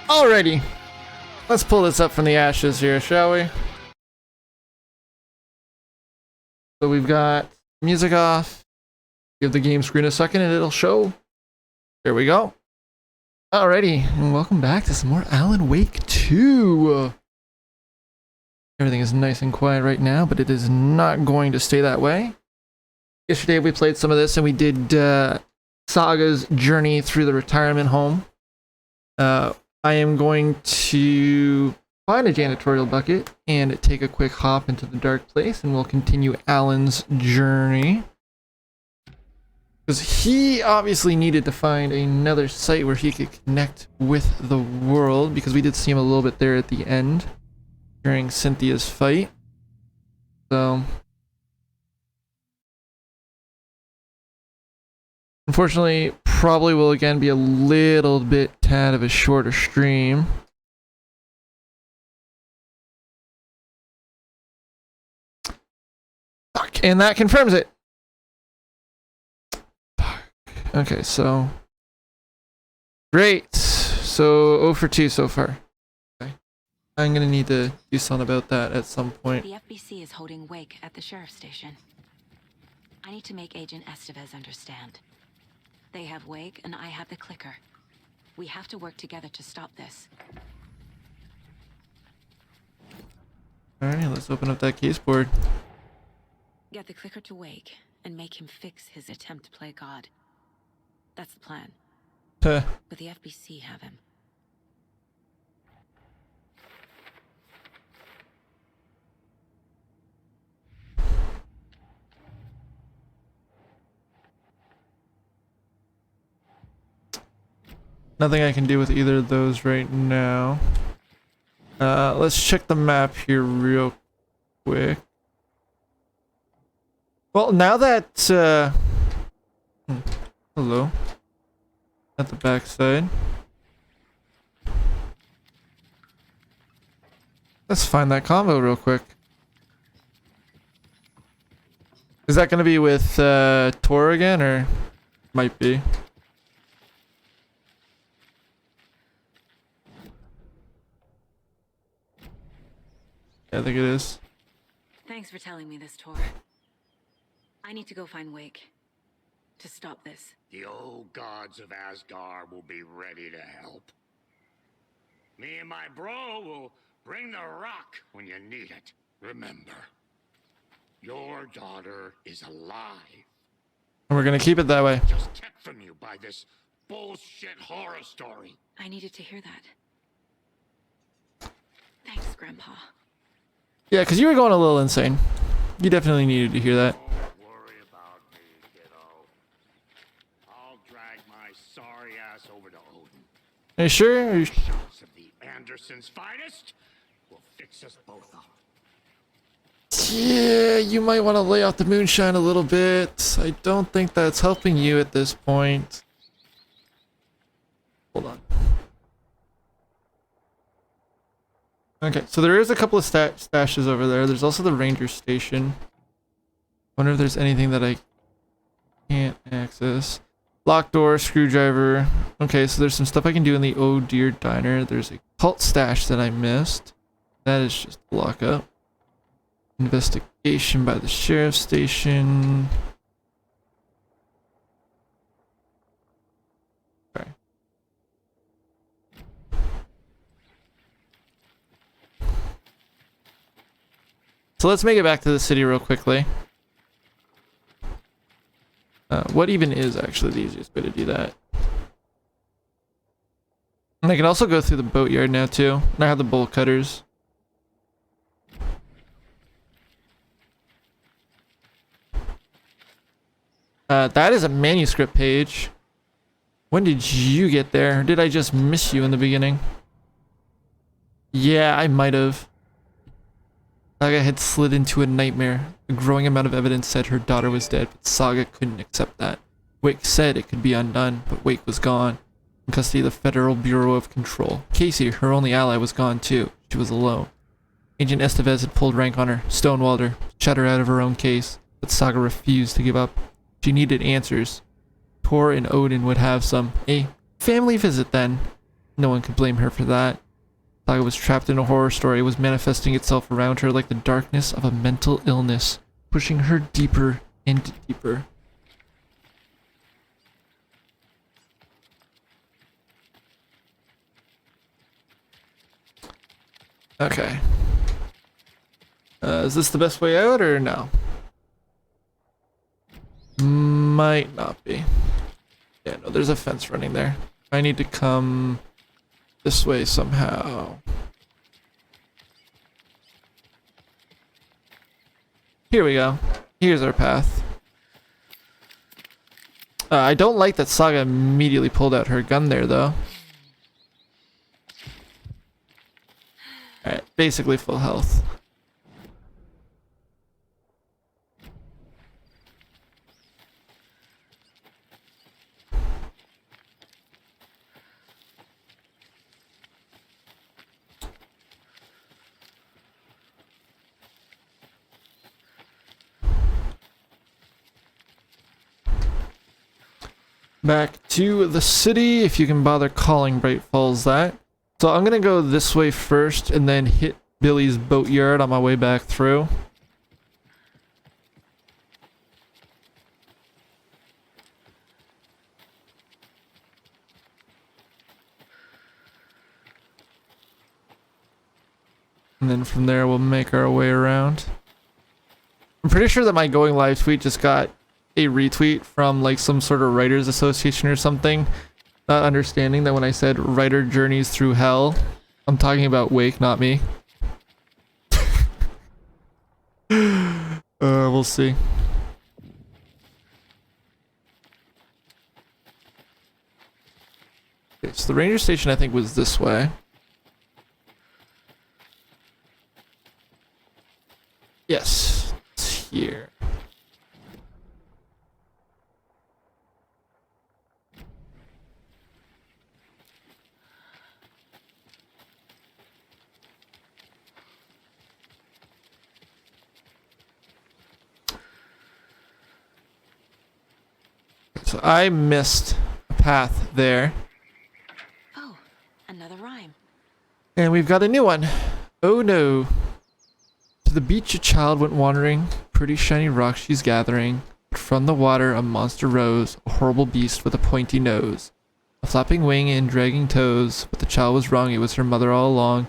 Alrighty. Let's pull this up from the ashes here, shall we? So we've got music off. Give the game screen a second and it'll show. There we go. Alrighty, and welcome back to some more Alan Wake 2. Everything is nice and quiet right now, but it is not going to stay that way. Yesterday we played some of this and we did Saga's journey through the retirement home. I am going to find a janitorial bucket and take a quick hop into the dark place, and we'll continue Alan's journey. Because he obviously needed to find another site where he could connect with the world, because we did see him a little bit there at the end during Cynthia's fight. So unfortunately, probably will again be a little bit tad of a shorter stream. Fuck, and that confirms it. Fuck. Okay, so great. So 0 for 2 so far. Okay. I'm gonna need to do something about that at some point. The FBC is holding Wake at the sheriff's station. I need to make Agent Estevez understand. They have Wake, and I have the clicker. We have to work together to stop this. Alright, let's open up that case board. Get the clicker to Wake, and make him fix his attempt to play God. That's the plan. Huh. But the FBC have him. Nothing I can do with either of those right now. Let's check the map here real quick. Well, now that hello. At the backside. Let's find that combo real quick. Is that gonna be with Tor again, or might be? Yeah, I think it is. Thanks for telling me this, Tor. I need to go find Wake. To stop this. The old gods of Asgard will be ready to help. Me and my bro will bring the rock when you need it. Remember, your daughter is alive. And we're gonna keep it that way. Just kept from you by this bullshit horror story. I needed to hear that. Thanks, Grandpa. Yeah, because you were going a little insane. You definitely needed to hear that. Don't worry about me, kiddo. I'll drag my sorry ass over to Odin. Are you sure? Are you Shots of the Andersons' finest will fix us both up. Yeah, you might want to lay off the moonshine a little bit. I don't think that's helping you at this point. Hold on. Okay, so there is a couple of stashes over there. There's also the ranger station. Wonder if there's anything that I can't access. Locked door, screwdriver. Okay, so there's some stuff I can do in the Oh Dear Diner. There's a cult stash that I missed. That is just lock up. Investigation by the sheriff's station. Okay. So let's make it back to the city real quickly. What even is actually the easiest way to do that? And I can also go through the boatyard now too. And I have the bolt cutters. That is a manuscript page. When did you get there? Or did I just miss you in the beginning? Yeah, I might have. Saga had slid into a nightmare. A growing amount of evidence said her daughter was dead, but Saga couldn't accept that. Wake said it could be undone, but Wake was gone. In custody of the Federal Bureau of Control. Casey, her only ally, was gone too. She was alone. Agent Estevez had pulled rank on her, stonewalled her, shut her out of her own case, but Saga refused to give up. She needed answers. Tor and Odin would have some. A family visit then. No one could blame her for that. Saga was trapped in a horror story. It was manifesting itself around her like the darkness of a mental illness, pushing her deeper and deeper. Okay. Is this the best way out or no? Might not be. Yeah, no, there's a fence running there. I need to come this way somehow. Here we go. Here's our path. I don't like that Saga immediately pulled out her gun there, though. Alright, basically full health. Back to the city, if you can bother calling Bright Falls that. So I'm gonna go this way first and then hit Billy's boatyard on my way back through. And then from there we'll make our way around. I'm pretty sure that my going live tweet just got a retweet from like some sort of writers association or something, not understanding that when I said writer journeys through hell, I'm talking about Wake, not me. We'll see. Okay, so the ranger station I think was this way. Yes, it's here. So I missed a path there. Oh, another rhyme. And we've got a new one. Oh no. To the beach a child went wandering, pretty shiny rocks she's gathering. But from the water a monster rose, a horrible beast with a pointy nose. A flapping wing and dragging toes, but the child was wrong, it was her mother all along.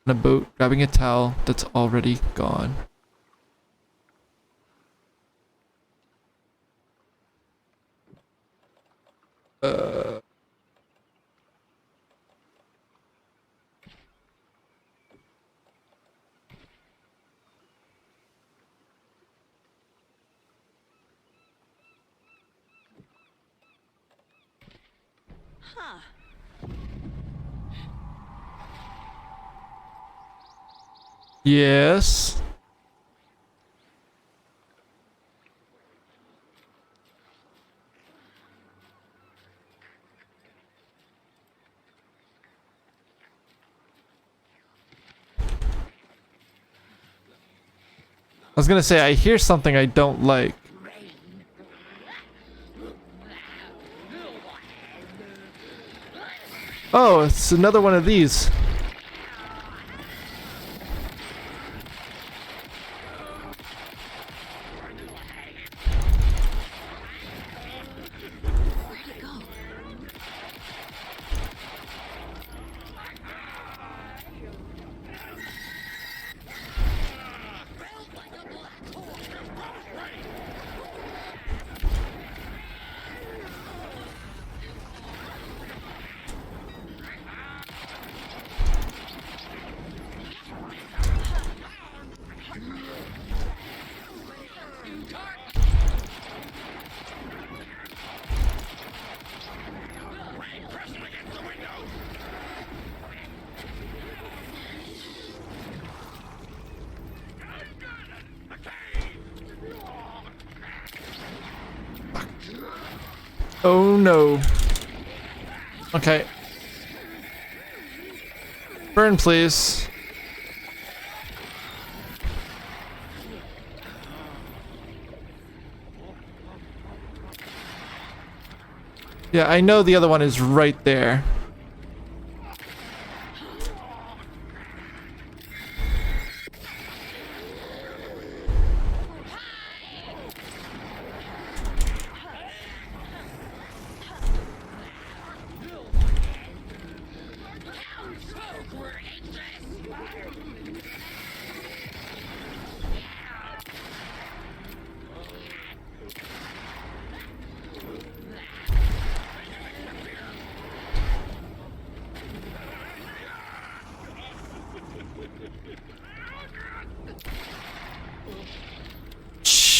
On a boat, grabbing a towel that's already gone. Huh. Yes. I was gonna say, I hear something I don't like. Oh, it's another one of these. Where'd it go? Oh no. Okay. Burn, please. Yeah, I know the other one is right there.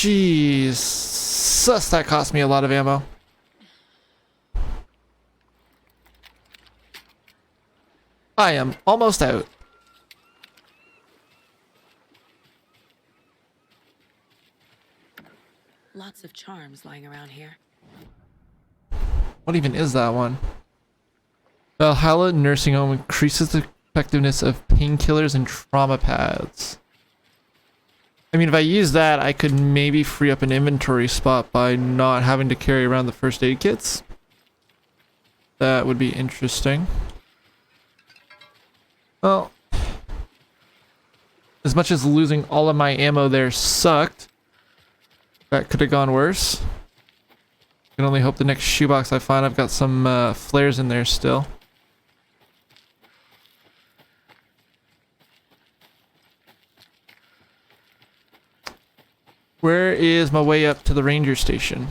Jeez. Sus, that cost me a lot of ammo. I am almost out. Lots of charms lying around here. What even is that one? Valhalla Nursing Home increases the effectiveness of painkillers and trauma pads. I mean, if I use that, I could maybe free up an inventory spot by not having to carry around the first aid kits. That would be interesting. Well, as much as losing all of my ammo there sucked, that could have gone worse. I can only hope the next shoebox I find, I've got some flares in there still. Where is my way up to the ranger station?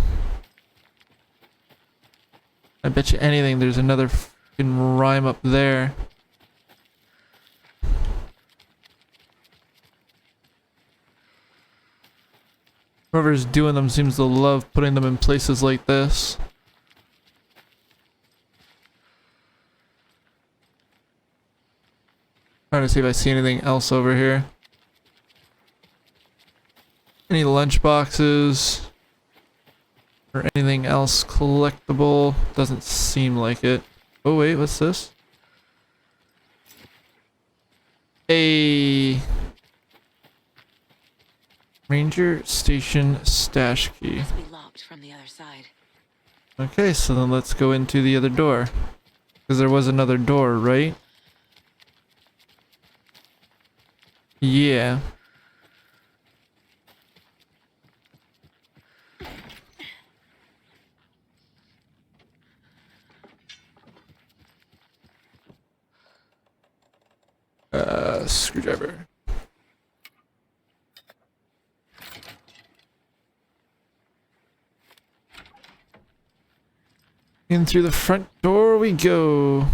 I bet you anything there's another fucking rhyme up there. Whoever's doing them seems to love putting them in places like this. Trying to see if I see anything else over here. Any lunch boxes? Or anything else collectible? Doesn't seem like it. Oh wait, what's this? A Ranger Station stash key. Must be locked from the other side. Okay, so then let's go into the other door. Because there was another door, right? Yeah. Screwdriver. In through the front door we go.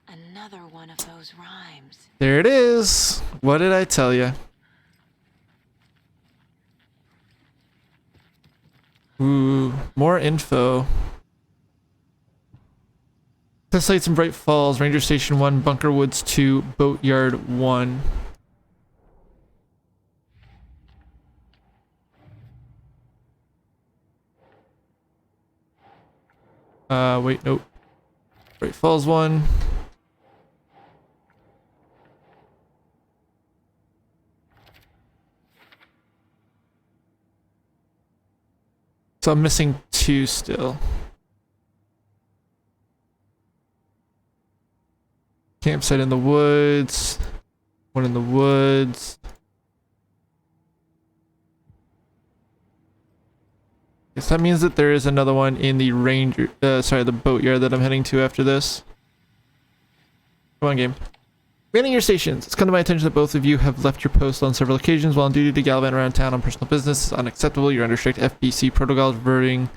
Another one of those rhymes. There it is. What did I tell you? Ooh, more info. Test sites in Bright Falls, Ranger Station 1, Bunker Woods 2, Boatyard 1. Wait, nope. Bright Falls 1. So I'm missing 2 still. Campsite in the woods. 1 in the woods. Yes, that means that there is another one in the the boatyard that I'm heading to after this. Come on, game. Manning your stations. It's come to my attention that both of you have left your posts on several occasions while on duty to gallivant around town on personal business. It's unacceptable. You're under strict FBC protocols regarding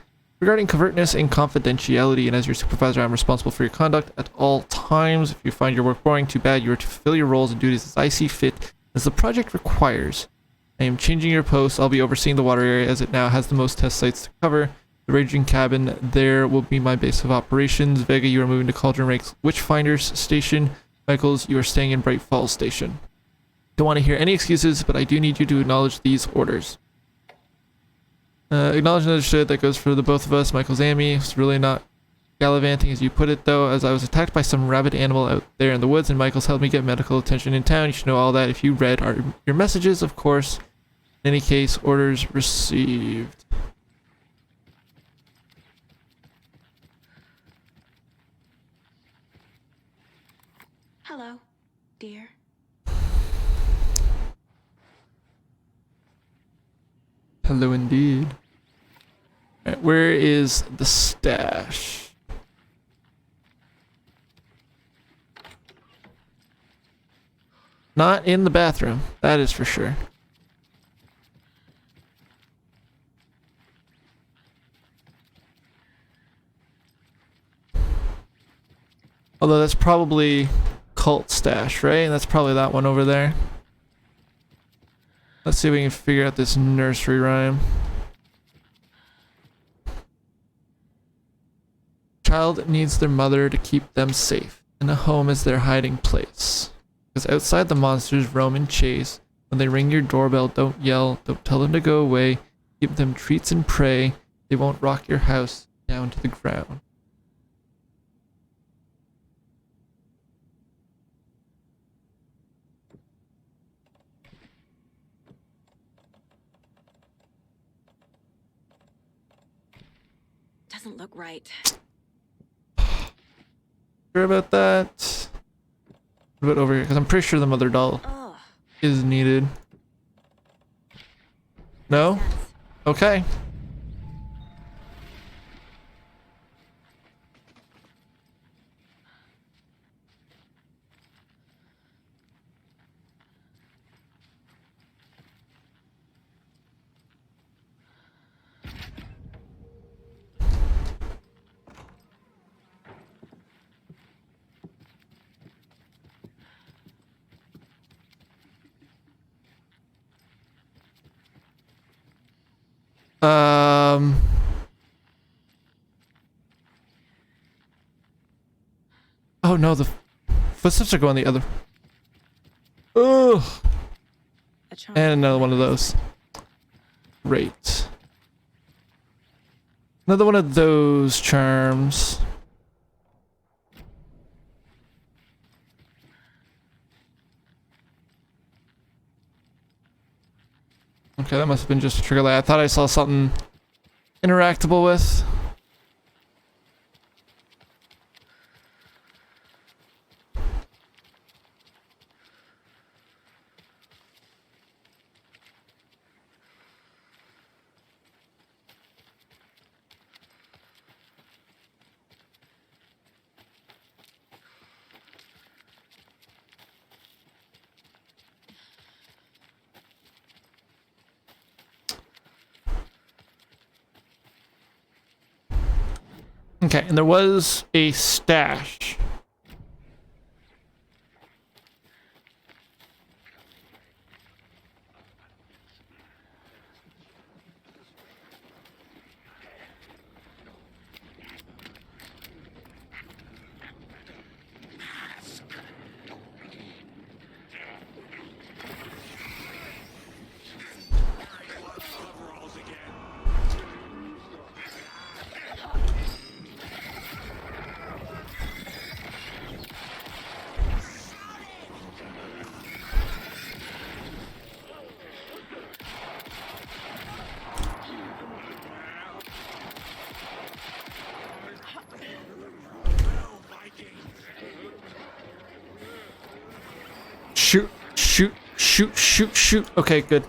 covertness and confidentiality, and as your supervisor, I'm responsible for your conduct at all times. If you find your work boring, too bad. You are to fulfill your roles and duties as I see fit, as the project requires. I am changing your post. I'll be overseeing the water area as it now has the most test sites to cover. The raging cabin there will be my base of operations. Vega, you are moving to Cauldron Rake's Witchfinders Station. Michaels, you are staying in Bright Falls Station. Don't want to hear any excuses, but I do need you to acknowledge these orders. Acknowledge and understood. That goes for the both of us. Michael's and me. It's really not gallivanting as you put it, though, as I was attacked by some rabid animal out there in the woods, and Michael's helped me get medical attention in town. You should know all that if you read your messages, of course. In any case, orders received. Hello, dear. Hello indeed. Alright, where is the stash? Not in the bathroom, that is for sure. Although that's probably cult stash, right? That's probably that one over there. Let's see if we can figure out this nursery rhyme. Child needs their mother to keep them safe, and a home is their hiding place. Because outside the monsters roam and chase. When they ring your doorbell, don't yell, don't tell them to go away. Give them treats and pray. They won't rock your house down to the ground. Doesn't look right. Sure about that? What about over here? Because I'm pretty sure the mother doll Ugh. is needed. No? Sense. Okay. Oh no, the footsteps are going the other. Ugh. A charm. And another one of those. Great. Another one of those charms. Okay, that must have been just a trigger light. I thought I saw something interactable with. Okay, and there was a stash. Shoot, shoot, shoot, shoot, shoot. Okay, good.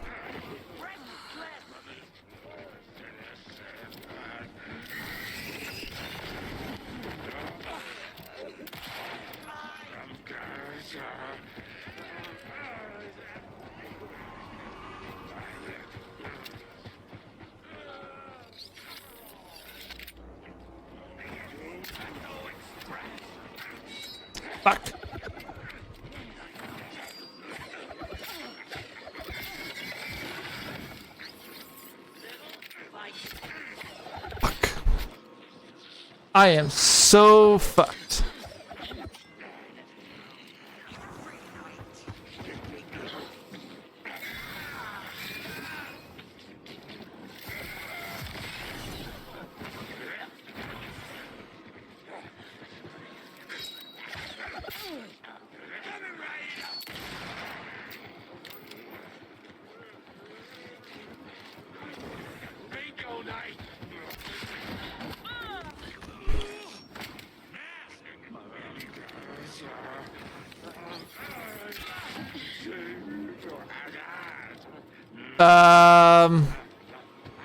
Fuck. Fuck. I am so fucked.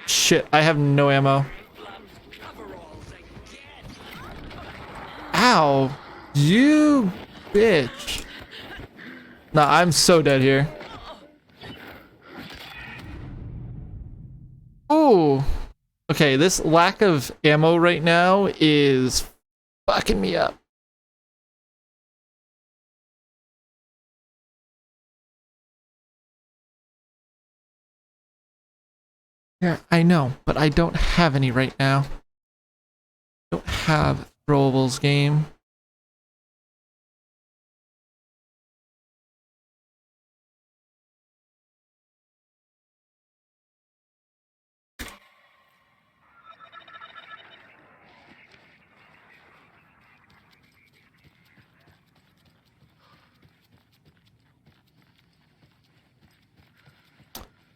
Shit, I have no ammo. Ow, you bitch. Nah, I'm so dead here. Ooh. Okay, this lack of ammo right now is fucking me up. Yeah, I know, but I don't have any right now. Don't have throwables game.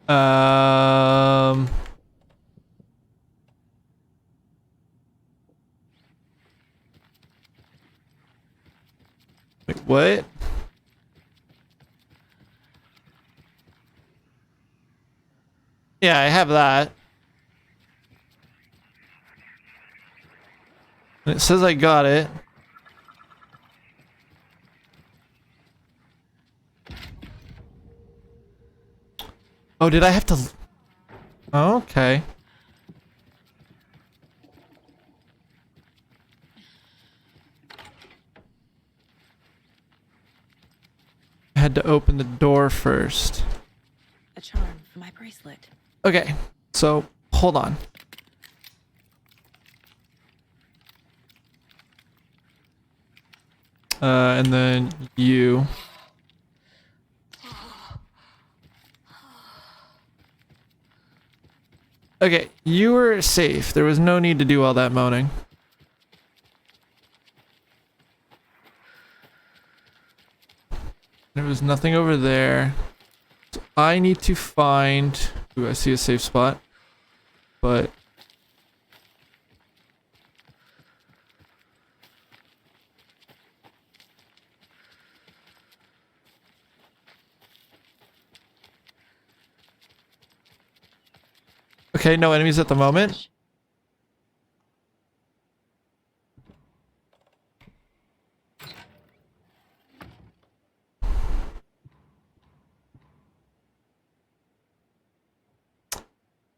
Um, Wait, what? Yeah, I have that. And it says I got it. Oh, did I have to? Oh, okay. I had to open the door first. A charm for my bracelet. Okay, so hold on. And then you. Okay, you were safe. There was no need to do all that moaning. There was nothing over there. So I need to find... Ooh, I see a safe spot. But... Okay, no enemies at the moment.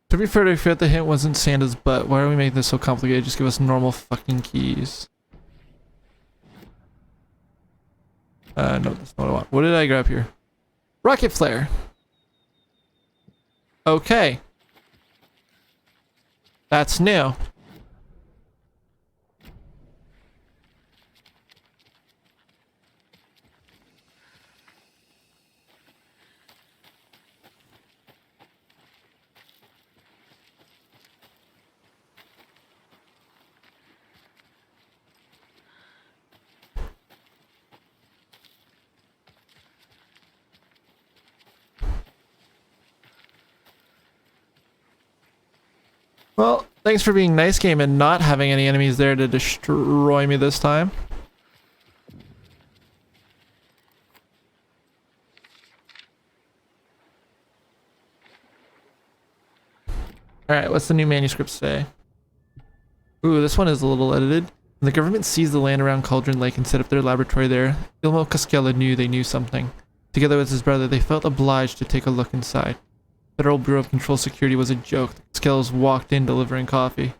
To be fair, I forgot the hint wasn't Santa's butt. Why are we making this so complicated? Just give us normal fucking keys. No, that's not what I want. What did I grab here? Rocket flare. Okay. That's new. Well, thanks for being nice game and not having any enemies there to destroy me this time. Alright, what's the new manuscript say? Ooh, this one is a little edited. When the government seized the land around Cauldron Lake and set up their laboratory there, Ilmo Cascella knew they knew something. Together with his brother, they felt obliged to take a look inside. Federal Bureau of Control Security was a joke. The Cascellas walked in delivering coffee.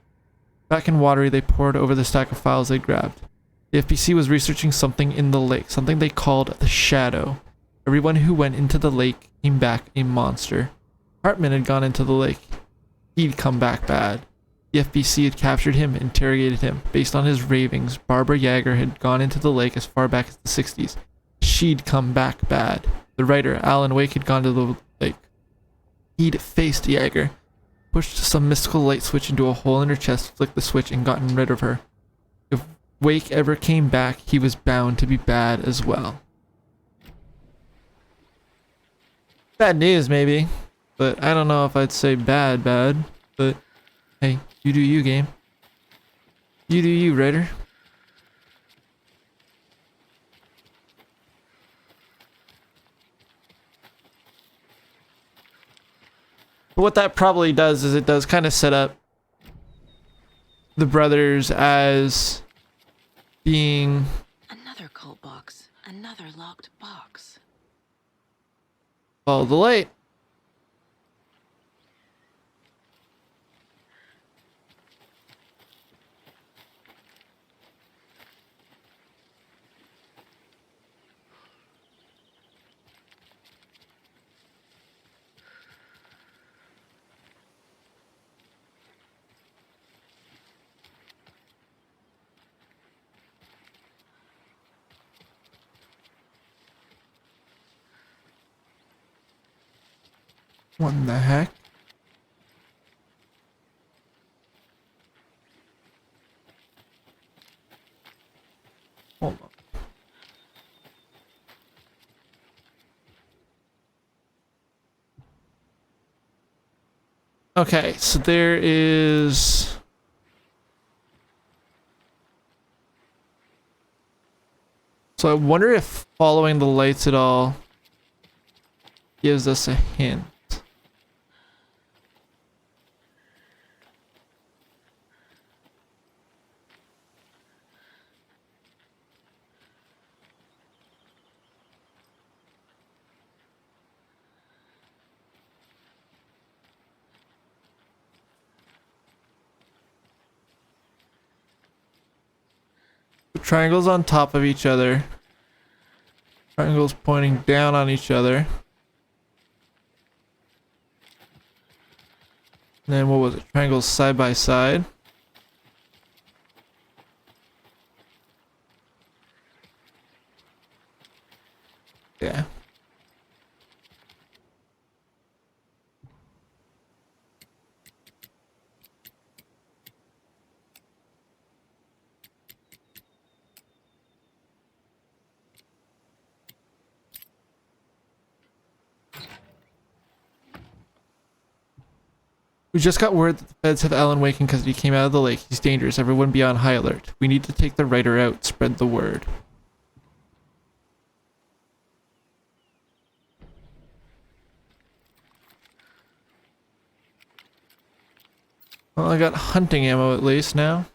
Back in Watery, they pored over the stack of files they grabbed. The FBC was researching something in the lake, something they called the Shadow. Everyone who went into the lake came back a monster. Hartman had gone into the lake. He'd come back bad. The FBC had captured him, interrogated him. Based on his ravings, Barbara Yeager had gone into the lake as far back as the 60s. She'd come back bad. The writer, Alan Wake, had gone to the lake. He'd faced Yeager, pushed some mystical light switch into a hole in her chest, flicked the switch, and gotten rid of her. If Wake ever came back, he was bound to be bad as well. Bad news, maybe. But I don't know if I'd say bad, but hey, you do you, game. You do you, writer. But what that probably does is it does kind of set up the brothers as being... Another cult box. Another locked box. Follow the light. What in the heck? Hold on. Okay, so there is... So I wonder if following the lights at all gives us a hint. The triangles on top of each other. Triangles pointing down on each other. And then what was it? Triangles side by side. Yeah. We just got word that the feds have Alan Waken because he came out of the lake. He's dangerous. Everyone be on high alert. We need to take the writer out. Spread the word. Well, I got hunting ammo at least now.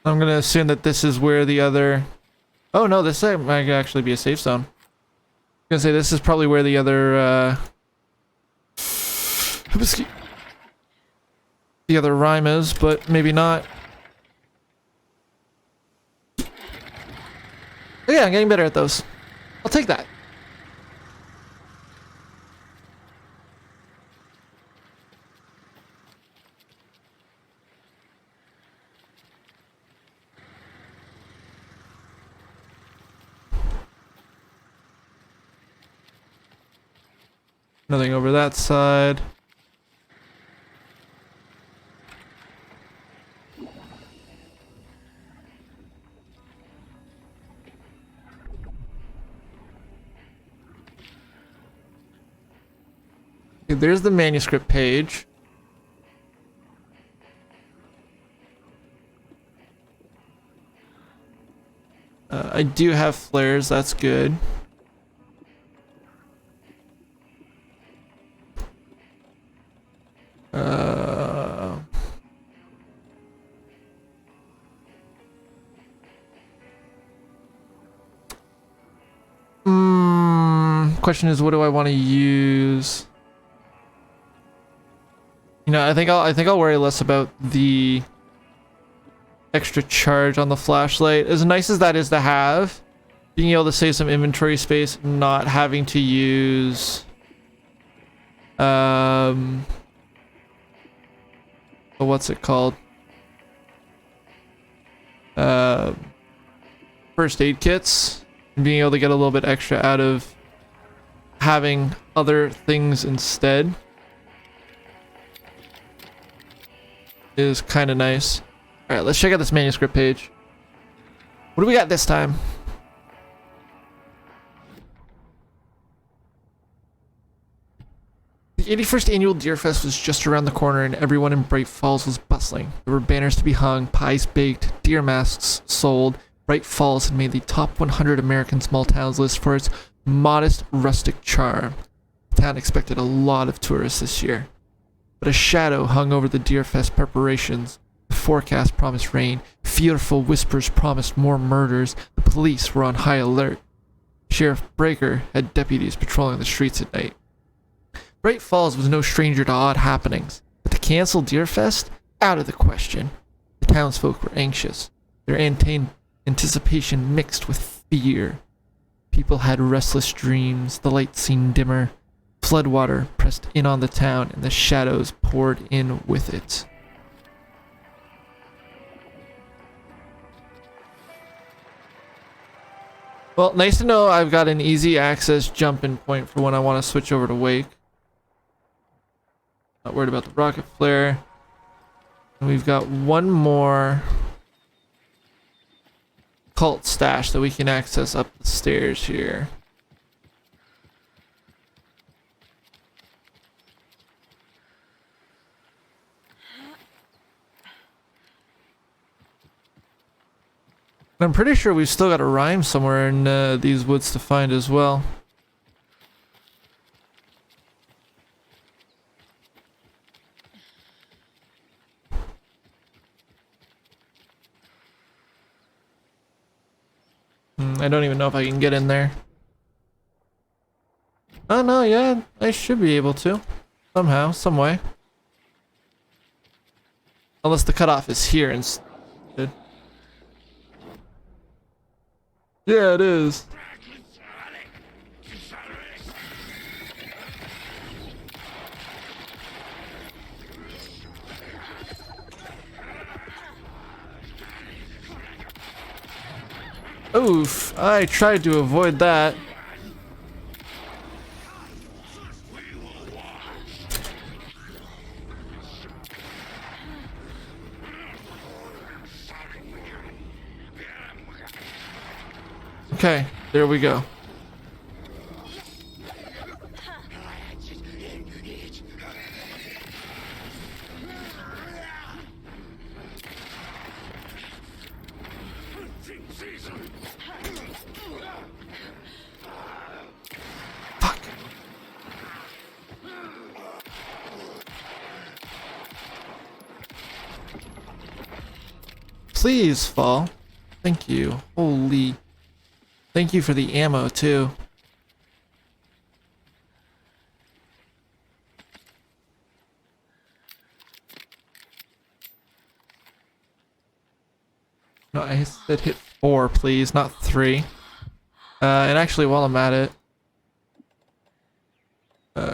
I'm gonna assume that this is where the other... Oh no, this might actually be a safe zone. I'm gonna say this is probably where the other, the other rhyme is, but maybe not. Oh yeah, I'm getting better at those. I'll take that. Nothing over that side. Okay, there's the manuscript page. I do have flares, that's good. Question is, what do I want to use? You know, I think I'll worry less about the extra charge on the flashlight. As nice as that is to have, being able to save some inventory space, not having to use what's it called? First aid kits, and being able to get a little bit extra out of having other things instead is kind of nice. Alright, let's check out this manuscript page. What do we got this time? The 81st annual Deer Fest was just around the corner and everyone in Bright Falls was bustling. There were banners to be hung, pies baked, deer masks sold. Bright Falls had made the top 100 American small towns list for its modest rustic charm. The town expected a lot of tourists this year, but a shadow hung over the Deer Fest preparations. The forecast promised rain. Fearful whispers promised more murders. The police were on high alert. Sheriff Breaker had deputies patrolling the streets at night. Bright Falls was no stranger to odd happenings, but to cancel Deer Fest? Out of the question. The townsfolk were anxious, their anticipation mixed with fear. people had restless dreams. The light seemed dimmer. Floodwater pressed in on the town, and the shadows poured in with it. Well, nice to know I've got an easy access jumping point for when I want to switch over to Wake. Not worried about the rocket flare. And we've got one more cult stash that we can access up the stairs here. I'm pretty sure we've still got a rhyme somewhere in these woods to find as well. I don't even know if I can get in there. Oh no, yeah, I should be able to. Somehow, some way. Unless the cutoff is here instead. Yeah, it is. Oof, I tried to avoid that. Okay, there we go. Fuck. Please fall. Thank you. Holy. Thank you for the ammo too. No, I said hit 4, please, not 3. And actually, while I'm at it,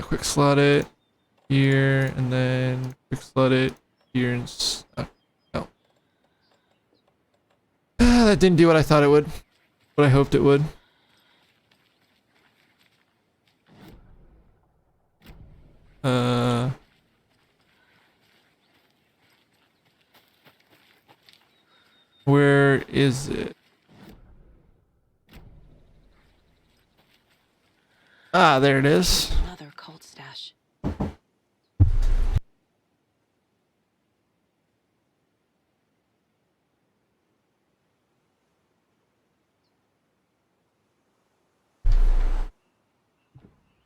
quick slot it here, and then quick slot it here, and no. That didn't do what I thought it would. What I hoped it would. Where is it? Ah, there it is. Another cult stash.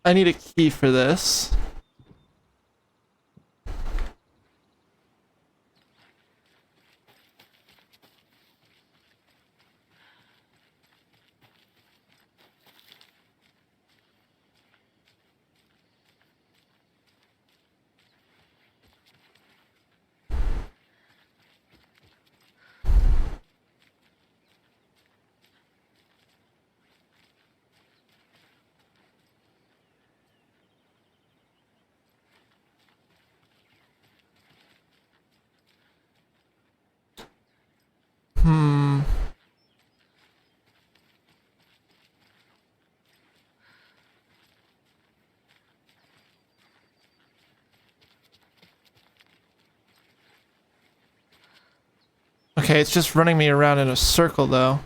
I need a key for this. Okay, it's just running me around in a circle though.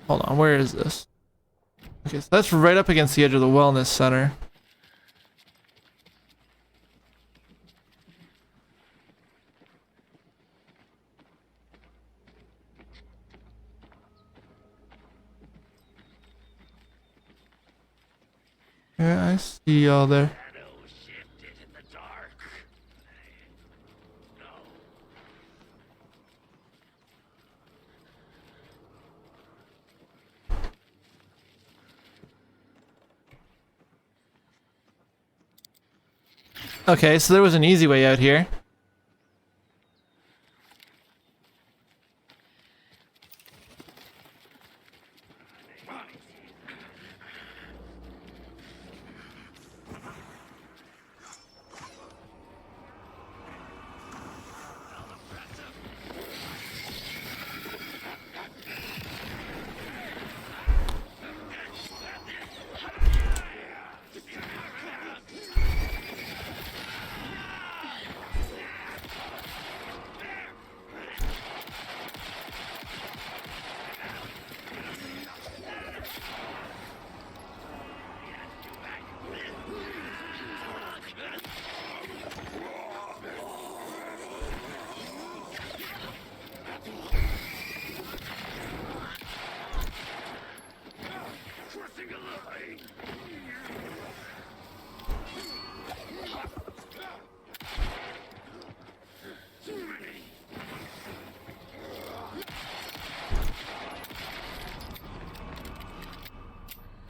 Hold on, where is this? Okay, so that's right up against the edge of the wellness center. Yeah, I see y'all there. Shadows shifted in the dark. No. Okay, so there was an easy way out here.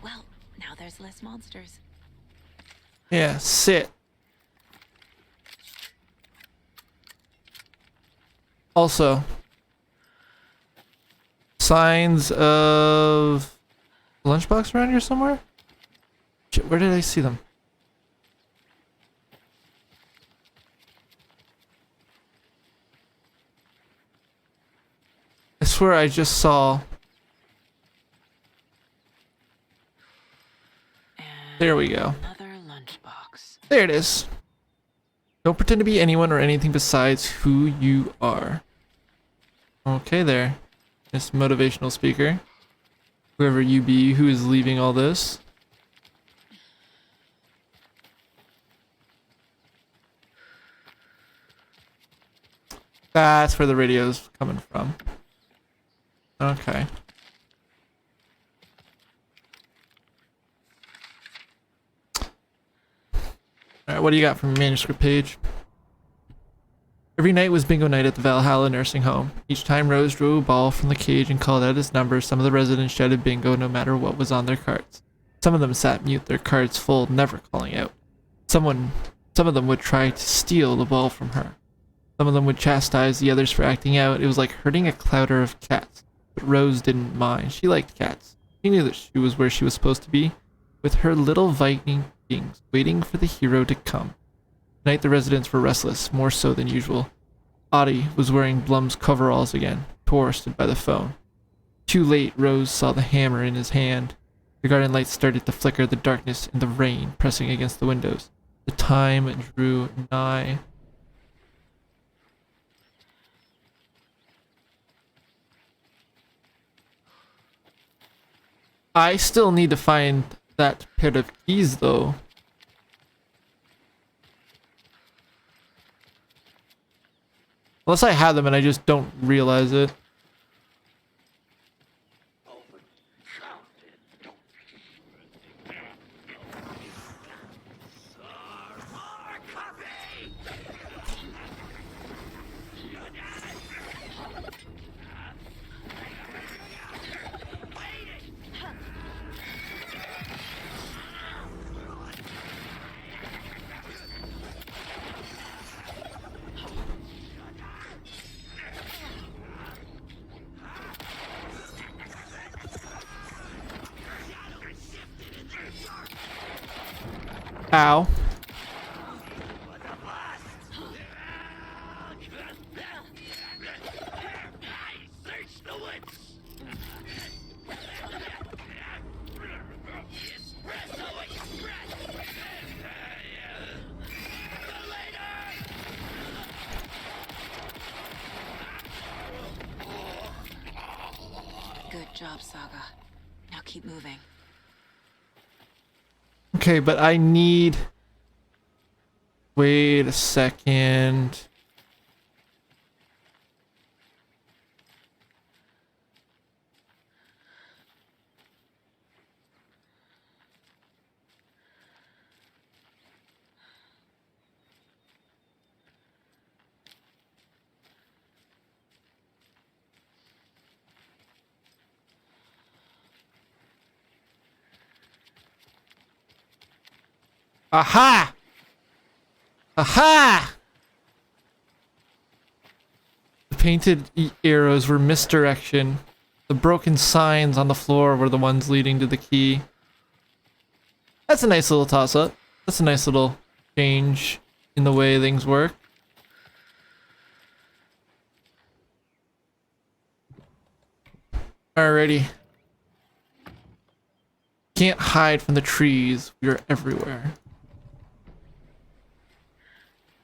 Well, now there's less monsters. Yeah, sit. Also, signs of lunchbox around here somewhere? Shit, where did I see them? I swear I just saw. And There we go. another lunchbox. There it is. Don't pretend to be anyone or anything besides who you are. Okay there, Miss Motivational Speaker. Whoever you be who is leaving all this. That's where the radio's coming from. Okay. Alright, what do you got from your manuscript page? Every night was bingo night at the Valhalla nursing home. Each time Rose drew a ball from the cage and called out his number, some of the residents shouted bingo no matter what was on their cards. Some of them sat mute, their cards full, never calling out. Some of them would try to steal the ball from her. Some of them would chastise the others for acting out. It was like herding a clouder of cats. But Rose didn't mind. She liked cats. She knew that she was where she was supposed to be, with her little Vikings waiting for the hero to come. Tonight the residents were restless, more so than usual. Audie was wearing Blum's coveralls again. Tor stood by the phone. Too late, Rose saw the hammer in his hand. The garden lights started to flicker, the darkness and the rain pressing against the windows. The time drew nigh. I still need to find that pair of keys, though. Unless I have them and I just don't realize it. Ow. Good job, Saga. Now keep moving. Okay, but I need... Wait a second. Aha! Aha! The painted arrows were misdirection. The broken signs on the floor were the ones leading to the key. That's a nice little toss-up. That's a nice little change in the way things work. Alrighty. Can't hide from the trees. We are everywhere.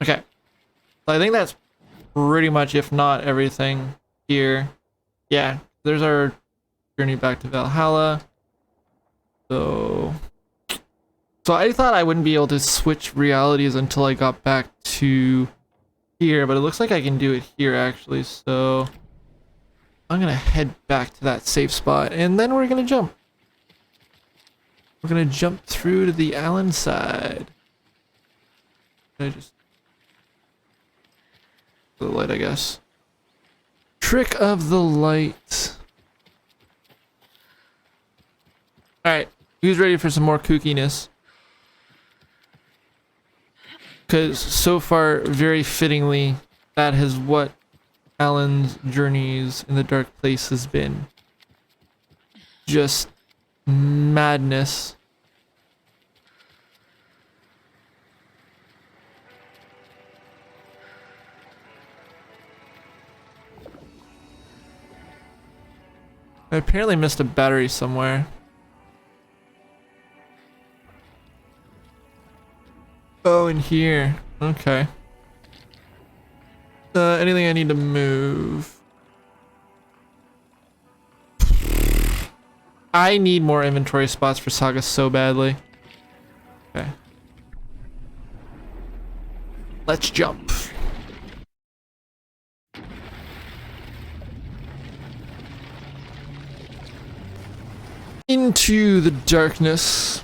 Okay. So I think that's pretty much, if not everything here. Yeah, there's our journey back to Valhalla. So I thought I wouldn't be able to switch realities until I got back to here, but it looks like I can do it here actually. So I'm gonna head back to that safe spot and then we're gonna jump. We're gonna jump through to the Allen side. I just the light, I guess. Trick of the light. Alright, who's ready for some more kookiness? Because so far, very fittingly, that is what Alan's journeys in the dark place has been. Just madness. I apparently missed a battery somewhere. Oh, in here. Okay. Anything I need to move? I need more inventory spots for Saga so badly. Okay. Let's jump. Into the darkness.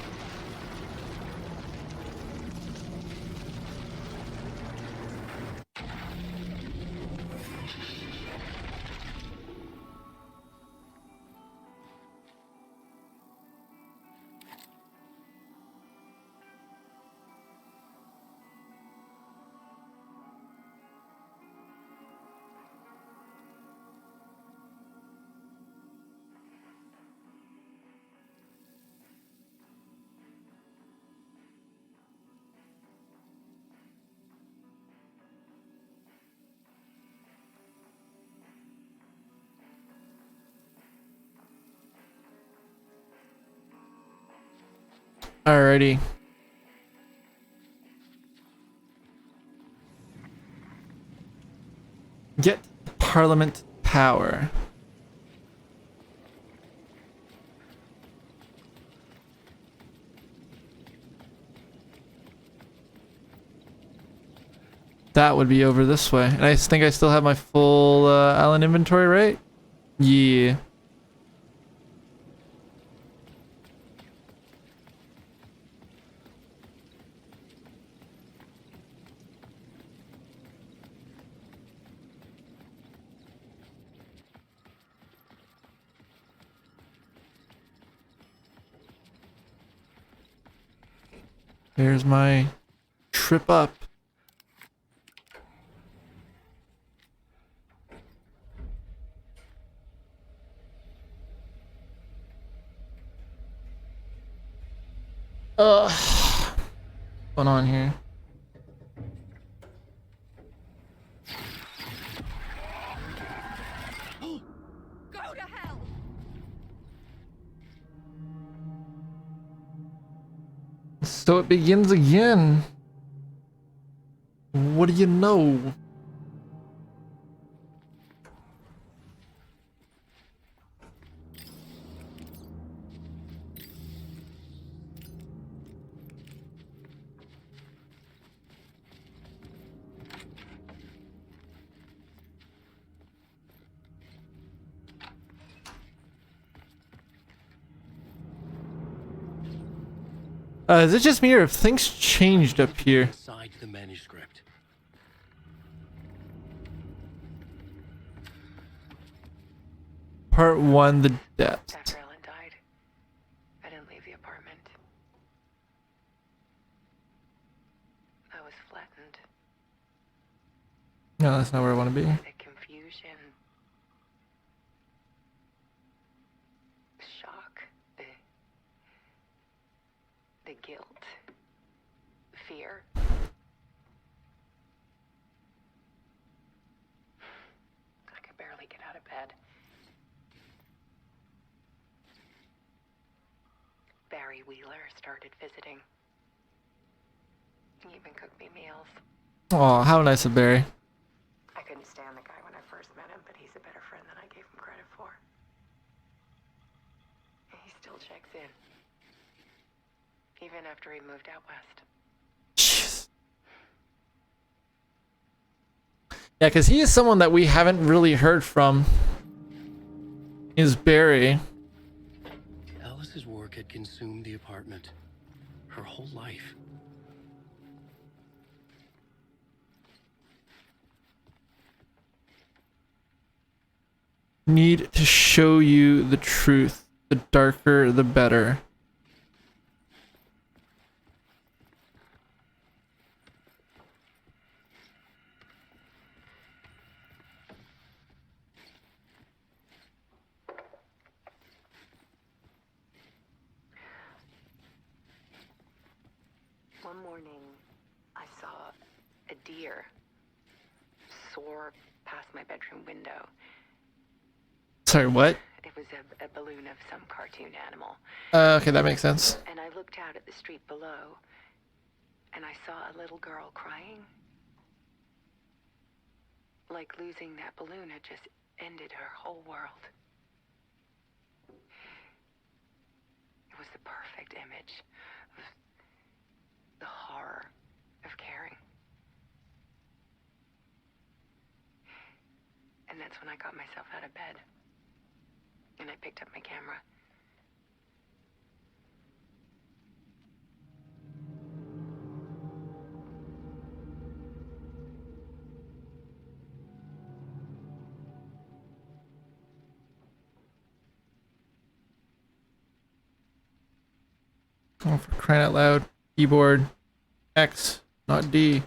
Alrighty. Get Parliament power. That would be over this way. And I think I still have my full Allen inventory, right? Yeah. There's my trip up. What's going on here? Go to hell! So it begins again. What do you know? Is it just me or have things changed up here? Inside the manuscript. Part 1, the depth. After Ellen died, I didn't leave the apartment. I was flattened. No, that's not where I want to be. The confusion, shock, the guilt, fear. I could barely get out of bed. Barry Wheeler started visiting. He even cooked me meals. Oh, how nice of Barry. I couldn't stand the guy when I first met him, but he's a better friend than I gave him credit for. He still checks in. Even after he moved out west. Jeez. Yeah, because he is someone that we haven't really heard from. Is Barry. Alice's work had consumed the apartment. Her whole life. Need to show you the truth. The darker, the better. One morning, I saw a deer soar past my bedroom window. Sorry, what? It was a balloon of some cartoon animal. Okay, that makes sense. And I looked out at the street below, and I saw a little girl crying. Like losing that balloon had just ended her whole world. It was the perfect image of the horror of caring. And that's when I got myself out of bed. And I picked up my camera. Oh, for crying out loud. Keyboard. X, not D.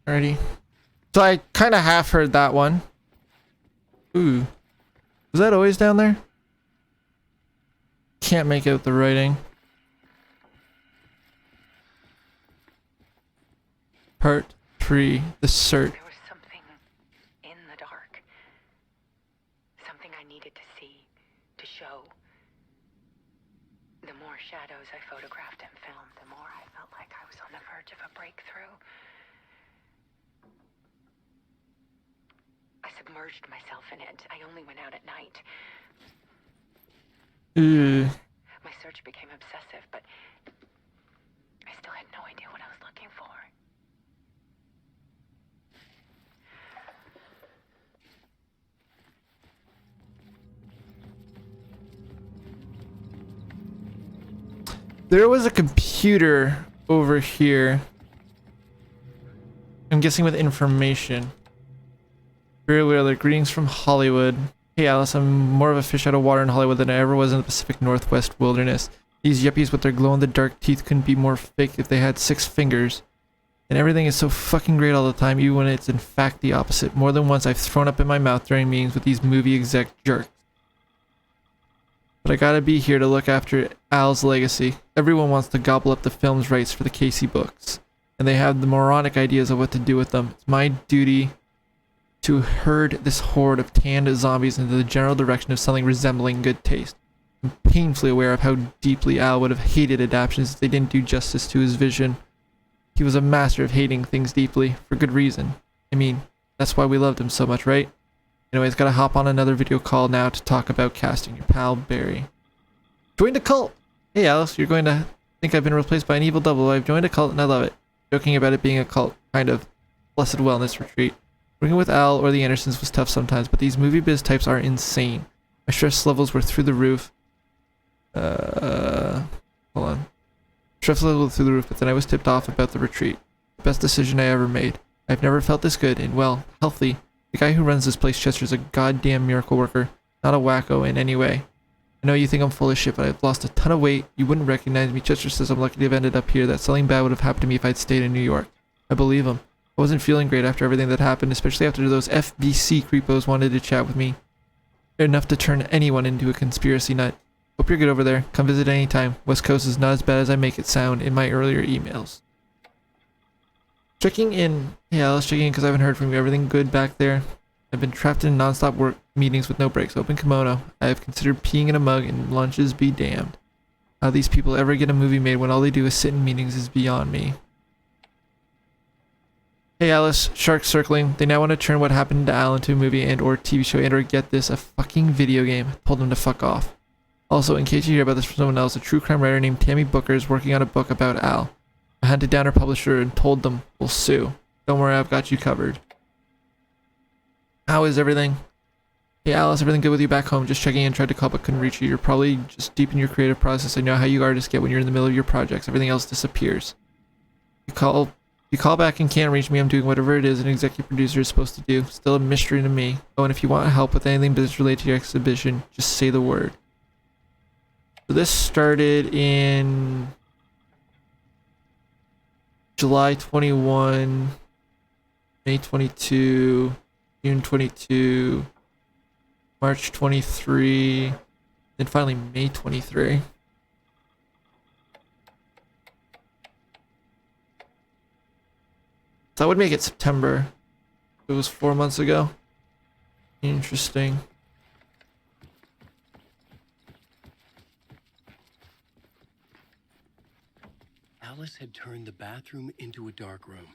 Alrighty. So I kind of half heard that one. Ooh. Was that always down there? Can't make out the writing. Part 3. The Search. There was something in the dark. Something I needed to see, to show. The more shadows I photographed and filmed, the more I felt like I was on the verge of a breakthrough. I submerged myself in it. I only went out at night. Ooh. My search became obsessive, but I still had no idea what I was looking for. There was a computer over here. I'm guessing with information. Very Wheeler, greetings from Hollywood. Hey Alice, I'm more of a fish out of water in Hollywood than I ever was in the Pacific Northwest wilderness. These yuppies with their glow-in-the-dark teeth couldn't be more fake if they had 6 fingers. And everything is so fucking great all the time, even when it's in fact the opposite. More than once I've thrown up in my mouth during meetings with these movie exec jerks. But I gotta be here to look after Al's legacy. Everyone wants to gobble up the film's rights for the Casey books. And they have the moronic ideas of what to do with them. It's my duty to herd this horde of tanned zombies into the general direction of something resembling good taste. I'm painfully aware of how deeply Al would have hated adaptations if they didn't do justice to his vision. He was a master of hating things deeply, for good reason. I mean, that's why we loved him so much, right? Anyways, gotta hop on another video call now to talk about casting your pal Barry. Joined a cult! Hey Alice, you're going to think I've been replaced by an evil double. I've joined a cult and I love it. Joking about it being a cult, kind of. Blessed wellness retreat. Working with Al or the Andersons was tough sometimes, but these movie biz types are insane. My stress levels were through the roof. Hold on. Stress level through the roof, but then I was tipped off about the retreat. The best decision I ever made. I've never felt this good and, well, healthy. The guy who runs this place, Chester's a goddamn miracle worker, not a wacko in any way. I know you think I'm full of shit, but I've lost a ton of weight. You wouldn't recognize me. Chester says I'm lucky to have ended up here. That something bad would have happened to me if I'd stayed in New York. I believe him. I wasn't feeling great after everything that happened, especially after those FBC creepos wanted to chat with me. They're enough to turn anyone into a conspiracy nut. Hope you're good over there. Come visit anytime. West Coast is not as bad as I make it sound in my earlier emails. Checking in. Yeah, let's check in because I haven't heard from you. Everything good back there? I've been trapped in non-stop work meetings with no breaks. Open kimono. I have considered peeing in a mug and lunches be damned. How these people ever get a movie made when all they do is sit in meetings is beyond me. Hey Alice, sharks circling. They now want to turn what happened to Al into a movie and or TV show and or get this, a fucking video game. I told them to fuck off. Also, in case you hear about this from someone else, a true crime writer named Tammy Booker is working on a book about Al. I hunted down her publisher and told them we'll sue. Don't worry, I've got you covered. How is everything? Hey Alice, everything good with you back home? Just checking in, tried to call but couldn't reach you. You're probably just deep in your creative process. I know how you artists get when you're in the middle of your projects. Everything else disappears. You call back and can't reach me. I'm doing whatever it is an executive producer is supposed to do. Still a mystery to me. Oh, and if you want help with anything business related to your exhibition, just say the word. So this started in July 21, May 22, June 22, March 23, then finally May 23. So that would make it September. It was 4 months ago. Interesting. Alice had turned the bathroom into a dark room.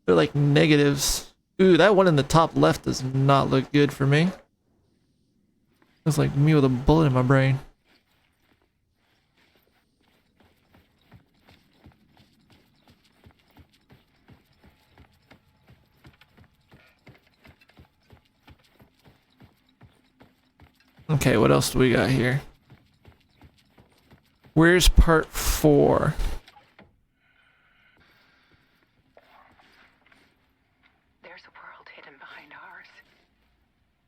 They're like negatives. Ooh, that one in the top left does not look good for me. Looks like me with a bullet in my brain. Okay, what else do we got here? Where's part 4? There's a world hidden behind ours.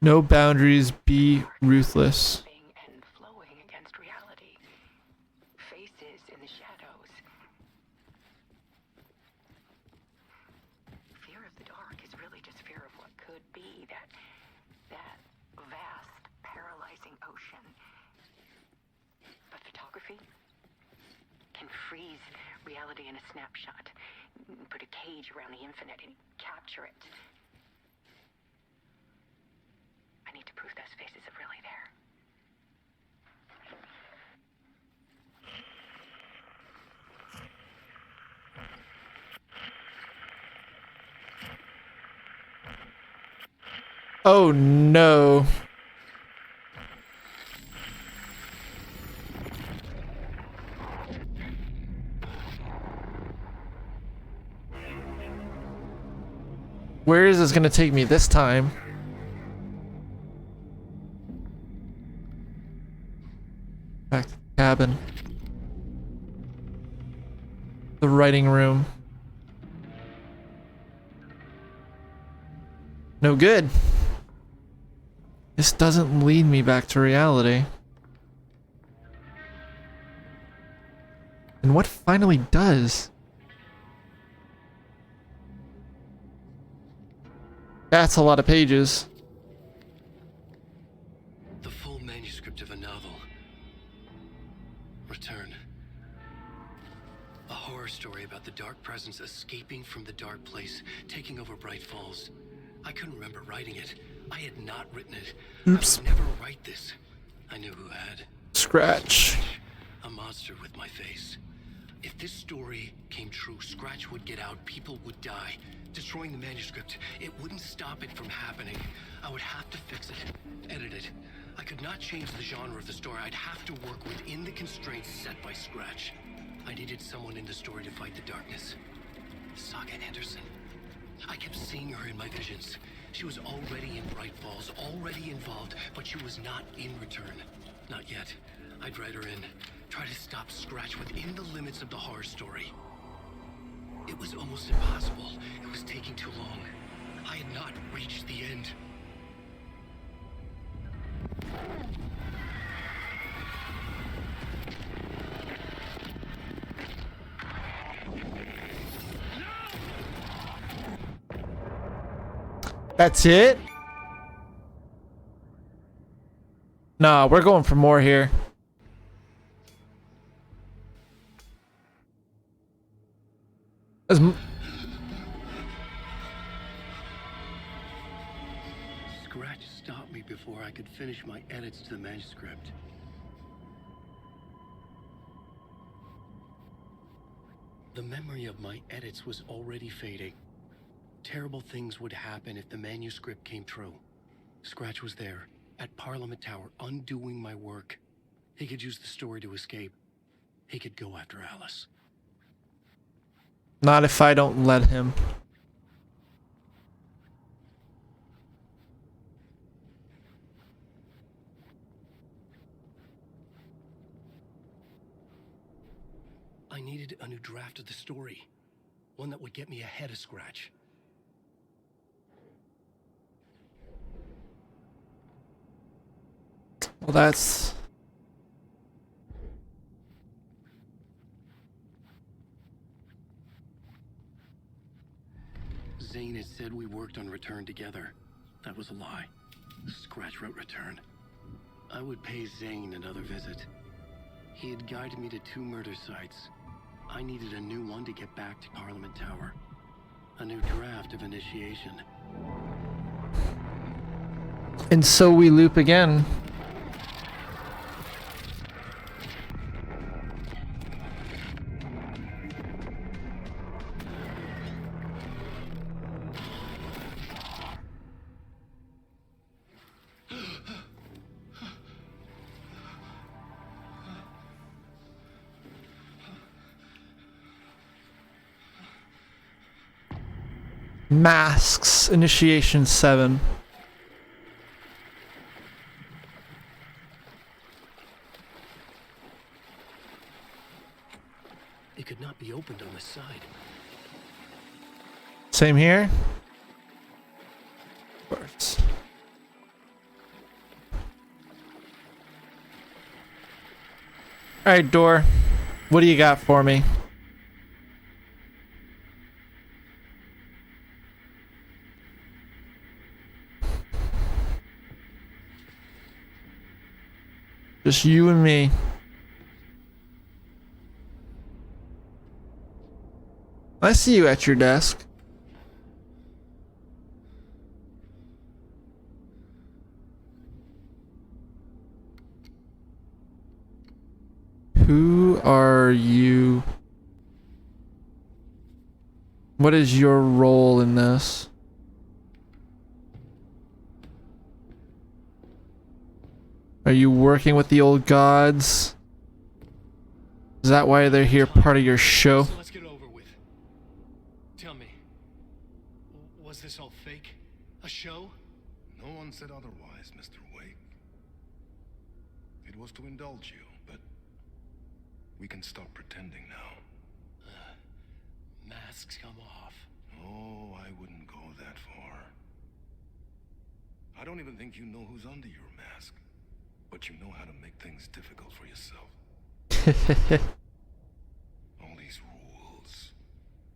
No boundaries, be ruthless. And flowing against reality. Faces in the shadows. Fear of the dark is really just fear of what could be. That vast, paralyzing ocean. But photography can freeze reality in a snapshot. Put a cage around the infinite and capture it. I need to prove those faces are really there. Oh no. Where is this gonna take me this time? Back to the cabin. The writing room. No good. This doesn't lead me back to reality. And what finally does? That's a lot of pages. The full manuscript of a novel. Return. A horror story about the dark presence escaping from the dark place, taking over Bright Falls. I couldn't remember writing it. I had not written it. Oops. I would never write this. I knew who had. Scratch. A monster with my face. If this story came true, Scratch would get out, people would die. Destroying the manuscript, it wouldn't stop it from happening. I would have to fix it, edit it. I could not change the genre of the story. I'd have to work within the constraints set by Scratch. I needed someone in the story to fight the darkness. Saga Anderson. I kept seeing her in my visions. She was already in Bright Falls, already involved, but she was not in Return. Not yet. I'd write her in. Try to stop Scratch within the limits of the horror story. It was almost impossible. It was taking too long. I had not reached the end. That's it? Nah, we're going for more here. Scratch stopped me before I could finish my edits to the manuscript. The memory of my edits was already fading. Terrible things would happen if the manuscript came true. Scratch was there, at Parliament Tower, undoing my work. He could use the story to escape. He could go after Alice. Not if I don't let him. I needed a new draft of the story. One that would get me ahead of Scratch. Well, that's... Zane had said we worked on Return together. That was a lie. Scratch wrote Return. I would pay Zane another visit. He had guided me to 2 murder sites. I needed a new one to get back to Parliament Tower. A new draft of Initiation. And so we loop again. Masks, Initiation 7. It could not be opened on the side. Same here. Of course. Alright, door. What do you got for me? Just you and me. I see you at your desk. Who are you? What is your role in this? Are you working with the old gods? Is that why they're here, part of your show? So let's get over with. Tell me, was this all fake? A show? No one said otherwise, Mr. Wake. It was to indulge you, but we can stop pretending now. Masks come off. Oh, I wouldn't go that far. I don't even think you know who's under your mask. But you know how to make things difficult for yourself. All these rules.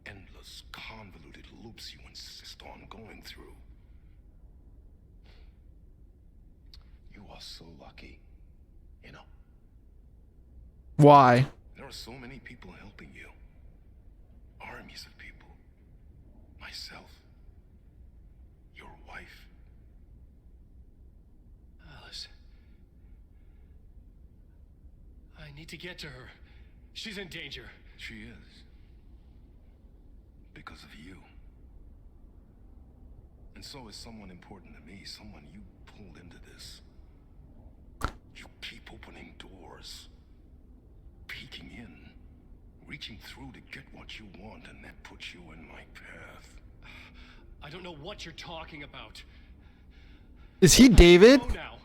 Endless, convoluted loops you insist on going through. You are so lucky. You know? Why? There are so many people helping you. Armies of people. Myself. Your wife. Alice. I need to get to her. She's in danger. She is. Because of you. And so is someone important to me, someone you pulled into this. You keep opening doors. Peeking in. Reaching through to get what you want, and that puts you in my path. I don't know what you're talking about. Is he David? Go now.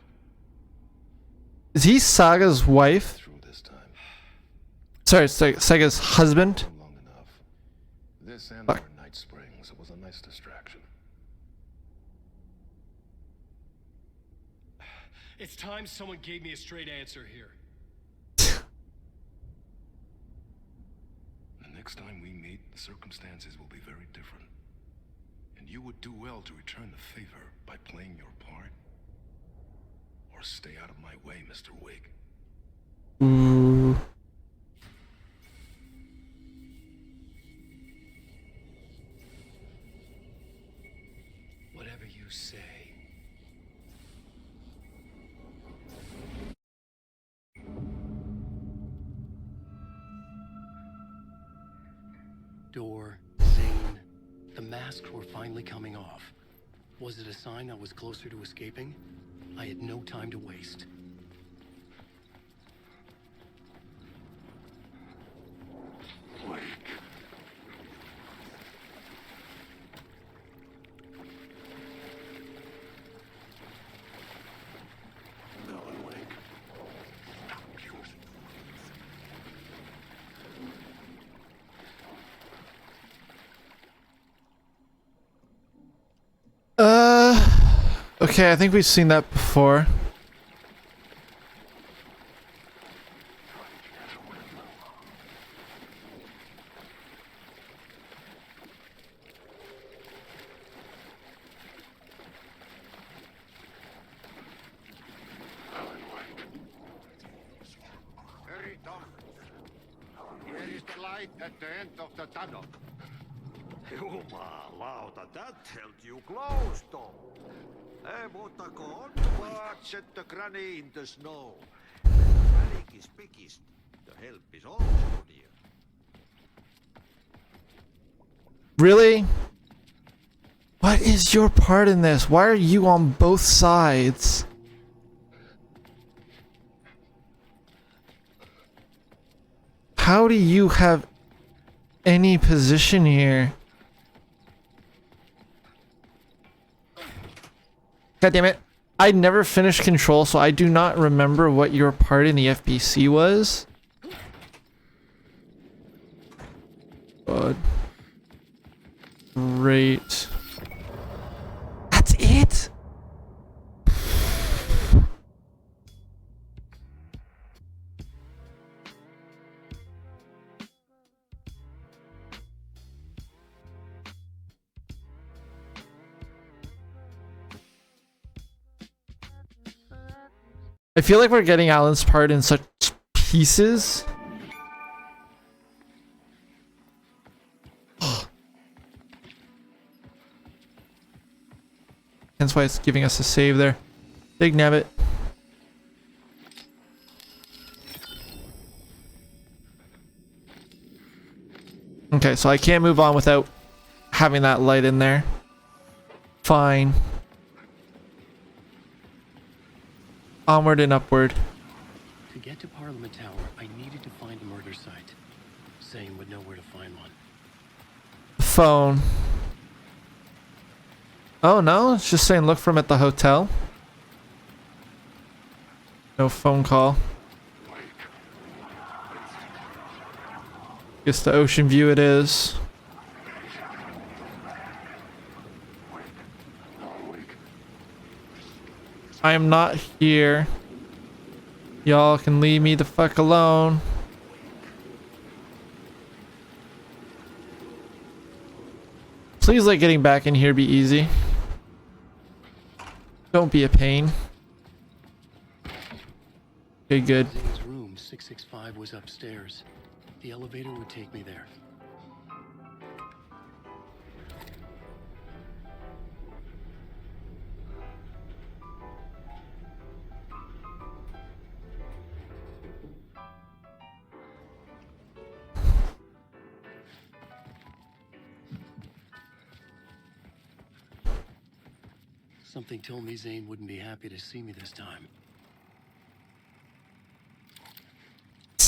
Is he Saga's wife? Through this time. Sorry, Sega's husband. Long enough. This and Fuck. our Night Springs was a nice distraction. It's time someone gave me a straight answer here. The next time we meet, the circumstances will be very different. And you would do well to return the favor by playing your part. Or stay out of my way, Mr. Wig. Ooh. Whatever you say. Door, Zane, the masks were finally coming off. Was it a sign I was closer to escaping? I had no time to waste. Okay, I think we've seen that before. Very dark. Where is the light at the end of the tunnel? Jumalauta, that held you close, Tom. Ei muuta kuin on watch at the granny in the snow. Panic is biggest. The help is also near. Really? What is your part in this? Why are you on both sides? How do you have any position here? God damn it. I never finished Control, so I do not remember what your part in the FBC was. God. Great. That's it? I feel like we're getting Alan's part in such pieces. Hence why it's giving us a save there. Big nabbit. Okay, so I can't move on without having that light in there. Fine. Onward and upward. To get to Parliament Tower, I needed to find a murder site. Zane would know where to find one. Phone. Oh no, it's just saying look from at the hotel. No phone call. Guess the ocean view it is. I am not here. Y'all can leave me the fuck alone. Please let getting back in here be easy. Don't be a pain. Okay, good. Zane's room, 665, was upstairs. The elevator would take me there. Something told me Zane wouldn't be happy to see me this time.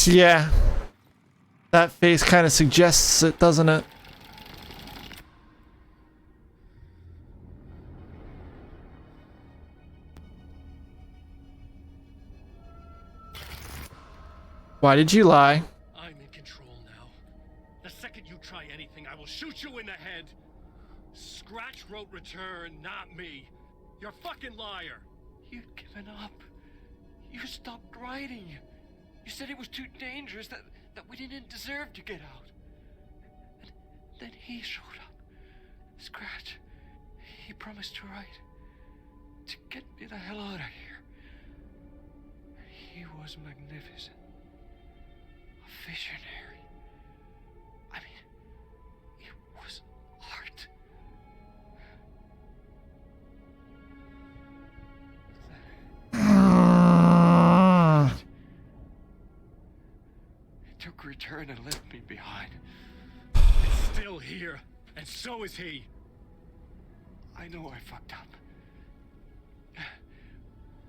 Yeah. That face kind of suggests it, doesn't it? Why did you lie? I'm in now. The second you try anything, I will shoot you in the head. Scratch wrote return, not me. You're a fucking liar. You'd given up. You stopped writing. You said it was too dangerous, that we didn't deserve to get out. And then he showed up. Scratch. He promised to write. To get me the hell out of here. He was magnificent. A visionary. I mean, it was art. It took return and left me behind. It's still here, and so is he. I know I fucked up.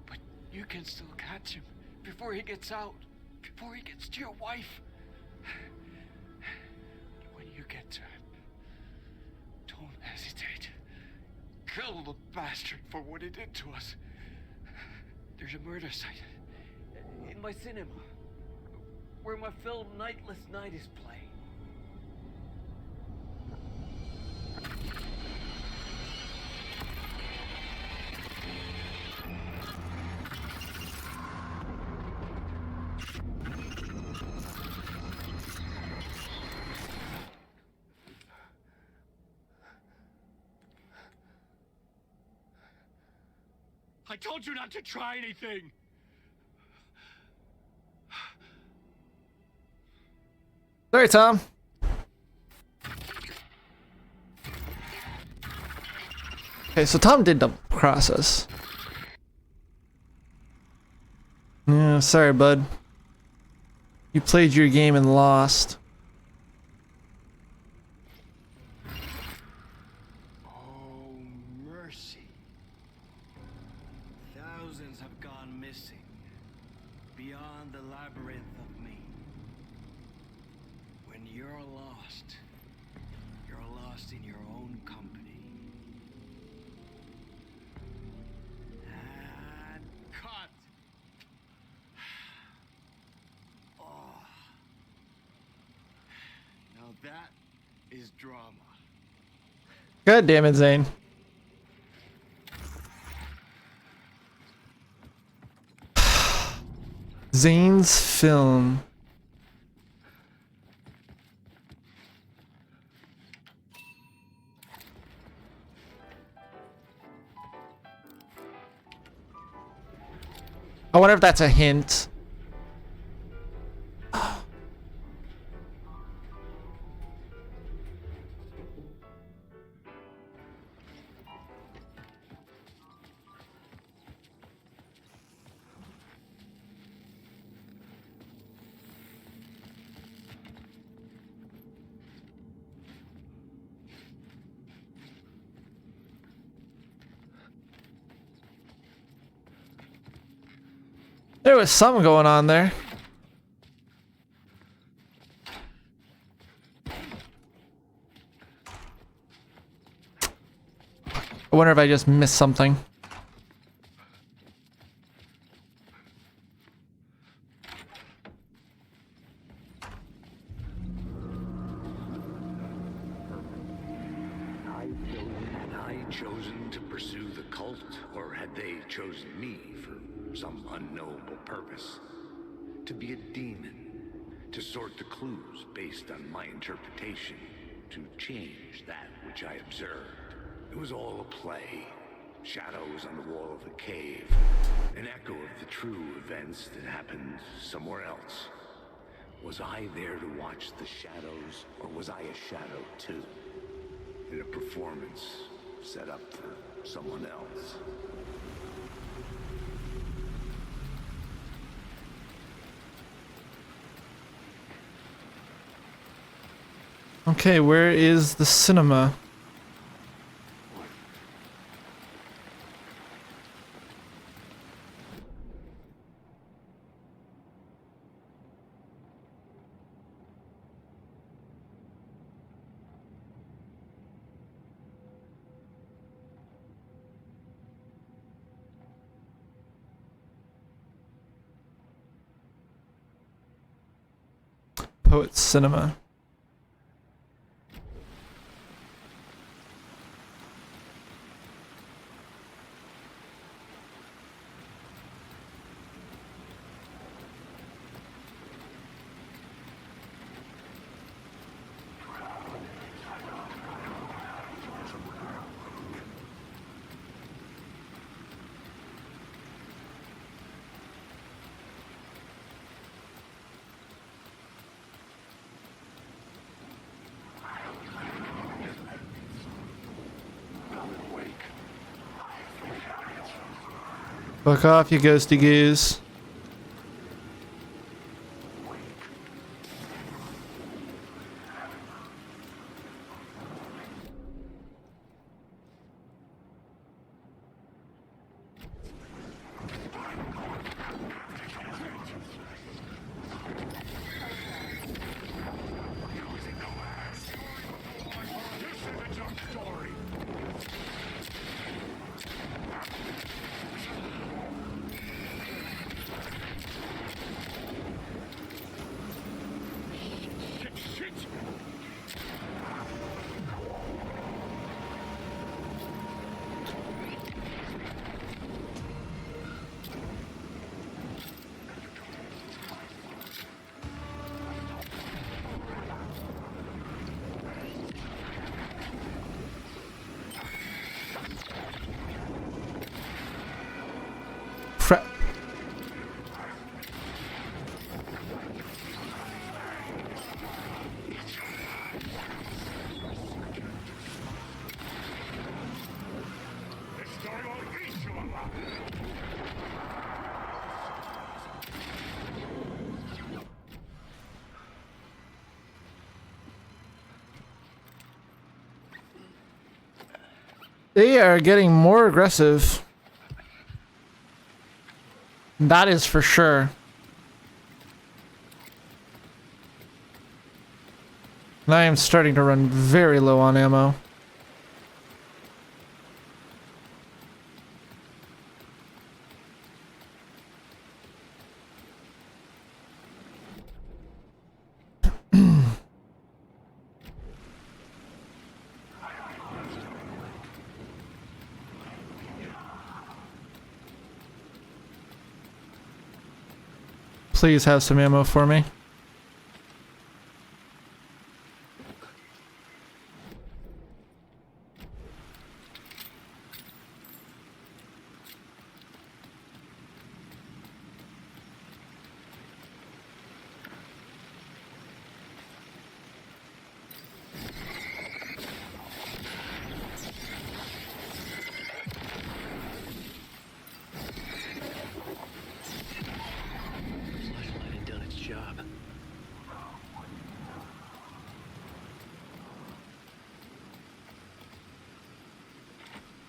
But you can still catch him before he gets out, before he gets to your wife. When you get to him, don't hesitate. Kill the bastard for what he did to us. There's a murder site in my cinema where my film Nightless Night is playing. I told you not to try anything! Sorry, Tom. Okay, so Tom did double cross us. Yeah, sorry, bud. You played your game and lost. Oh, mercy. Thousands have gone missing. Beyond the labyrinth of me. When you're lost in your own company. And cut! Oh. Now that is drama. God damn it, Zane. Zane's film. I wonder if that's a hint. There was something going on there. I wonder if I just missed something. Had I chosen to pursue the cult, or had they chosen me for some unknowable purpose? To be a demon, to sort the clues based on my interpretation, to change that which I observed. It was all a play. Shadows on the wall of the cave, an echo of the true events that happened somewhere else. Was I there to watch the shadows, or was I a shadow too? In a performance set up for someone else. Okay, where is the cinema? Poet Cinema. Fuck off, you ghosty goose. Crap. This story will eat you alive. They are getting more aggressive. That is for sure. And I am starting to run very low on ammo. Please have some ammo for me. Flashlight had done its job.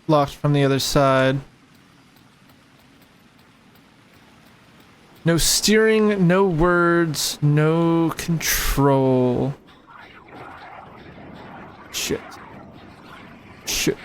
Locked from the other side. No steering, no words, no control. Shit. Shit.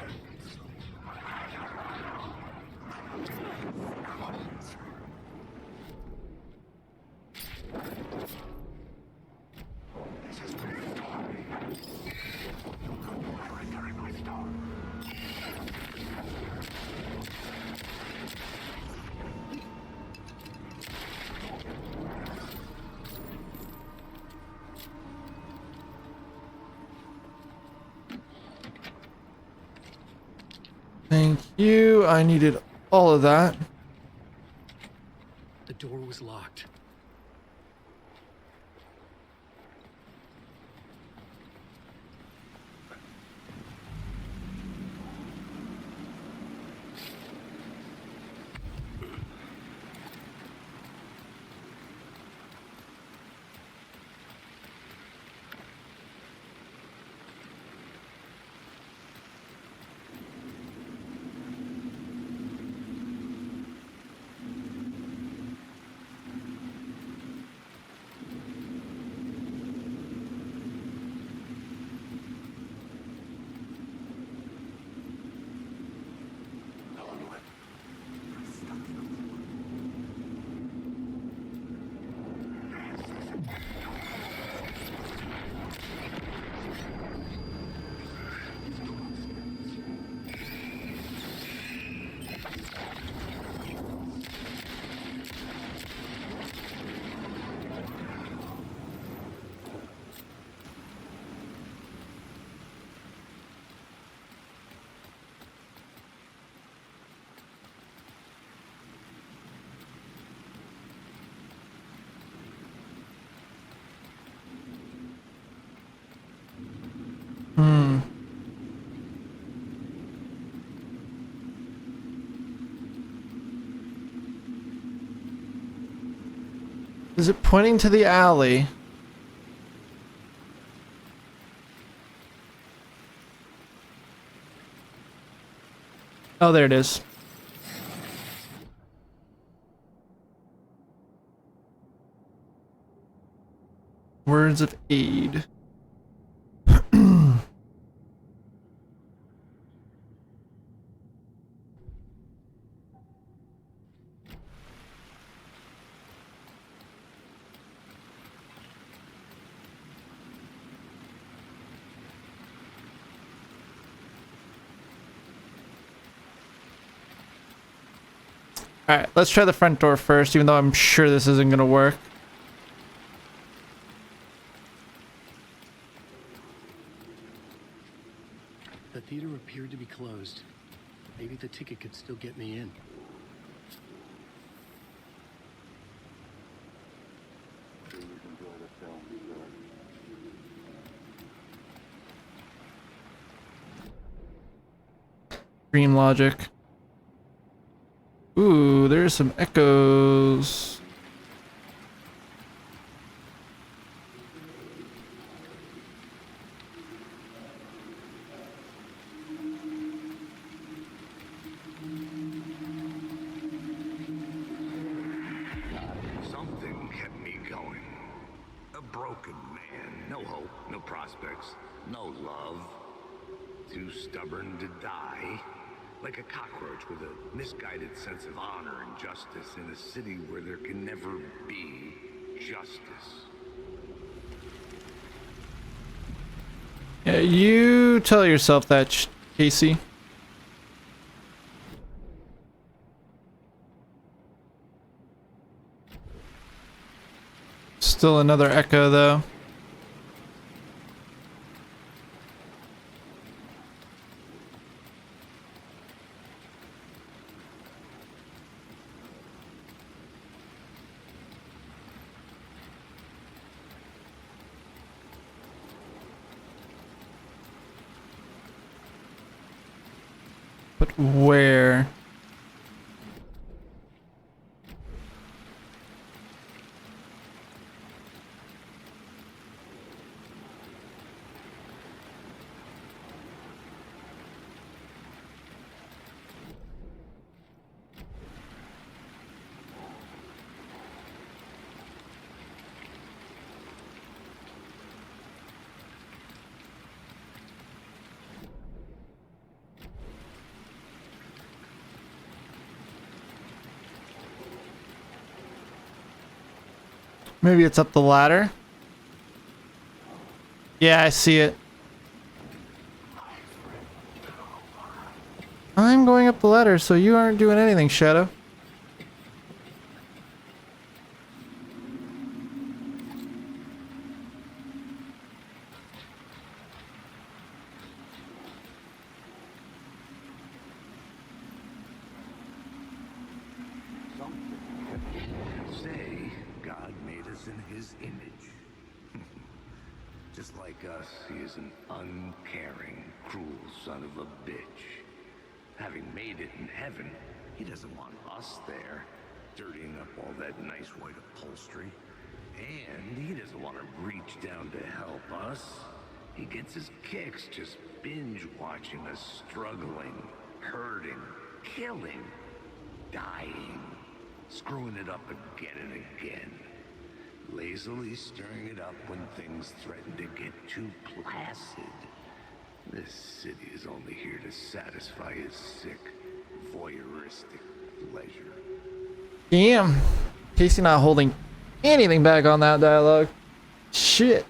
Thank you. I needed all of that. The door was locked. Is it pointing to the alley? Oh, there it is. Words of aid. Alright, let's try the front door first, even though I'm sure this isn't gonna work. The theater appeared to be closed. Maybe the ticket could still get me in. Dream logic. Ooh, there's some echoes. Something kept me going. A broken man. No hope, no prospects, no love. Too stubborn to die. Like a cockroach with a misguided sense of honor and justice in a city where there can never be justice. Yeah, you tell yourself that, Casey. Still another echo, though. But where? Maybe it's up the ladder. Yeah, I see it. I'm going up the ladder, so you aren't doing anything, Shadow. Say, God made us in his image. Just like us, he is an uncaring, cruel son of a bitch. Having made it in heaven, he doesn't want us there, dirtying up all that nice white upholstery. And he doesn't want to reach down to help us. He gets his kicks just binge watching us struggling, hurting, killing, dying, screwing it up again and again. Lazily stirring it up when things threaten to get too placid. This city is only here to satisfy his sick, voyeuristic pleasure. Damn. Casey not holding anything back on that dialogue. Shit.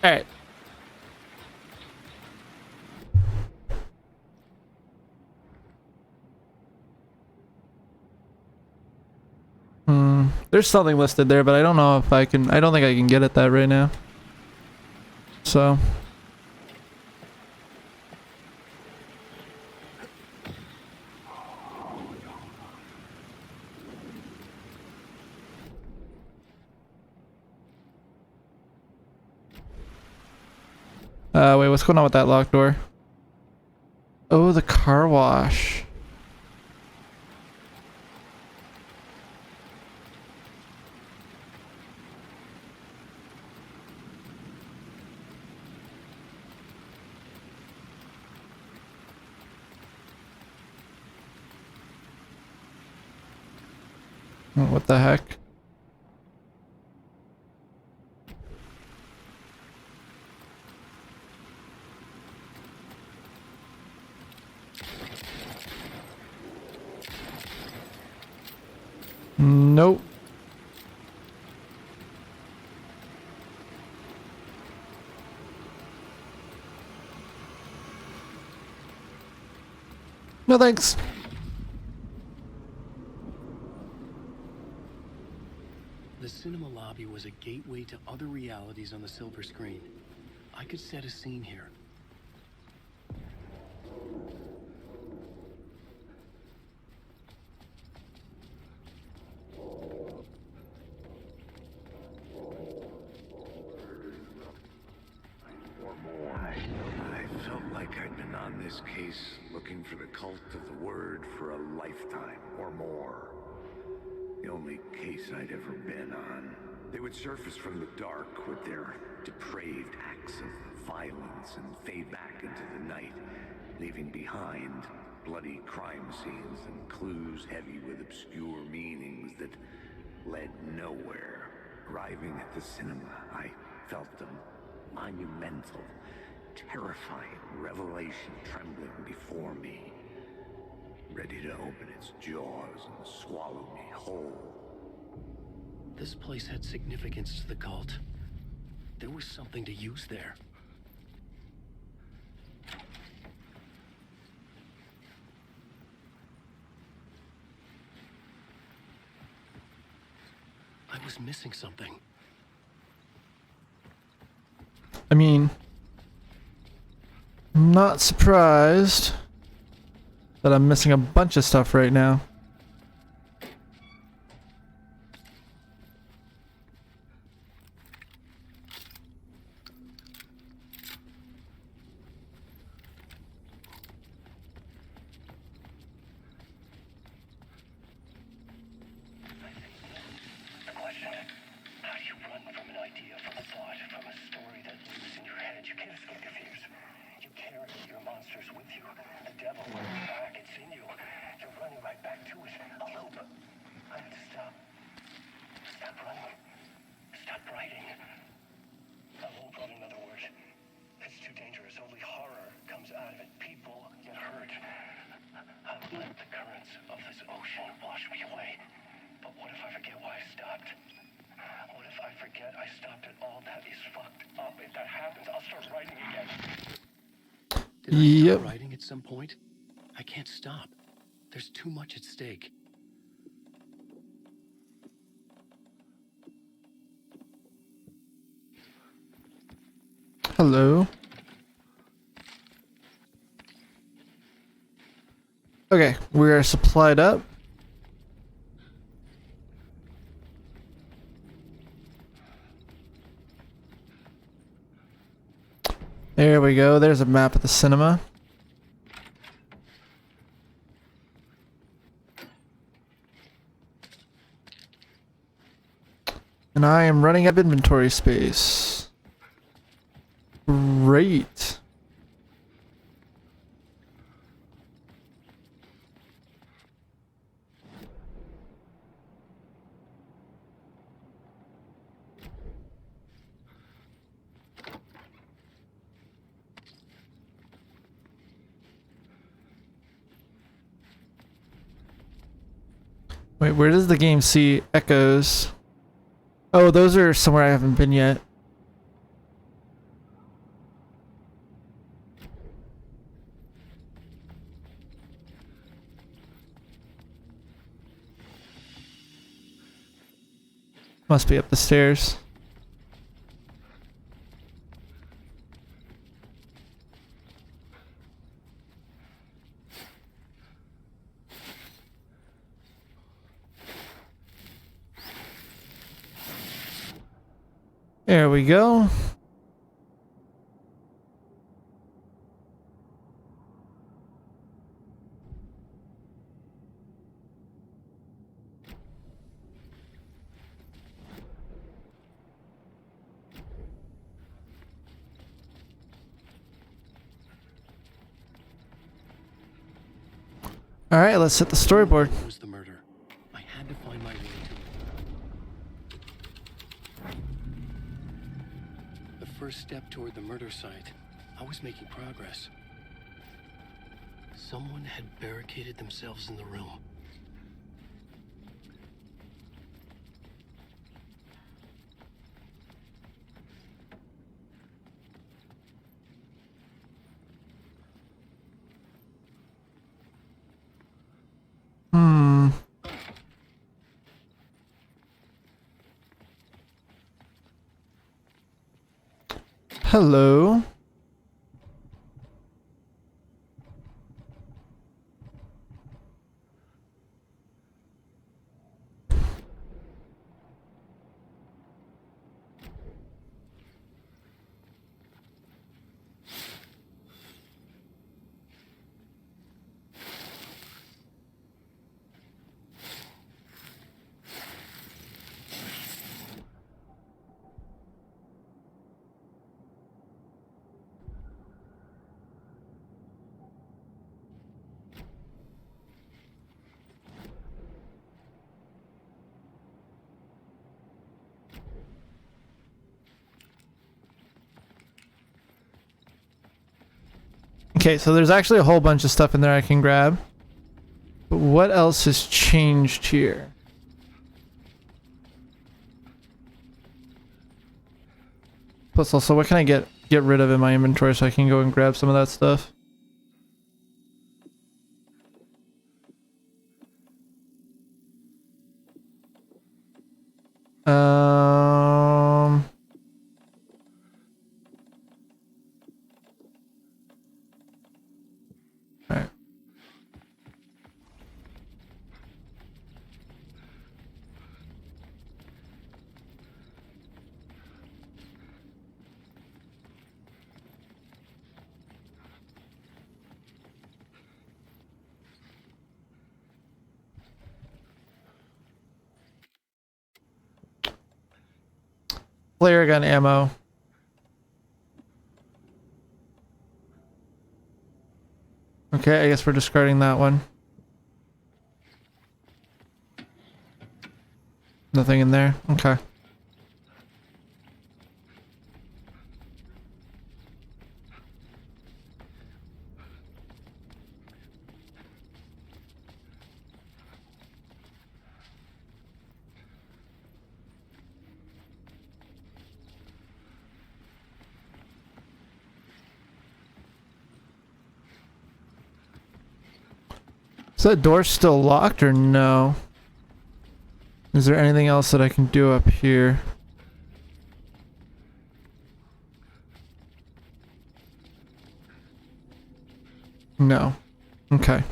Alright. There's something listed there, but I don't know if I can. I don't think I can get at that right now. So. Wait, what's going on with that locked door? Oh, the car wash. Oh, what the heck? Nope. No thanks. The cinema lobby was a gateway to other realities on the silver screen. I could set a scene here. I felt like I'd been on this case looking for the cult of the word for a lifetime or more. The only case I'd ever been on. They would surface from the dark with their depraved acts of violence and fade back into the night, leaving behind bloody crime scenes and clues heavy with obscure meanings that led nowhere. Arriving at the cinema, I felt them monumental, terrifying revelation trembling before me, ready to open its jaws and swallow me whole. This place had significance to the cult. There was something to use there. I was missing something. I mean, I'm not surprised that I'm missing a bunch of stuff right now. The question, how do you run from an idea, from a thought, from a story that lives in your head? You can't escape your fears. You carry your monsters with you. The devil runs back, it's in you. You're running right back to it. A loop. I have to stop. Stop running. Stop writing. I won't run, in other words. It's too dangerous. Only horror comes out of it. People get hurt. I'll let the currents of this ocean wash me away. But what if I forget why I stopped? What if I forget I stopped at all? That is fucked up. If that happens, I'll start writing again. Did I stop writing at some point? I can't stop. There's too much at stake. Hello. Okay, we are supplied up. There we go. There's a map of the cinema. And I am running out of inventory space. Great. Wait, where does the game see echoes? Oh, those are somewhere I haven't been yet. Must be up the stairs. There we go. All right, let's hit the storyboard. What was the murder? I had to find my way to first step toward the murder site. I was making progress. Someone had barricaded themselves in the room. Hello. Okay, so there's actually a whole bunch of stuff in there I can grab. But what else has changed here? Plus also, what can I get rid of in my inventory so I can go and grab some of that stuff? Alright. Flare gun ammo. Okay, I guess we're discarding that one. Nothing in there? Okay. Is that door still locked or no? Is there anything else that I can do up here? No. Okay.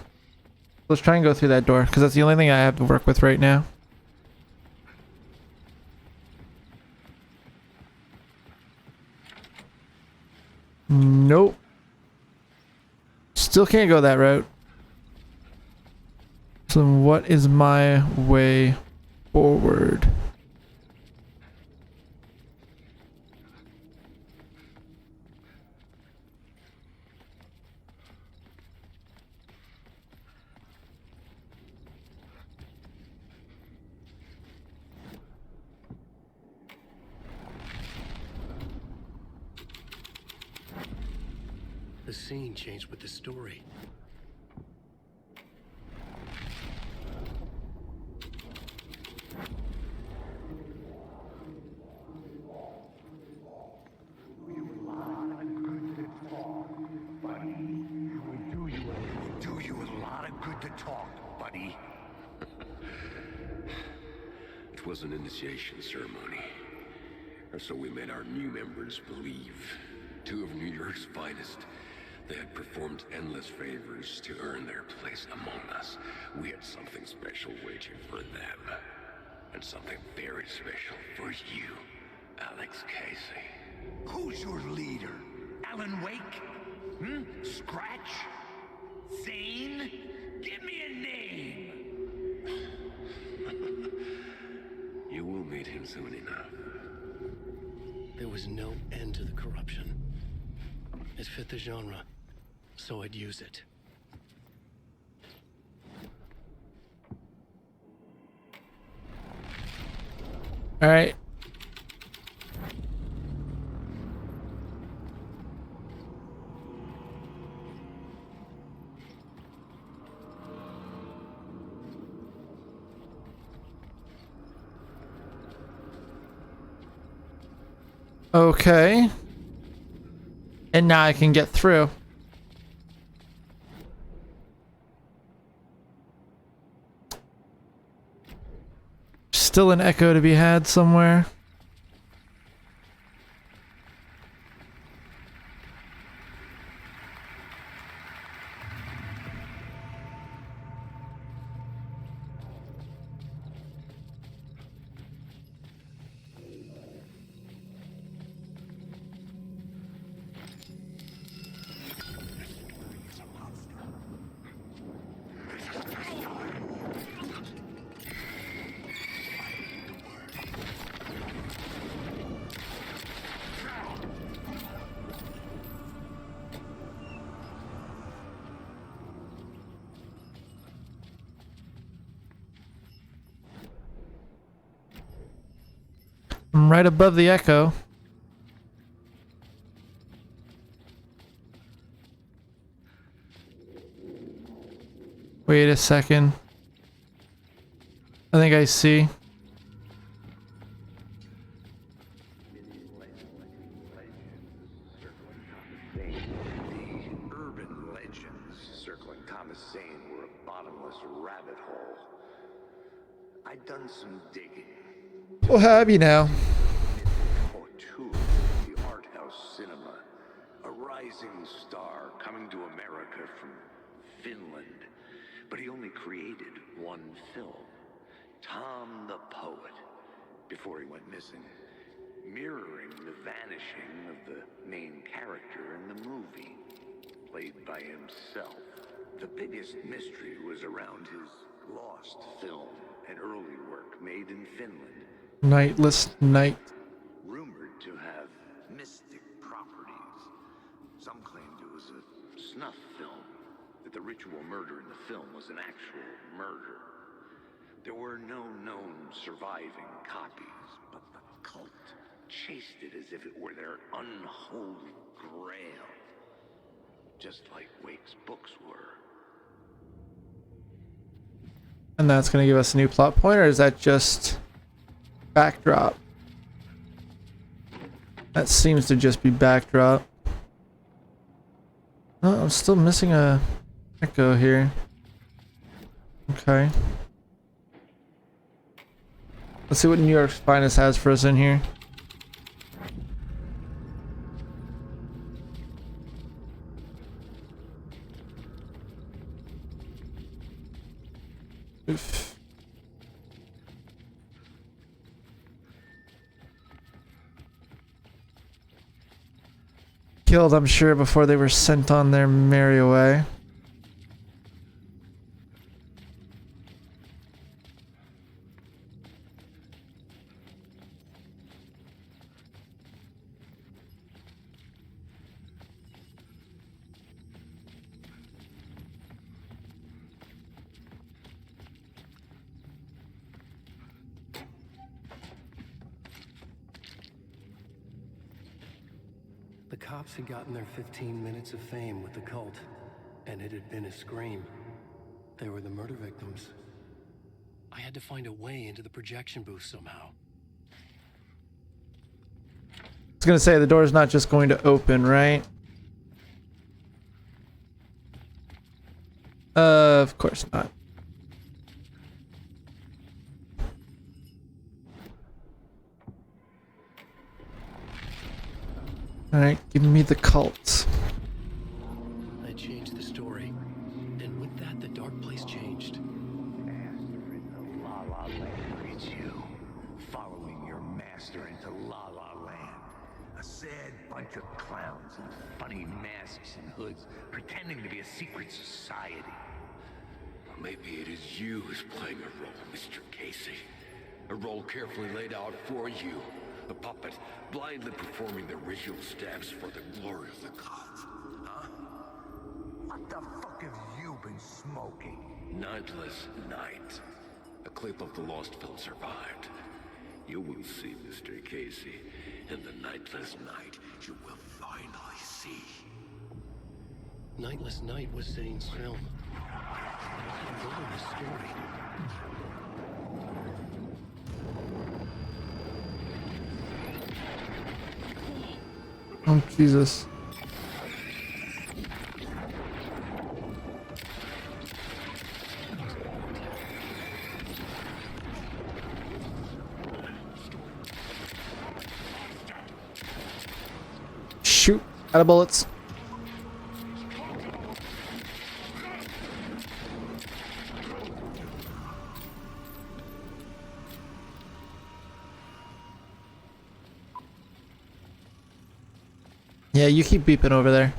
Let's try and go through that door, because that's the only thing I have to work with right now. Nope. Still can't go that route. So then what is my way forward? The scene changed with the story. It was an initiation ceremony, or so we made our new members believe. Two of New York's finest. They had performed endless favors to earn their place among us. We had something special waiting for them. And something very special for you, Alex Casey. Who's your leader? Alan Wake? Scratch? Zane? Give me a name! You will meet him soon enough. There was no end to the corruption. It fit the genre, so I'd use it. All right. Okay. And now I can get through. Still an echo to be had somewhere. I'm right above the echo. Wait a second. I think I see. The urban legends circling Thomas Zane were a bottomless rabbit hole. I'd done some digging. We'll have you now. Auteur, the art house cinema, a rising star coming to America from Finland, but he only created one film, Tom the Poet, before he went missing, mirroring the vanishing of the main character in the movie, played by himself. The biggest mystery was around his lost film, an early work made in Finland, Nightless Night. rumored to have mystic properties. Some claimed it was a snuff film, that the ritual murder in the film was an actual murder. There were no known surviving copies, but the cult chased it as if it were their unholy grail, just like Wake's books were. And that's going to give us a new plot point, or is that just backdrop? That seems to just be backdrop. Oh, I'm still missing a echo here. Okay. Let's see what New York's Finest has for us in here. Oof. Killed, I'm sure, before they were sent on their merry way. The cops had gotten their 15 minutes of fame with the cult, and it had been a scream. They were the murder victims. I had to find a way into the projection booth somehow. I was gonna say the door's not just going to open, right? Of course not. Alright, give me the cult. I changed the story, and with that, the dark place changed. Master in the La La Land greets you, following your master into La La Land. A sad bunch of clowns in funny masks and hoods, pretending to be a secret society. Maybe it is you who's playing a role, Mr. Casey. A role carefully laid out for you. A puppet, blindly performing the ritual steps for the glory of the cult. Huh? What the fuck have you been smoking? Nightless Night. A clip of the lost film survived. You will see, Mr. Casey. In the Nightless Night, you will finally see. Nightless Night was Zane's film. I wrote this story. Oh, Jesus. Shoot. Out of bullets. Yeah, you keep beeping over there.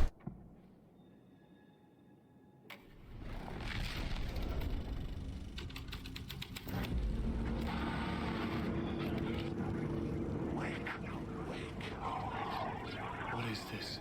What is this?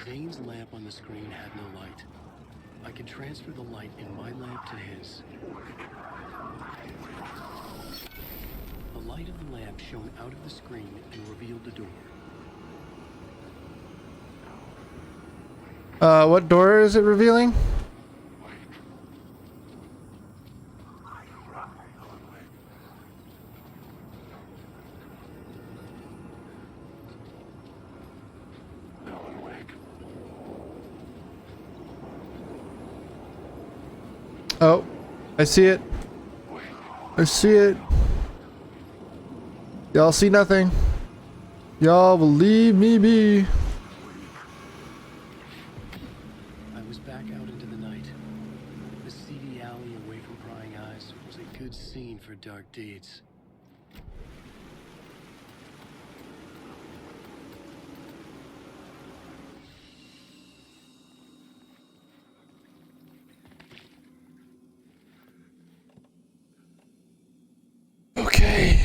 Zane's lamp on the screen had no light. I could transfer the light in my lamp to his. The light of the lamp shone out of the screen and revealed the door. What door is it revealing? Oh, I see it. I see it. Y'all see nothing. Y'all will leave me be. I was back out into the night. The seedy alley away from prying eyes was a good scene for dark deeds. Okay.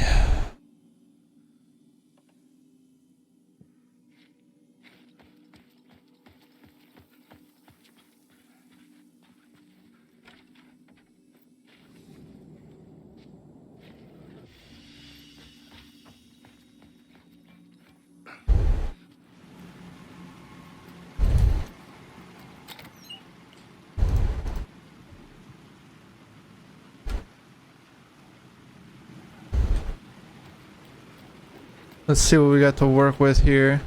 Let's see what we got to work with here.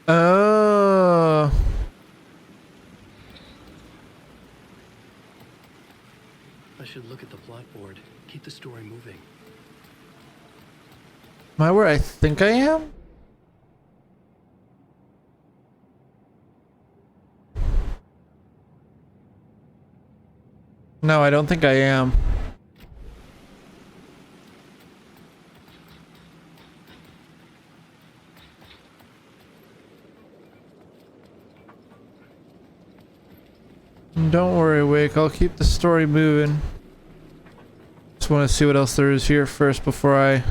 Oh. I should look at the plot board. Keep the story moving. Am I where I think I am? No, I don't think I am. Don't worry, Wake. I'll keep the story moving. Just want to see what else there is here first before I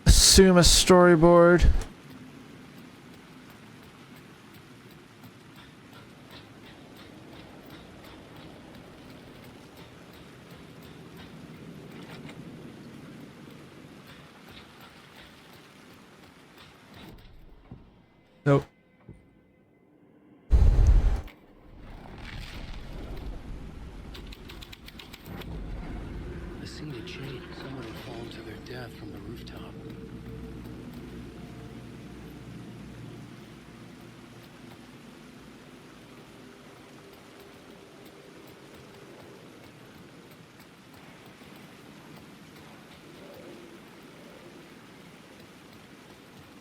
assume a storyboard. Nope. The scene had changed. Someone had fallen to their death from the rooftop.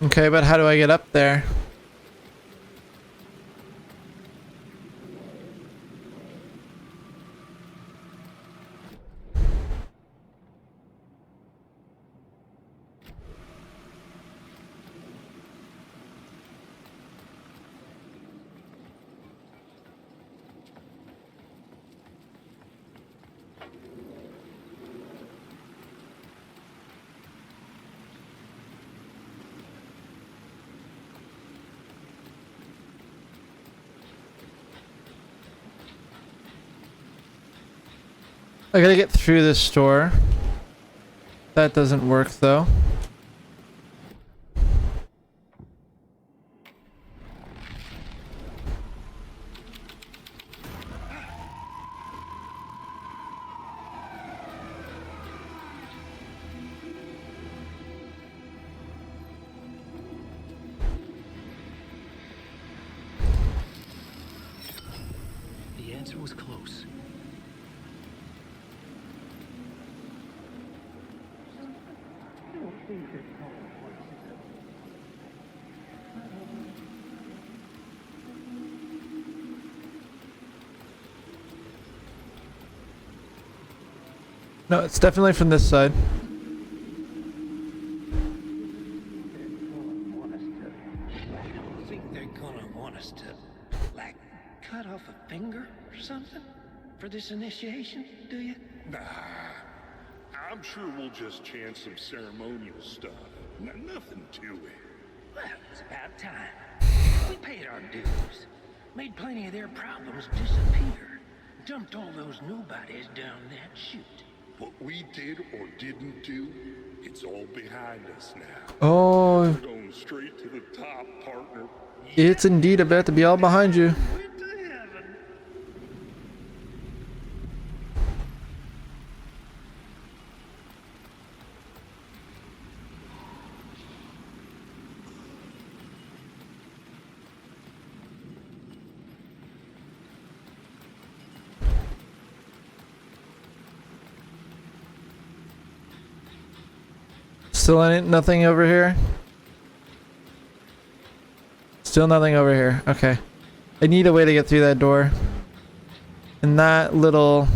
Okay, but how do I get up there? I gotta get through this store. That doesn't work though. The answer was close. No, it's definitely from this side. I don't think they're gonna want us to, like, cut off a finger or something for this initiation, do you? Nah. I'm sure we'll just chant some ceremonial stuff. Nothing to it. Well, it's about time. We paid our dues. Made plenty of their problems disappear. Dumped all those nobodies down that chute. What we did or didn't do, it's all behind us now. Oh, We're going straight to the top, partner. it's indeed about to be all behind you. Went to heaven. Still ain't nothing over here. Still nothing over here. Okay. I need a way to get through that door. And that little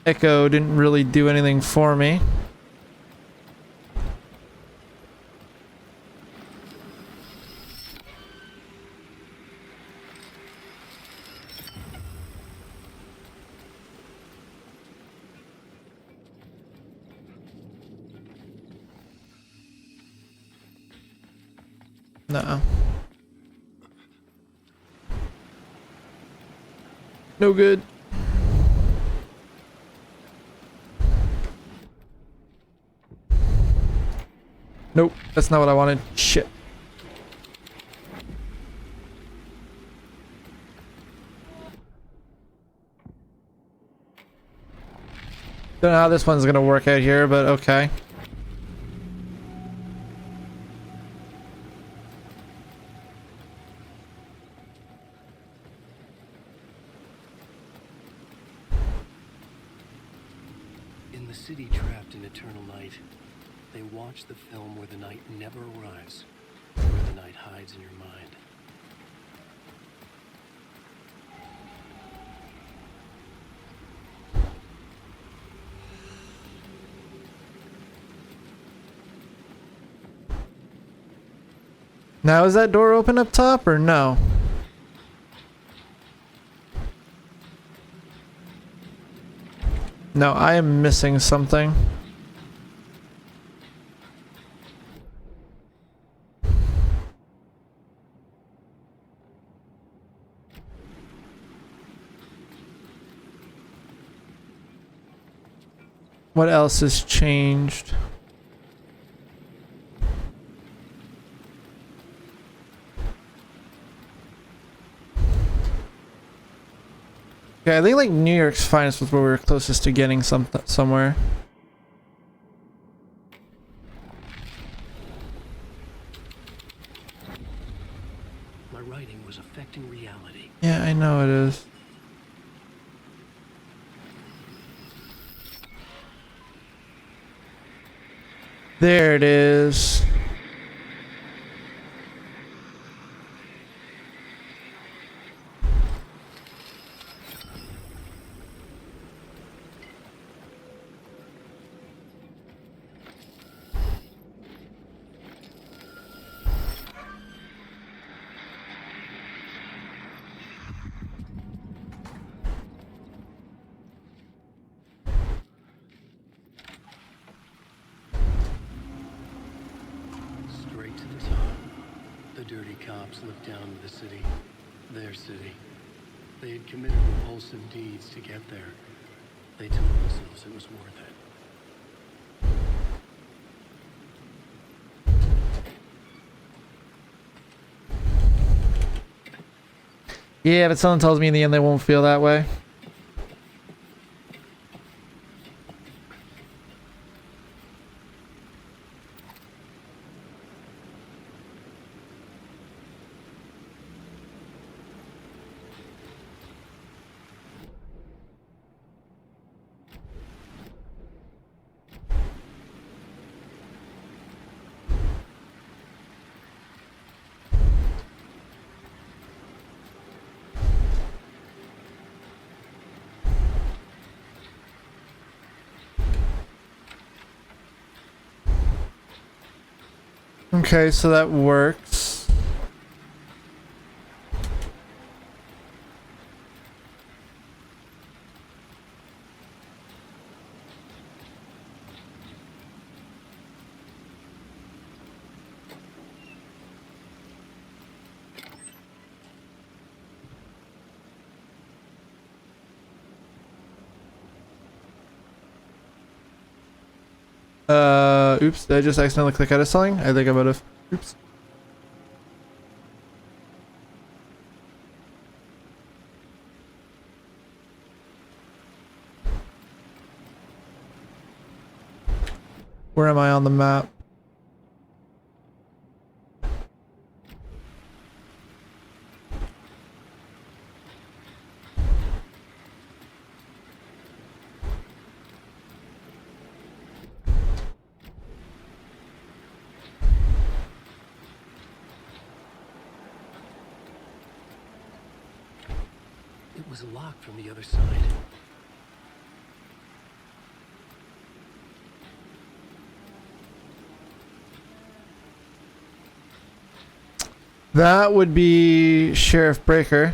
echo didn't really do anything for me. No. No good. Nope, that's not what I wanted. Shit. Don't know how this one's gonna work out here, but okay. In the city trapped in eternal night, they watch the film where the night never arrives, where the night hides in your mind. Now is that door open up top or no? No, I am missing something. What else has changed? Okay, I think like New York's Finest was where we were closest to getting somewhere. My writing was affecting reality. Yeah, I know it is. There it is. Straight to the top. The dirty cops looked down to the city. Their city. They had committed repulsive deeds to get there. They told themselves it was worth it. Yeah, but someone tells me in the end they won't feel that way. Okay, so that works. Oops, did I just accidentally click out of something? I think I might have. Oops. Where am I on the map? It was locked from the other side. That would be Sheriff Breaker.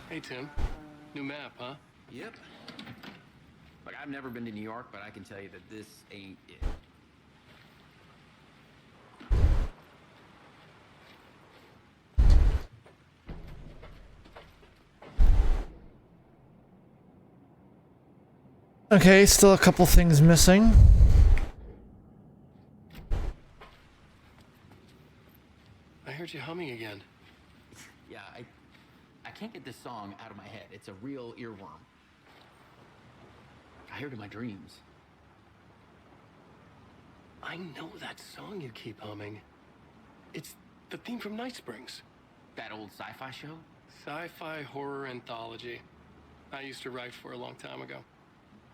Hey, Tim. New map, huh? Yep. Like, I've never been to New York, but I can tell you that this ain't it. Okay, still a couple things missing. I heard you humming again. Yeah, I can't get this song out of my head. It's a real earworm. I hear it in my dreams. I know that song you keep humming. It's the theme from Night Springs. That old sci-fi show? Sci-fi horror anthology. I used to write for a long time ago.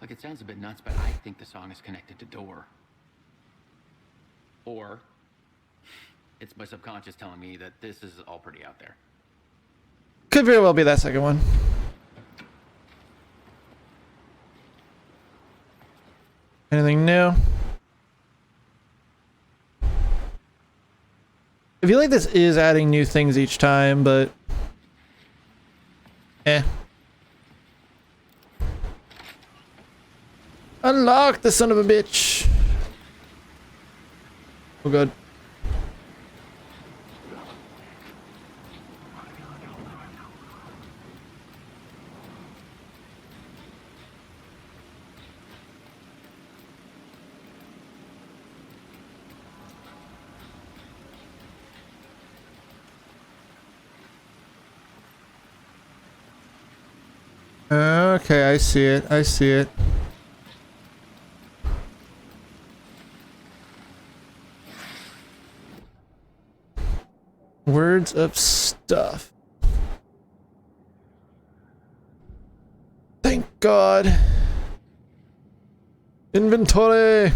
Like, it sounds a bit nuts, but I think the song is connected to Door. Or it's my subconscious telling me that this is all pretty out there. Could very well be that second one. Anything new? I feel like this is adding new things each time, but Unlock the son of a bitch. Oh god. Okay, I see it. I see it. Words of stuff. Thank God. Inventory.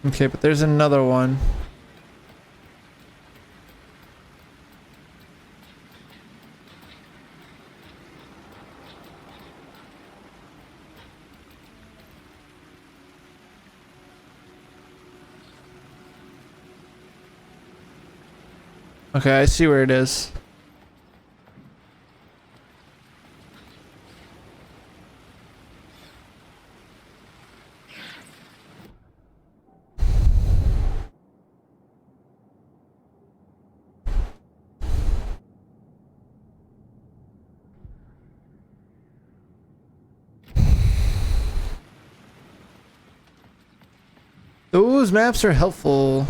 Okay, but there's another one. Okay, I see where it is. Those maps are helpful.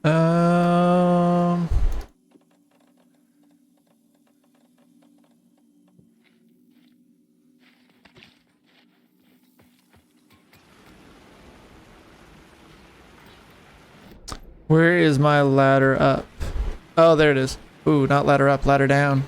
Um, where is my ladder up? Oh, there it is. Ooh, not ladder up, ladder down.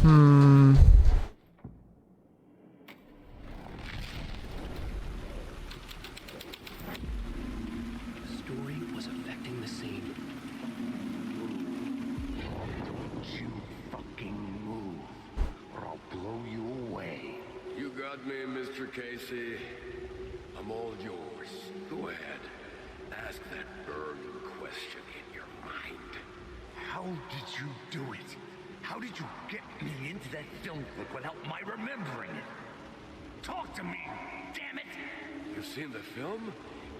Hmm. The story was affecting the scene. Don't you fucking move, or I'll blow you away. You got me, Mr. Casey. I'm all yours. Go ahead. Ask that burning question in your mind. How did you do it? How did you get me into that film clip without my remembering it? Talk to me, damn it! You've seen the film?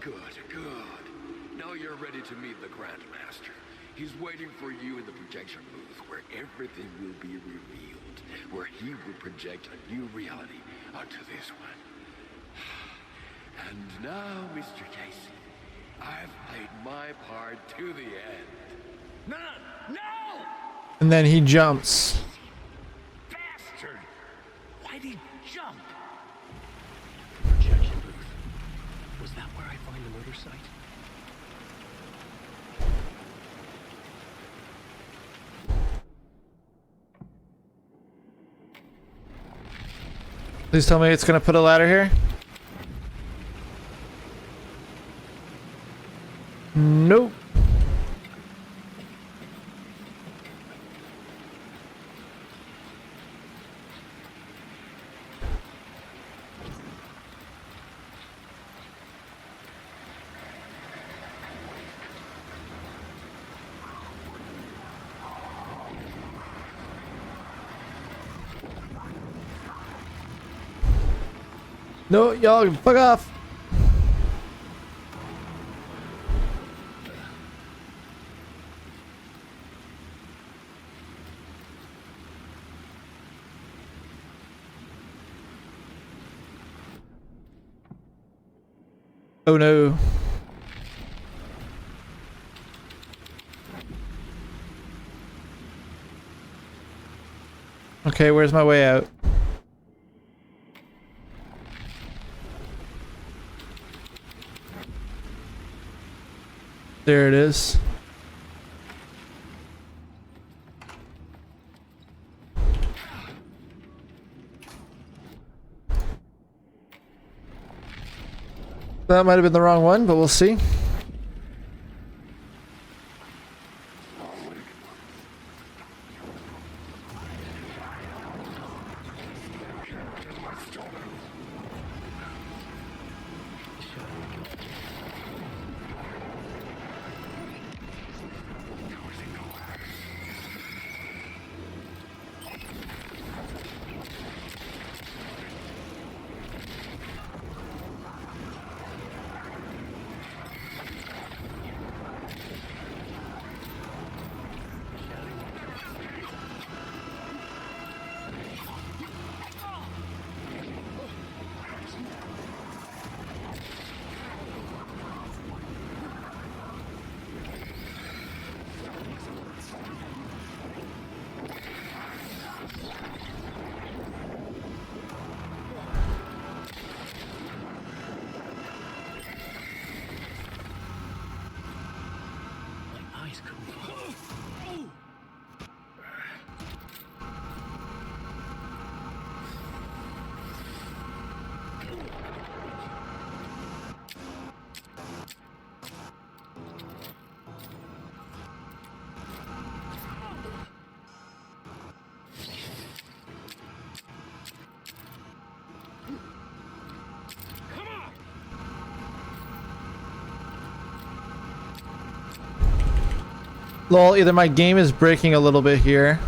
Good, good. Now you're ready to meet the Grandmaster. He's waiting for you in the projection booth where everything will be revealed, where he will project a new reality onto this one. And now, Mr. Casey, I've played my part to the end. No! And then he jumps. Bastard! Why'd he jump? Projection booth. Was that where I find the murder site? Please tell me it's gonna put a ladder here. Nope. No, y'all fuck off. Oh no. Okay, where's my way out? There it is. That might have been the wrong one, but we'll see. Lol, either my game is breaking a little bit here.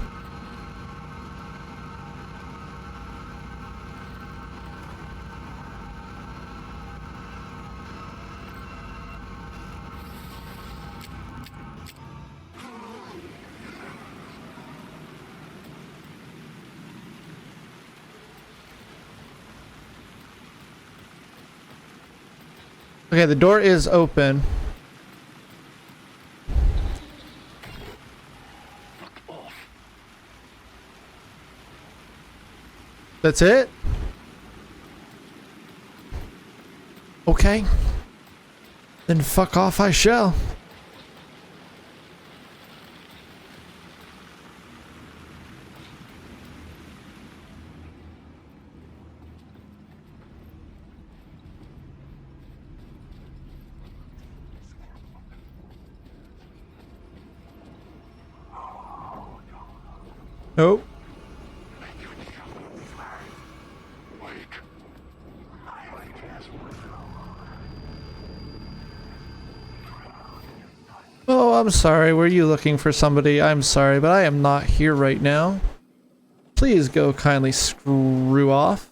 Okay, the door is open. That's it? Okay. Then fuck off I shall. Nope. Oh, I'm sorry. Were you looking for somebody? I'm sorry, but I am not here right now. Please go kindly screw off.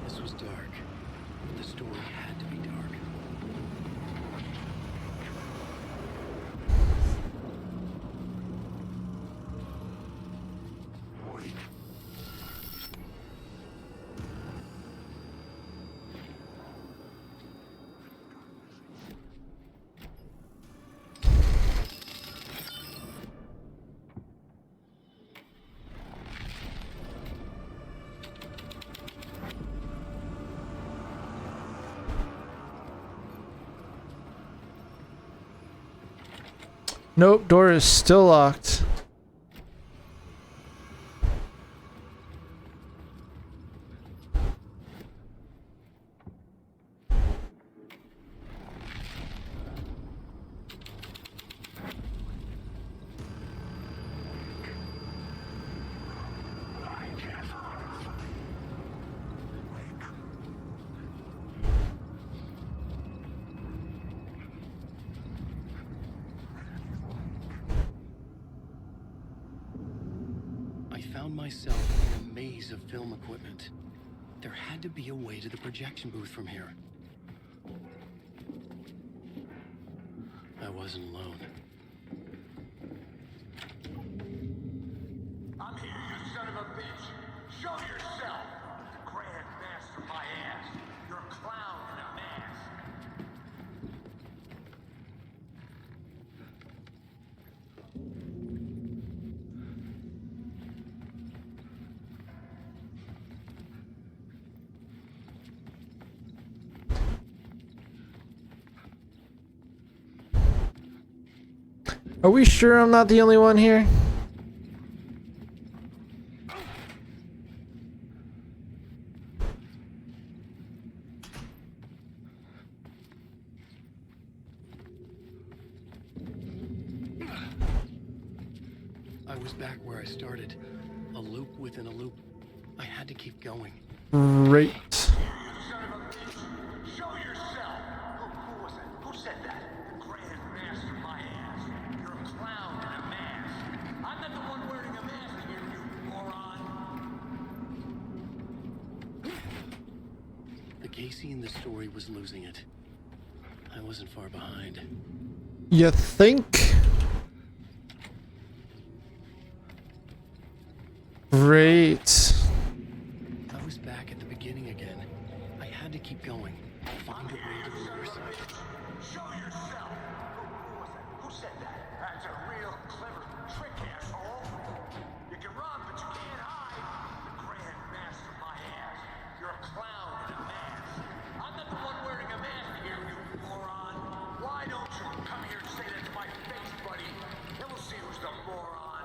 This was dark. The story had to be dark. Nope, door is still locked. I found myself in a maze of film equipment. There had to be a way to the projection booth from here. I wasn't alone. I'm here, you son of a bitch. Show yourself. The Grand Master my ass. You're a clown in a mask. Are we sure I'm not the only one here? I was back where I started. A loop within a loop. I had to keep going. Great. Son of a bitch. Show yourself. Who was it? Who said that? The Grand Master my ass. You're a clown in a mask. I'm not the one wearing a mask here, you moron. The Casey in the story was losing it. I wasn't far behind. You think? Great. I was back at the beginning again. I had to keep going. Find a way to the other side. Show yourself. Who was that? Who said that? That's a real clever trick, asshole. You can run, but you can't hide. The Grand Master my ass. You're a clown in a mask. I'm not the one wearing a mask here, you moron. Why don't you come here and say that to my face, buddy? Then we'll see who's the moron.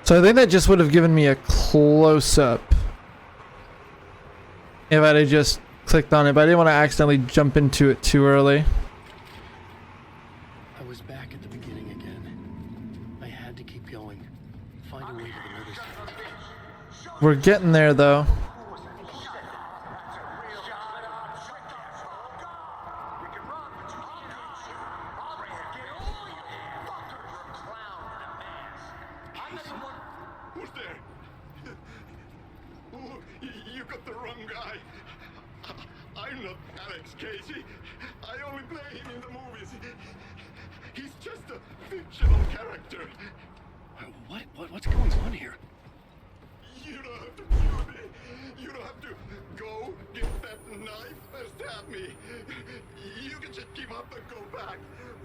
So I think that just would have given me a close-up if I'd have just clicked on it, but I didn't want to accidentally jump into it too early. I was back at the beginning again. I had to keep going. Find a way to the other side. We're getting there, though. Who's there? Oh, you got the wrong guy. I'm not Alex Casey. I only play him in the movies. He's just a fictional character. What's going on here? You don't have to kill me. You don't have to go get that knife and stab me. You can just give up and go back.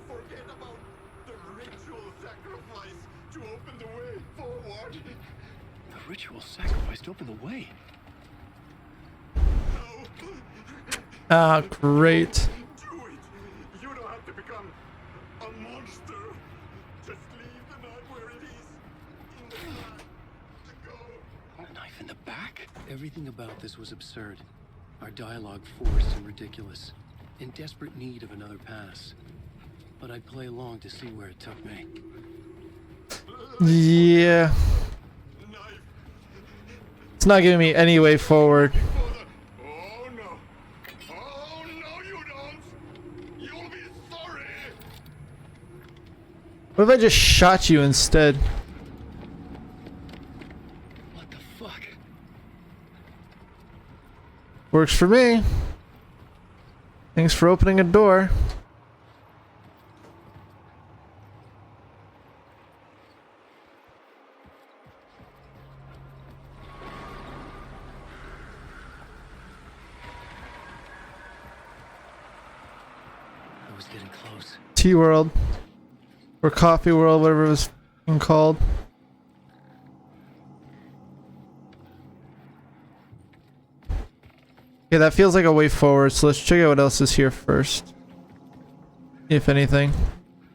Forget about the ritual sacrifice to open the way forward. The ritual sacrifice to open the way. No. Ah, great. Do it. You don't have to become a monster. Just leave the knife where it is. In the back. To go. A knife in the back? Everything about this was absurd. Our dialogue forced and ridiculous. In desperate need of another pass. But I'd play along to see where it took me. Yeah. Knife. It's not giving me any way forward. Oh no. Oh no, you don't. You'll be sorry. What if I just shot you instead? What the fuck? Works for me. Thanks for opening a door. I was getting close. Tea World. Or Coffee World, whatever it was f***ing called. Okay, that feels like a way forward, so let's check out what else is here first. If anything.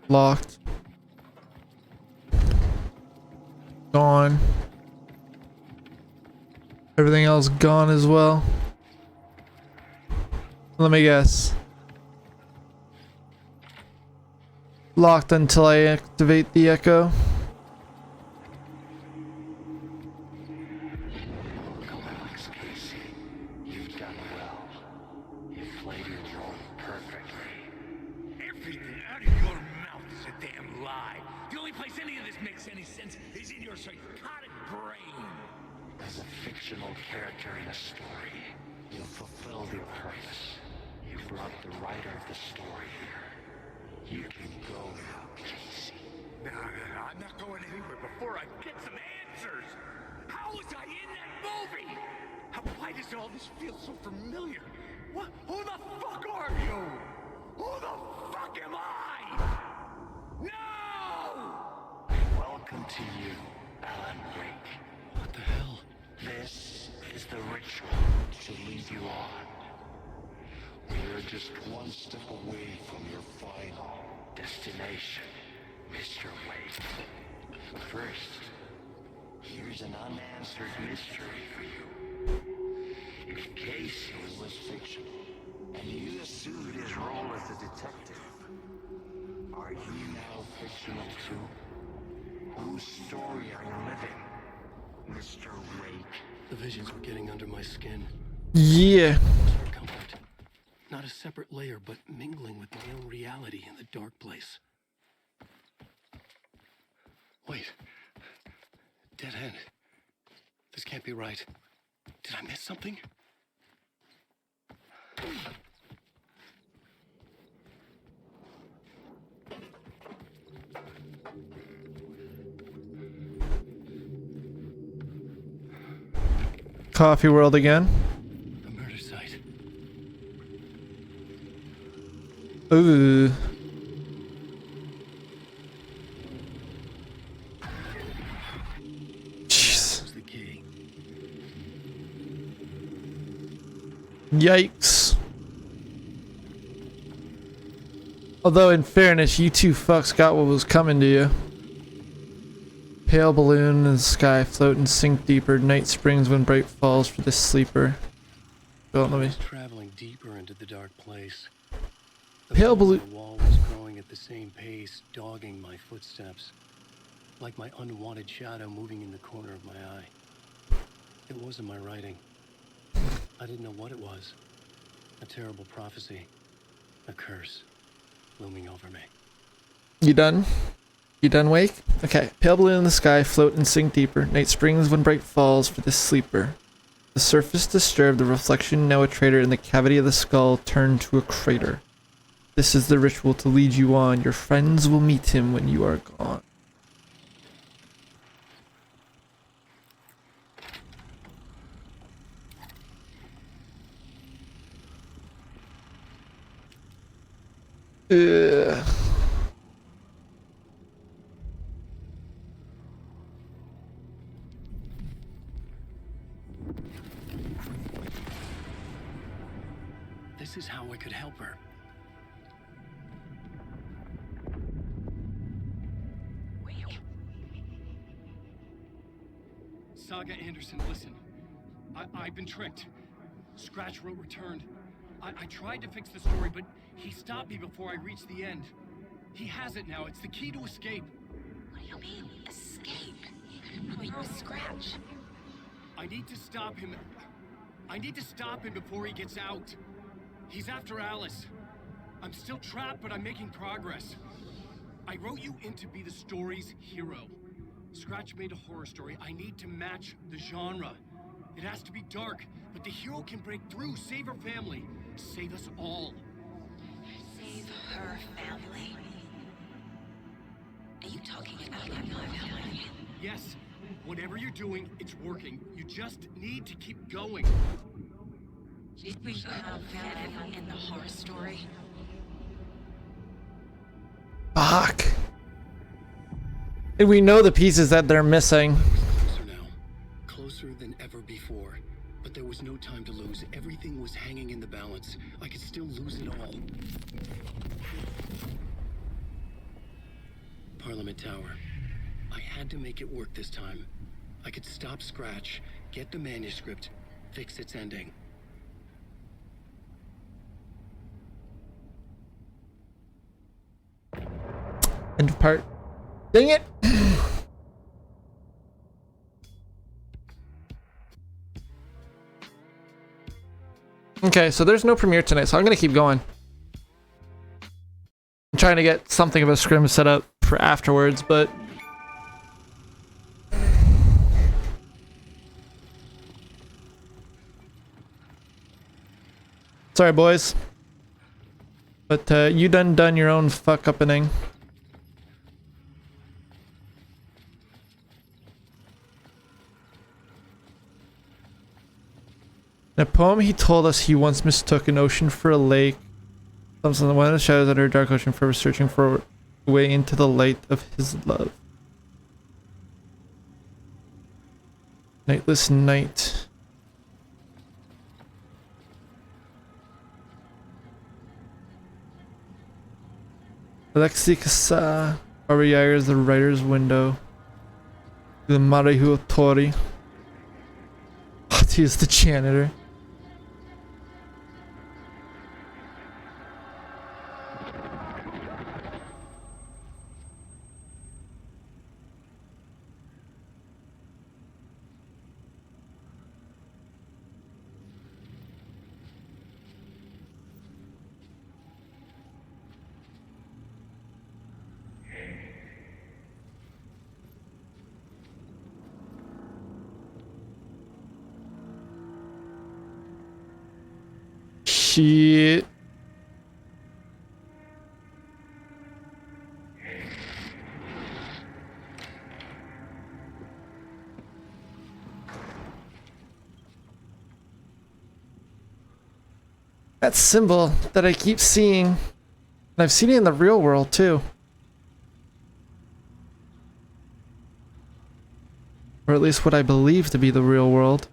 Locked. Gone. Everything else gone as well. Let me guess. Locked until I activate the echo. Alex Casey, you've done well. You've played your role perfectly. Everything out of your mouth is a damn lie. The only place any of this makes any sense is in your psychotic brain. As a fictional character in a story, you've fulfilled your purpose. You've brought the writer of the story here. You can go now, Casey. I'm not going anywhere before I get some answers. How was I in that movie? Why does all this feel so familiar? What? Who the fuck are you? Who the fuck am I? No! Welcome to you, Alan Wake. What the hell? This is the ritual to lead you on. We're just one step away from your final destination, Mr. Wake. But first, here's an unanswered mystery for you. If Casey was fictional, and you assumed his role as a detective, are you now fictional too? Whose story are you living, Mr. Wake? The visions were getting under my skin. Yeah. For comfort. Not a separate layer, but mingling with my own reality in the dark place. Wait. Dead end. This can't be right. Did I miss something? Coffee World again. A murder site. Ooh. Jeez. Was the key. Yikes. Although, in fairness, you two fucks got what was coming to you. Pale balloon in the sky, float and sink deeper. Night springs when bright falls for the sleeper. Don't let I me. was traveling deeper into the dark place. The Pale hole in balloon. the wall was growing at the same pace, dogging my footsteps, like my unwanted shadow moving in the corner of my eye. It wasn't my writing. I didn't know what it was. A terrible prophecy, a curse, looming over me. You done? You done, Wake? Okay. Pale balloon in the sky, float and sink deeper. Night springs when bright falls for the sleeper. The surface disturbed, the reflection now a traitor, in the cavity of the skull turned to a crater. This is the ritual to lead you on. Your friends will meet him when you are gone. Ugh. This is how I could help her. Saga Anderson, listen. I've been tricked. Scratch wrote returned. I tried to fix the story, but he stopped me before I reached the end. He has it now. It's the key to escape. What do you mean, escape? How are you a Scratch? I need to stop him. I need to stop him before he gets out. He's after Alice. I'm still trapped, but I'm making progress. I wrote you in to be the story's hero. Scratch made a horror story. I need to match the genre. It has to be dark, but the hero can break through, save her family, save us all. Save her family? Are you talking about my family? Yes, whatever you're doing, it's working. You just need to keep going. Did we have family in the horror story? Fuck. And we know the pieces that they're missing. Closer now. Closer than ever before. But there was no time to lose. Everything was hanging in the balance. I could still lose it all. Parliament Tower. I had to make it work this time. I could stop Scratch, get the manuscript, fix its ending. End of part. Dang it! Okay, so there's no premiere tonight, so I'm gonna keep going. I'm trying to get something of a scrim set up for afterwards, but sorry, boys. But you done your own fuck uppening. In a poem he told us he once mistook an ocean for a lake. Something one of the shadows under a dark ocean forever searching for a way into the light of his love. Nightless night. Alexi Kasa. Barbara Yager is the writer's window. The Marihu Tori. Hati is the janitor. Shit. That symbol that I keep seeing, and I've seen it in the real world too. Or at least what I believe to be the real world.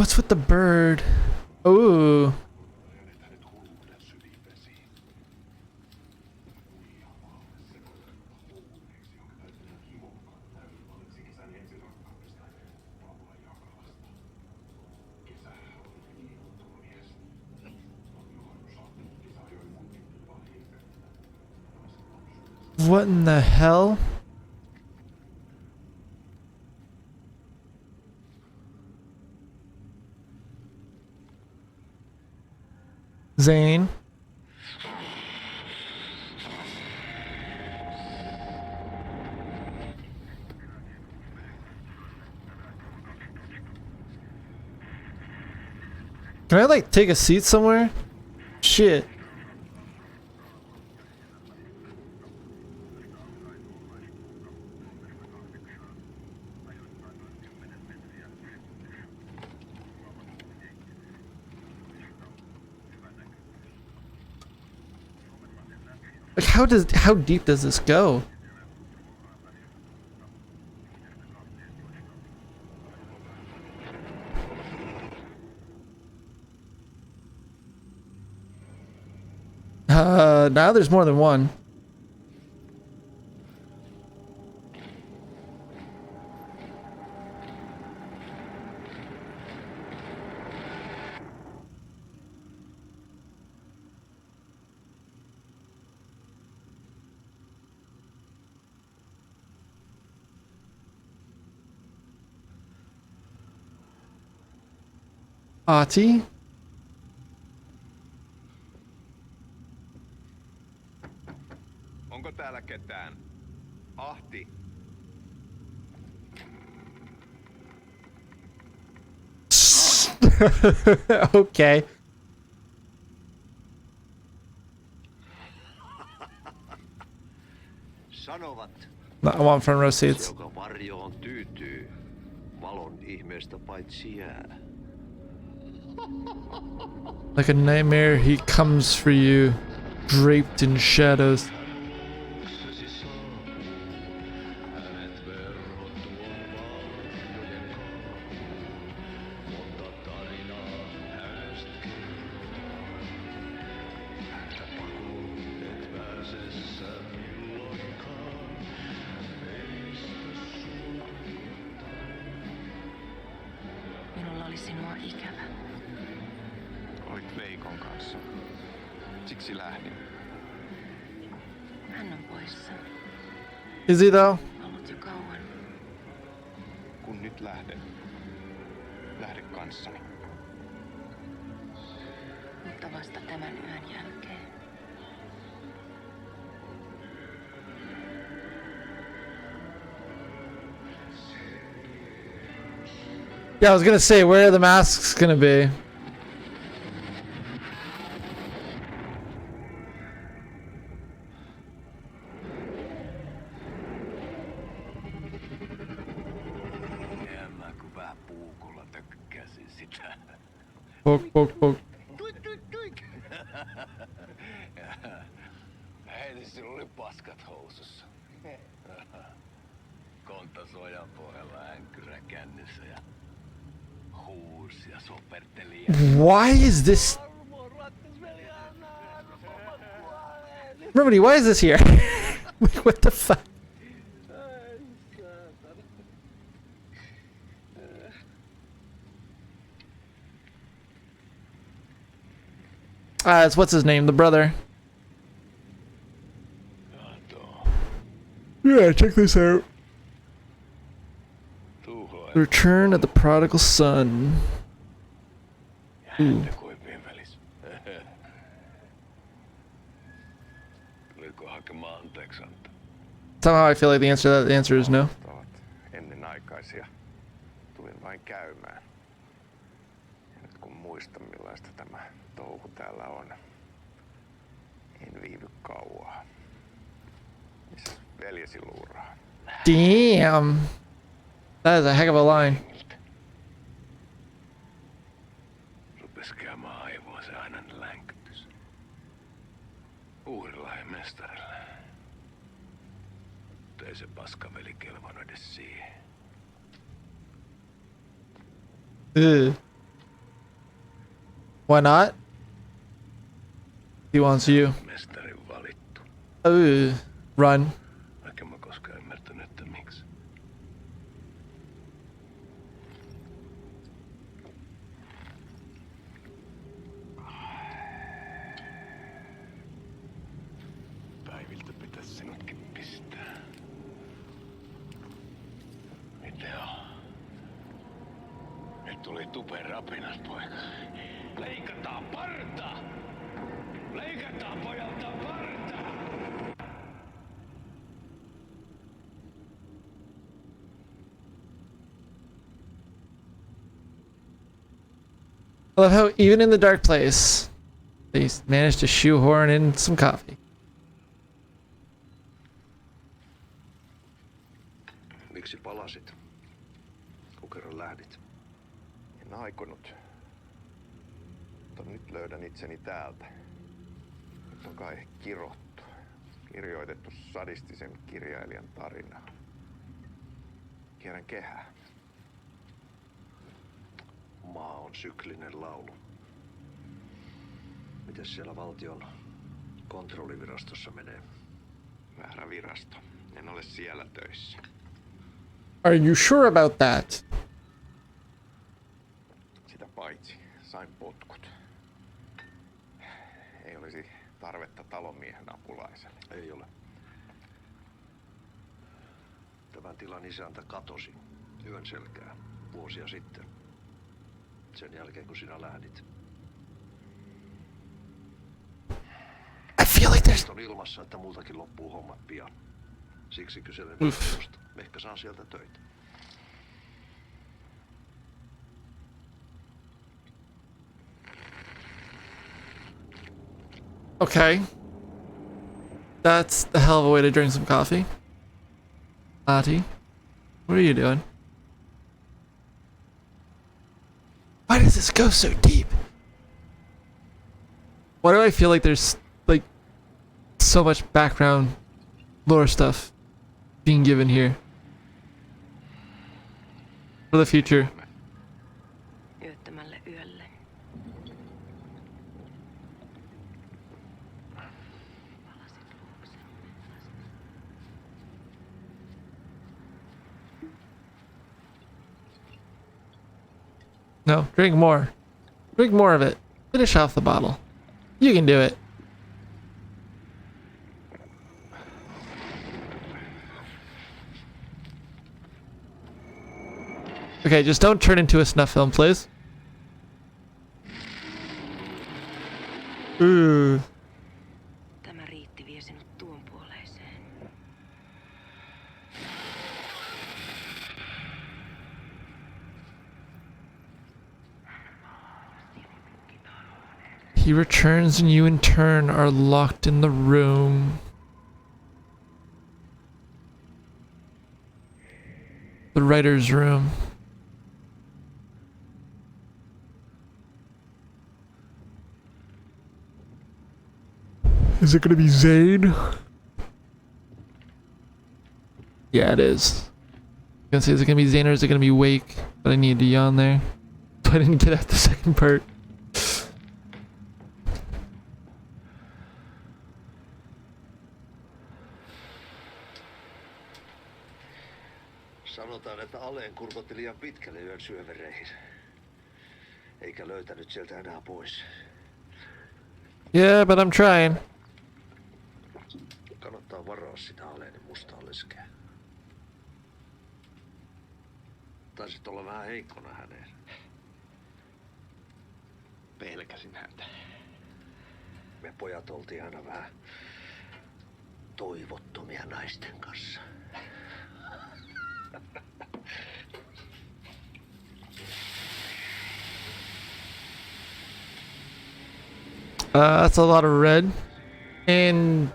what's with the bird? Ooh. What in the hell? Zane? Can I like take a seat somewhere? Shit. Like how deep does this go? Now there's more than one. Ati? Onko täällä ketään? Ahti. Okay. Sanovat, No, I want front row seats. joka varjoon tyytyy, valon ihmeestä paitsi jää. Like a nightmare, he comes for you, draped in shadows. Minulla oli sinua ikävä. Olit Veikon kanssa. Siksi lähdin. Hän on poissa. Is he though? Ollut jo kauan. Kun nyt lähden, lähde kanssani. Mutta vasta tämän yön jälkeen. Yeah, I was gonna say, where are the masks gonna be? En mä kun vähän puukolla tökkäsin sitä. Poke, poke, poke. Tuik, tuik, tuik. Heti sillä oli paskat housussa. Kontas ojan pohjalla änkyrä kännissä ja huusi ja soperteli. Why is this? Remedy, why is this here? Like, what the fuck? It's what's his name? The brother. Yeah, check this out. The Return of the Prodigal Son. Ooh. Somehow I feel like the answer to that answer is no. Ennenaikaisia. Tulin vain käymään. Ja nyt kun muistan millaista tämä touhu täällä on, en viivy kauaa. Missä veljesi luuraa? Damn. That is a heck of a line. Rupes käymään aivoon se ainainen länkytys. Uhrilahden mestarille. Mutta ei se paskaveli kelvannut edes siihen. Ugh. Why not? He wants you. Mestarin valittu. Run. Vaikka mä koskaan ymmärtänyt, että miksi. Päiviltä pitäis sinutkin pistää. Mitä on? Nyt tuli tupen rapinat, poika. Leikataan parta! Leikataan pojalta parta! I love how even in the dark place, they managed to shoehorn in some coffee. Miksi palasit? Kun kerran lähdit? En aikonut. Mutta nyt löydän itseni täältä. Nyt on kai kirottu. Kirjoitettu sadistisen kirjailijan tarina. Kierrän kehää. Maa on syklinen laulu. Mites siellä valtion kontrollivirastossa menee? Väärä virasto. En ole siellä töissä. Are you sure about that? Sitä paitsi sain potkut. Ei olisi tarvetta talonmiehen apulaiselle. Ei ole. Tämän tilan isäntä katosi yön selkää vuosia sitten. Sen jälkeen kun sinä lähdit. I feel like there's... On ilmassa, että multakin loppuu hommat pian. Siksi kyselen neuvosta. Ehkä saan sieltä töitä. Okay. That's the hell of a way to drink some coffee. Lottie, what are you doing? Why does this go so deep? Why do I feel like there's like so much background lore stuff being given here for the future? Yöttömälle yölle. No, drink more. Drink more of it. Finish off the bottle. You can do it. Okay, just don't turn into a snuff film, please. Ooh. Tämä riitti vie sinut tuon puoleiseen. He returns and you in turn are locked in the room. The writer's room. Is it gonna be Zane? Yeah, it is. I'm gonna say, is it gonna be Zane or is it gonna be Wake? But I needed to yawn there. But I didn't get out the second part. Sanotaan, että Aleen kurkotti liian pitkälle yön syövereihin. Eikä löytänyt sieltä enää pois. Yeah, but I'm trying. Kannattaa varaa sitä Aleenin mustaa leskeä. Taisit olla vähän heikkona häneen. Pelkäsin häntä. Me pojat oltiin aina vähän toivottomia naisten kanssa. That's a lot of red. And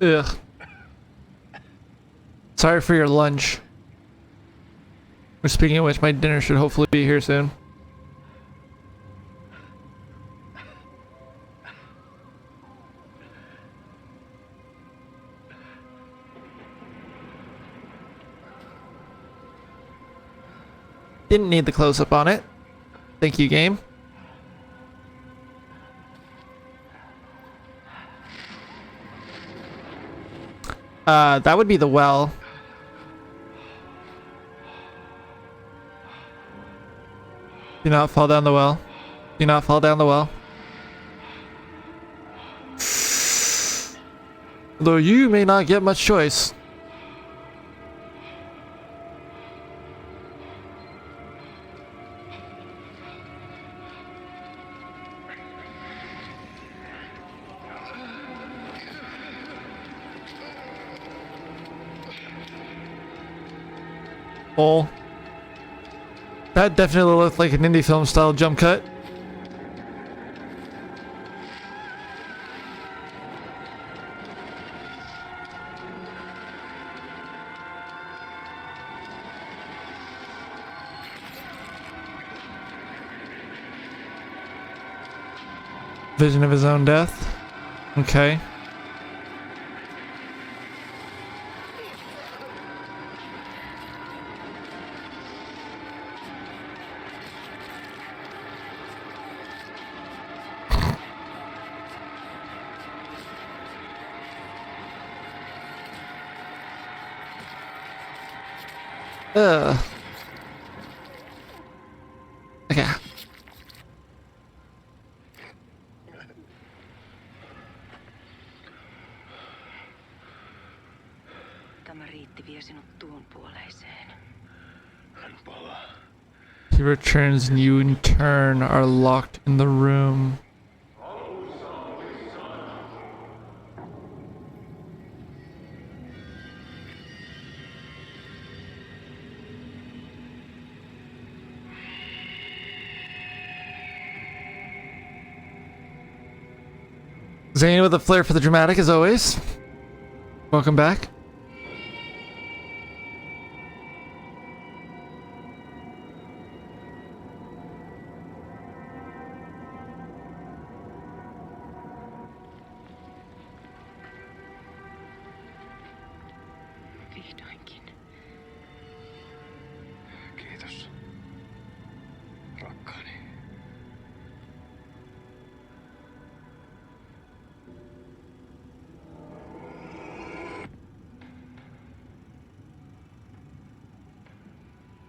Ugh. Sorry for your lunch. Speaking of which, my dinner should hopefully be here soon. Didn't need the close-up on it. Thank you, game. That would be the well. Do not fall down the well. Do not fall down the well. Though you may not get much choice. Oh. That definitely looked like an indie film style jump cut. Vision of his own death. Okay. Okay. Tämä riitti vie sinut tuon puoleiseen. Hän palaa. He returns and you in turn are locked in the room. Zane with a flair for the dramatic as always. Welcome back. Vihdoinkin. Kiitos. Rakkaani.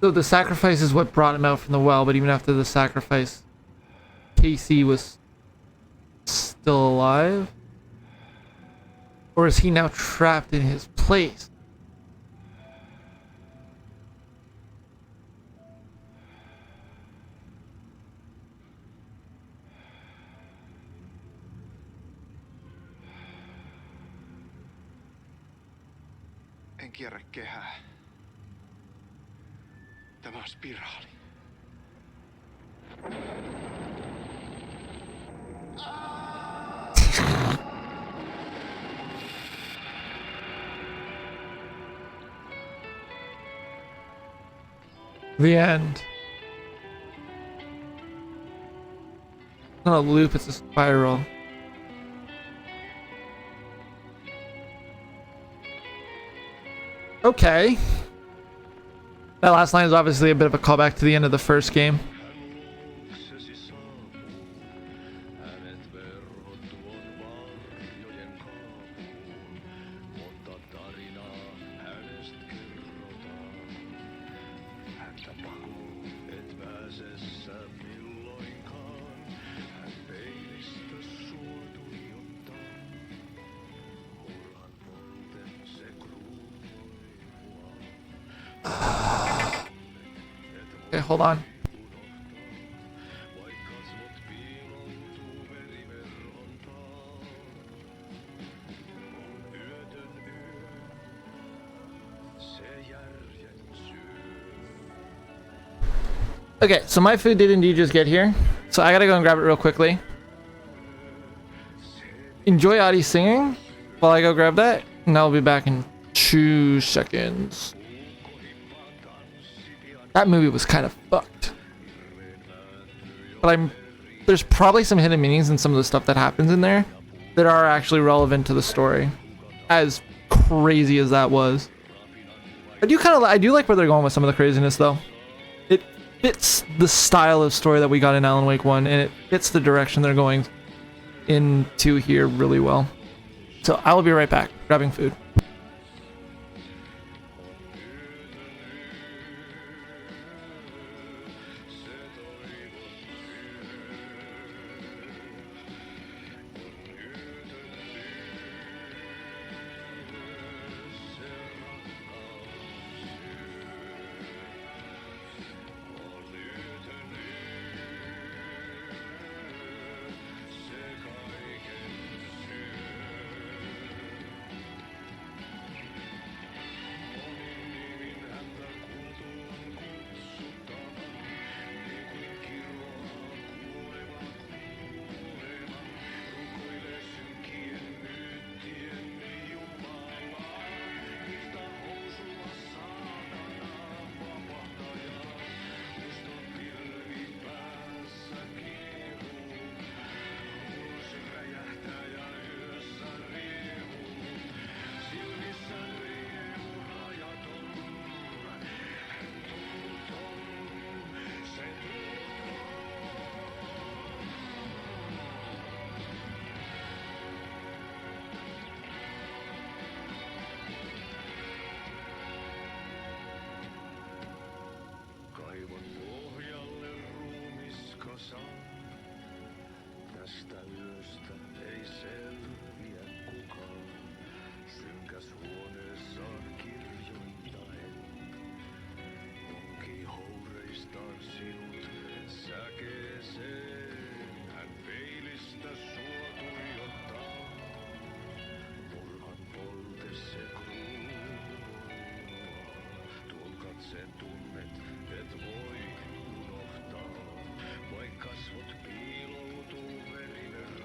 So the sacrifice is what brought him out from the well, but even after the sacrifice, Casey was still alive? Or is he now trapped in his place? En kierrä kehää. Tämä on spiraali. The end. It's not a loop, it's a spiral. Okay. That last line is obviously a bit of a callback to the end of the first game. Okay, hold on. Okay, so my food did indeed just get here. So I gotta go and grab it real quickly. Enjoy Adi singing. while I go grab that, and I'll be back in 2 seconds. That movie was kind of fucked. But there's probably some hidden meanings in some of the stuff that happens in there that are actually relevant to the story. As crazy as that was. I do like where they're going with some of the craziness though. It fits the style of story that we got in Alan Wake 1, and it fits the direction they're going into here really well. So I will be right back, grabbing food. Tästä yöstä ei selviä kukaan. Synkäs huoneessaan kirjoittaen. Onki houreistaan sinut säkeeseen. Hän peilistä sua tuijottaa. Murhan polte se kruunaa. Tuon katseen tunnet, et voi unohtaa. Vaik kasvot piiloutuu verinen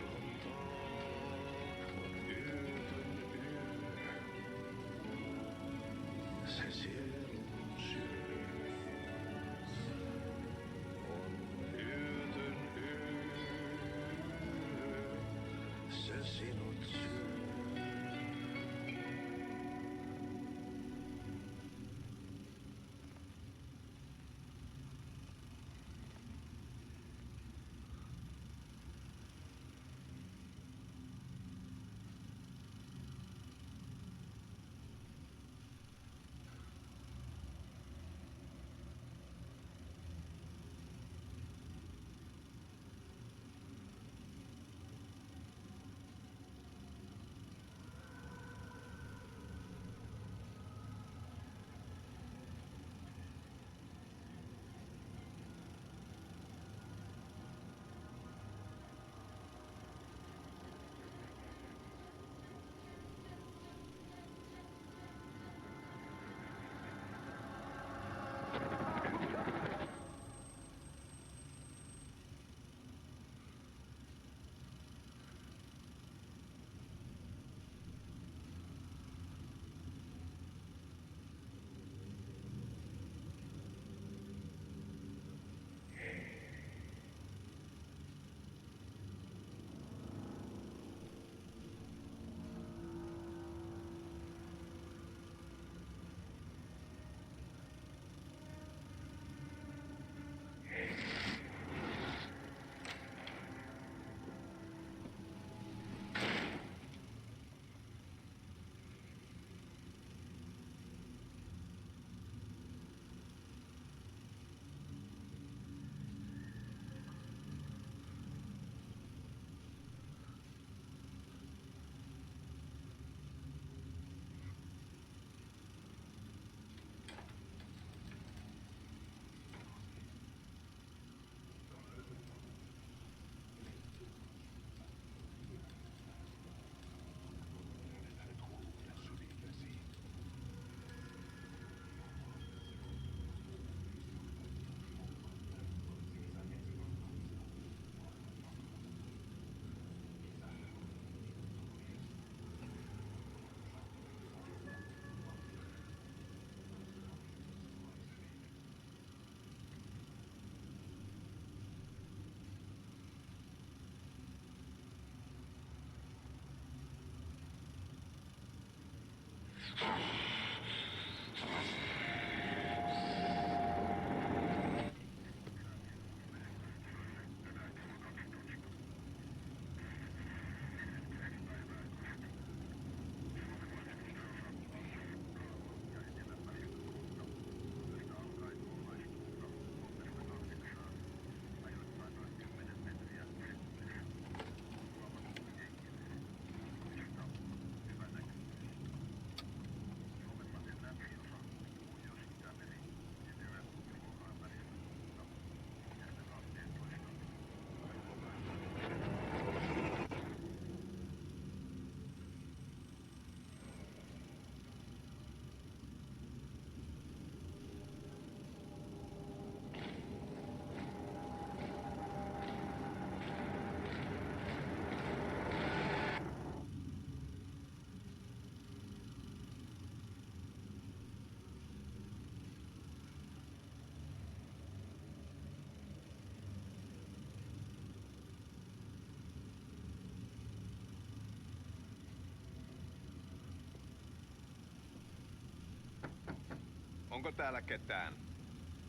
Onko täällä ketään?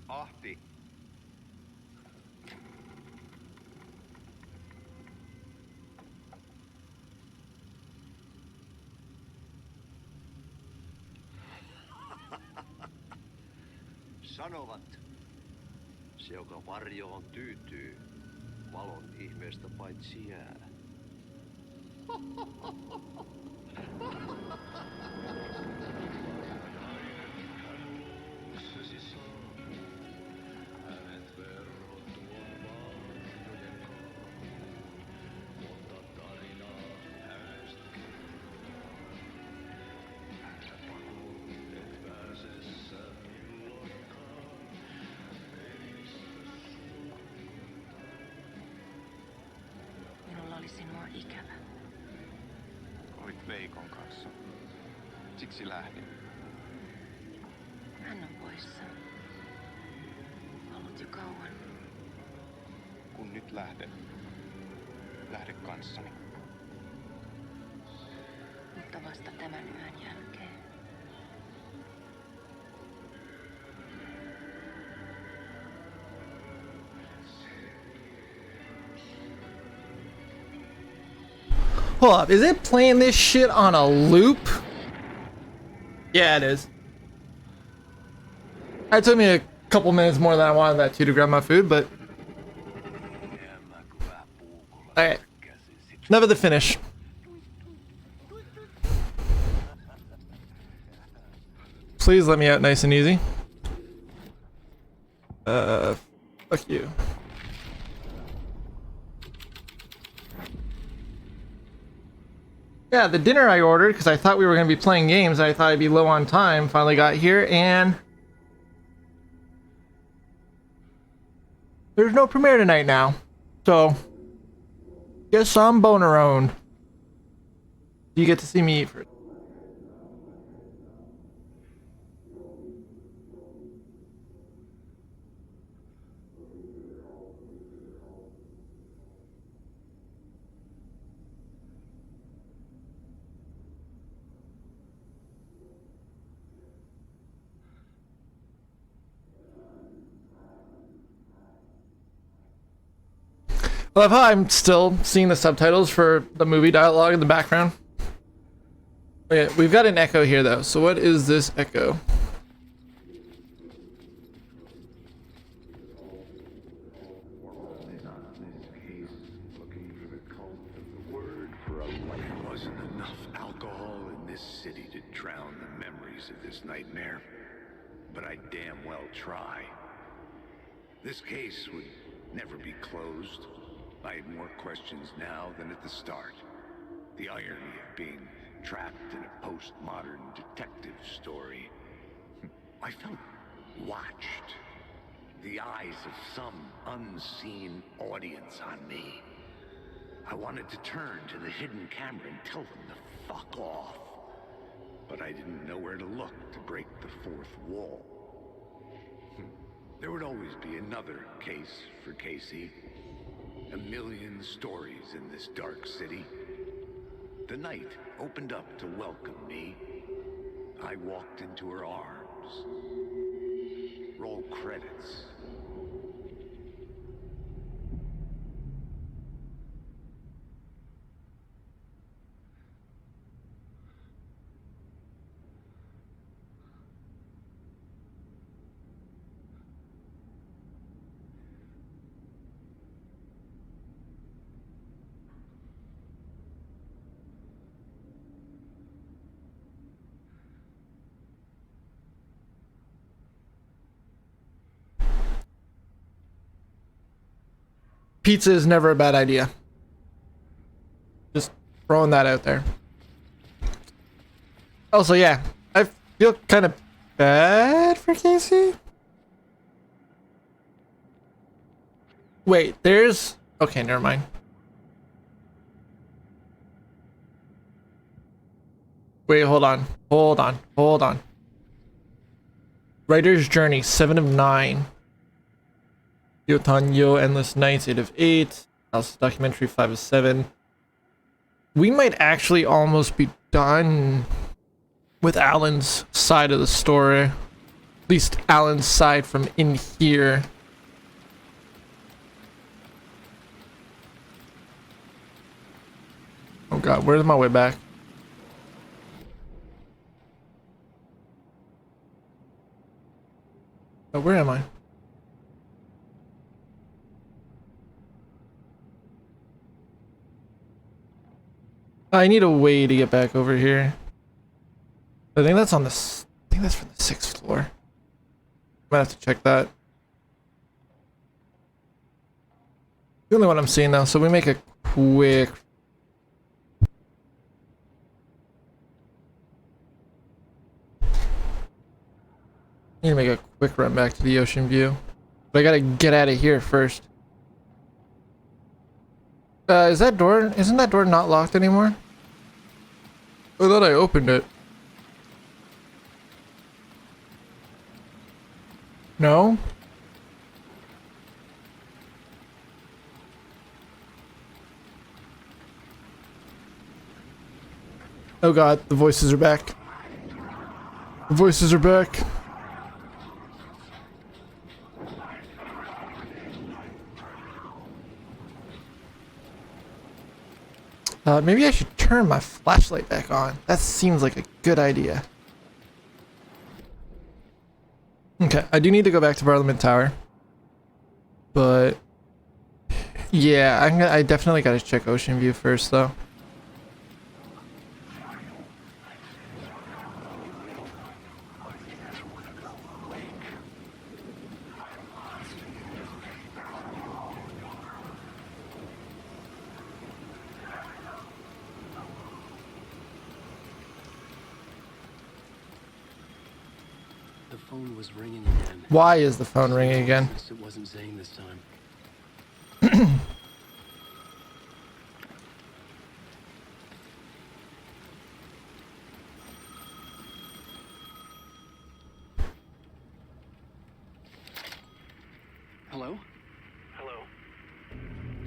Ahti. Sanovat, se joka varjoon tyytyy, valon ihmeestä paitsi jää. Minulla oli sinua ikävä. Olit Veikon kanssa. Siksi lähdin. Hän on poissa. Ollut jo kauan. Kun nyt lähden, lähde kanssani. Mutta vasta tämän yön jälkeen. Hold up, is it playing this shit on a loop? Yeah, it is. It took me a couple minutes more than I wanted that to grab my food, but... Alright. Never the finish. Please let me out nice and easy. Fuck you. Yeah, the dinner I ordered, because I thought we were going to be playing games, and I thought I'd be low on time, finally got here, and... there's no premiere tonight now. So... guess I'm boner owned. You get to see me eat first. I love how I'm still seeing the subtitles for the movie dialogue in the background. Okay, we've got an echo here though, so what is this echo? There wasn't enough alcohol in this city to drown the memories of this nightmare, but I damn well try. This case would never be closed. I had more questions now than at the start. The irony of being trapped in a postmodern detective story. I felt watched. The eyes of some unseen audience on me. I wanted to turn to the hidden camera and tell them to fuck off. But I didn't know where to look to break the fourth wall. There would always be another case for Casey. A million stories in this dark city. The night opened up to welcome me. I walked into her arms. Roll credits. Pizza is never a bad idea. Just throwing that out there. Also, yeah, I feel kind of bad for Casey. Wait, there's... Okay, never mind. Wait, hold on. Hold on. Hold on. Writer's Journey, 7 of 9. Yotanyo, Endless Nights, 8 of 8. House Documentary, 5 of 7. We might actually almost be done with Alan's side of the story. At least Alan's side from in here. Oh god, where's my way back? Oh, where am I? I need a way to get back over here. I think that's on the... I think that's from the 6th floor. Might have to check that. The only one I'm seeing now, so we make a quick... Need to make a quick run back to the ocean view. But I gotta get out of here first. Is that door... Isn't that door not locked anymore? I thought I opened it. No? Oh god, the voices are back. The voices are back. Maybe I should turn my flashlight back on. That seems like a good idea. Okay, I do need to go back to Parliament Tower. But... yeah, I definitely gotta check Ocean View first, though. The phone was ringing again. Why is the phone ringing again? It wasn't Zane this time. Hello? Hello.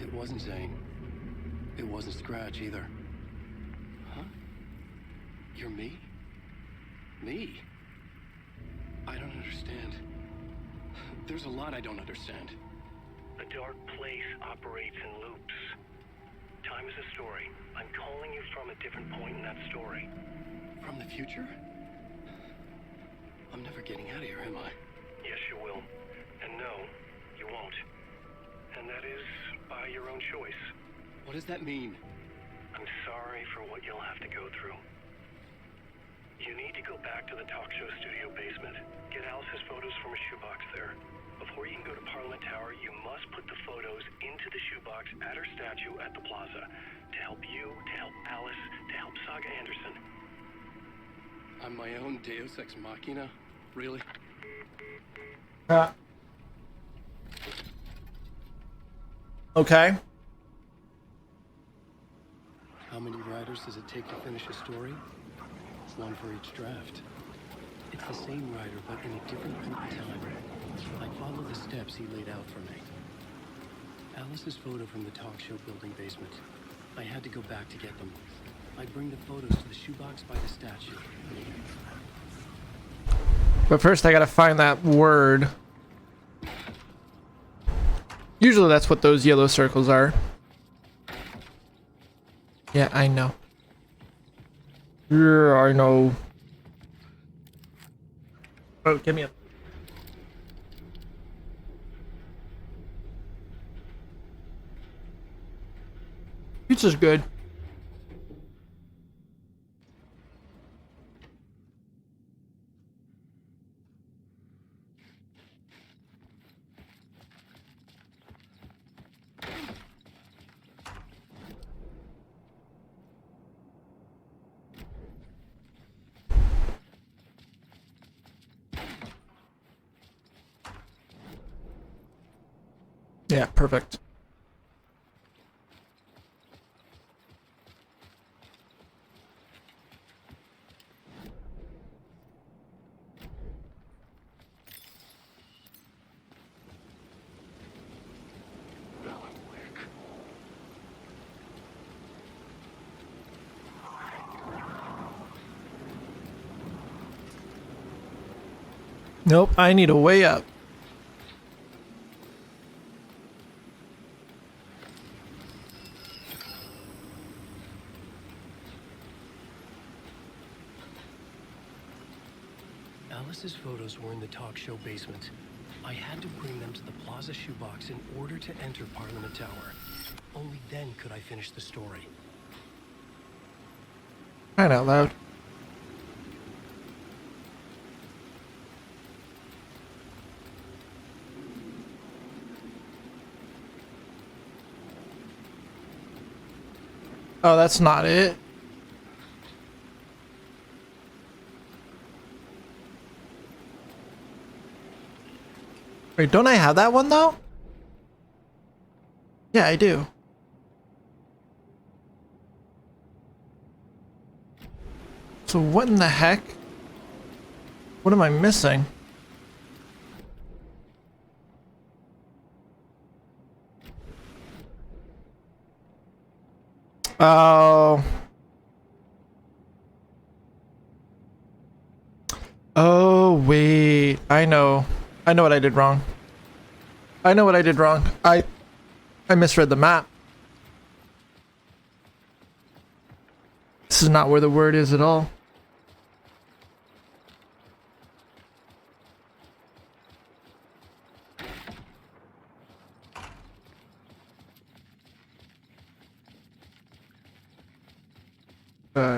It wasn't Zane. It wasn't Scratch either. Huh? You're me? Me? I don't understand. There's a lot I don't understand. The dark place operates in loops. Time is a story. I'm calling you from a different point in that story. From the future? I'm never getting out of here, am I? Yes, you will. And no, you won't. And that is by your own choice. What does that mean? I'm sorry for what you'll have to go through. You need to go back to the talk show studio basement. Get Alice's photos from a shoebox there. Before you can go to Parliament Tower, you must put the photos into the shoebox at her statue at the plaza. To help you, to help Alice, to help Saga Anderson. I'm my own Deus Ex Machina? Really? Okay. How many writers does it take to finish a story? It's one for each draft. It's the same writer, but in a different point in time. I follow the steps he laid out for me. Alice's photo from the talk show building basement. I had to go back to get them. I'd bring the photos to the shoebox by the statue. But first I gotta find that word. Usually that's what those yellow circles are. Yeah, I know. Yeah, I know. Oh, give me a... Pizza's good. Yeah, perfect. Nope, I need a way up. Alice's photos were in the talk show basement. I had to bring them to the Plaza shoebox in order to enter Parliament Tower. Only then could I finish the story. Crying out loud. Oh, that's not it. Wait, don't I have that one though? Yeah, I do. So what in the heck? What am I missing? Oh. Oh, wait. I know. I know what I did wrong. I know what I did wrong. I misread the map. This is not where the word is at all.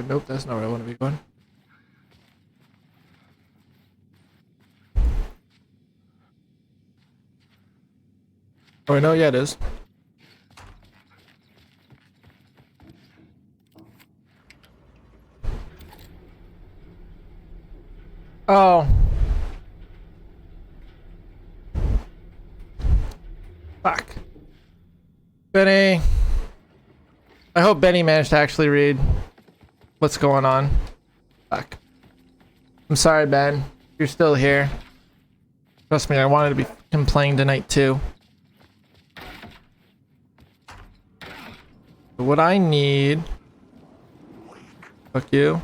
Nope, that's not where I want to be going. Oh, no, yeah, it is. Oh. Fuck. Benny. I hope Benny managed to actually read what's going on. Fuck. I'm sorry, Ben. You're still here. Trust me, I wanted to be fucking playing tonight too. But what I need... Fuck you.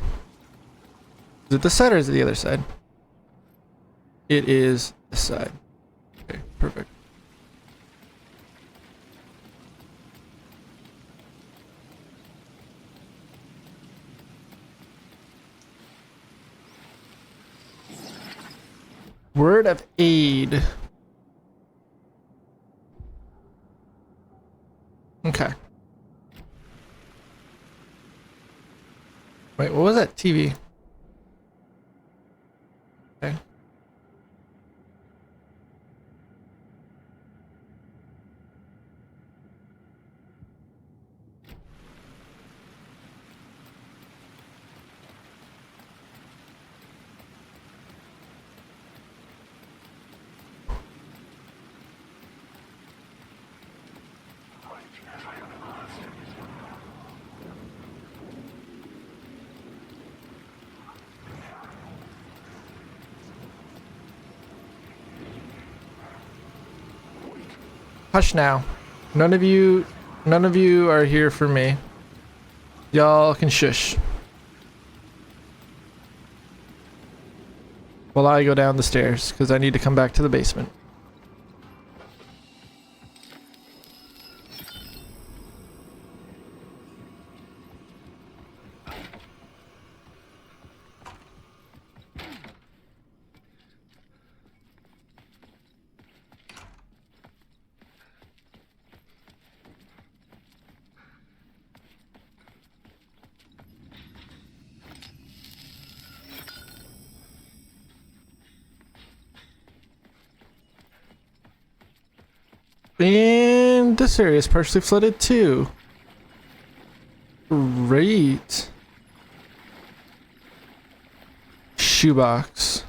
Is it this side or is it the other side? It is this side. Okay, perfect. Word of aid. Okay. Wait, what was that TV? Okay. Hush now. None of you are here for me. Y'all can shush. while I go down the stairs because I need to come back to the basement. And this area is partially flooded too. Great. Shoebox.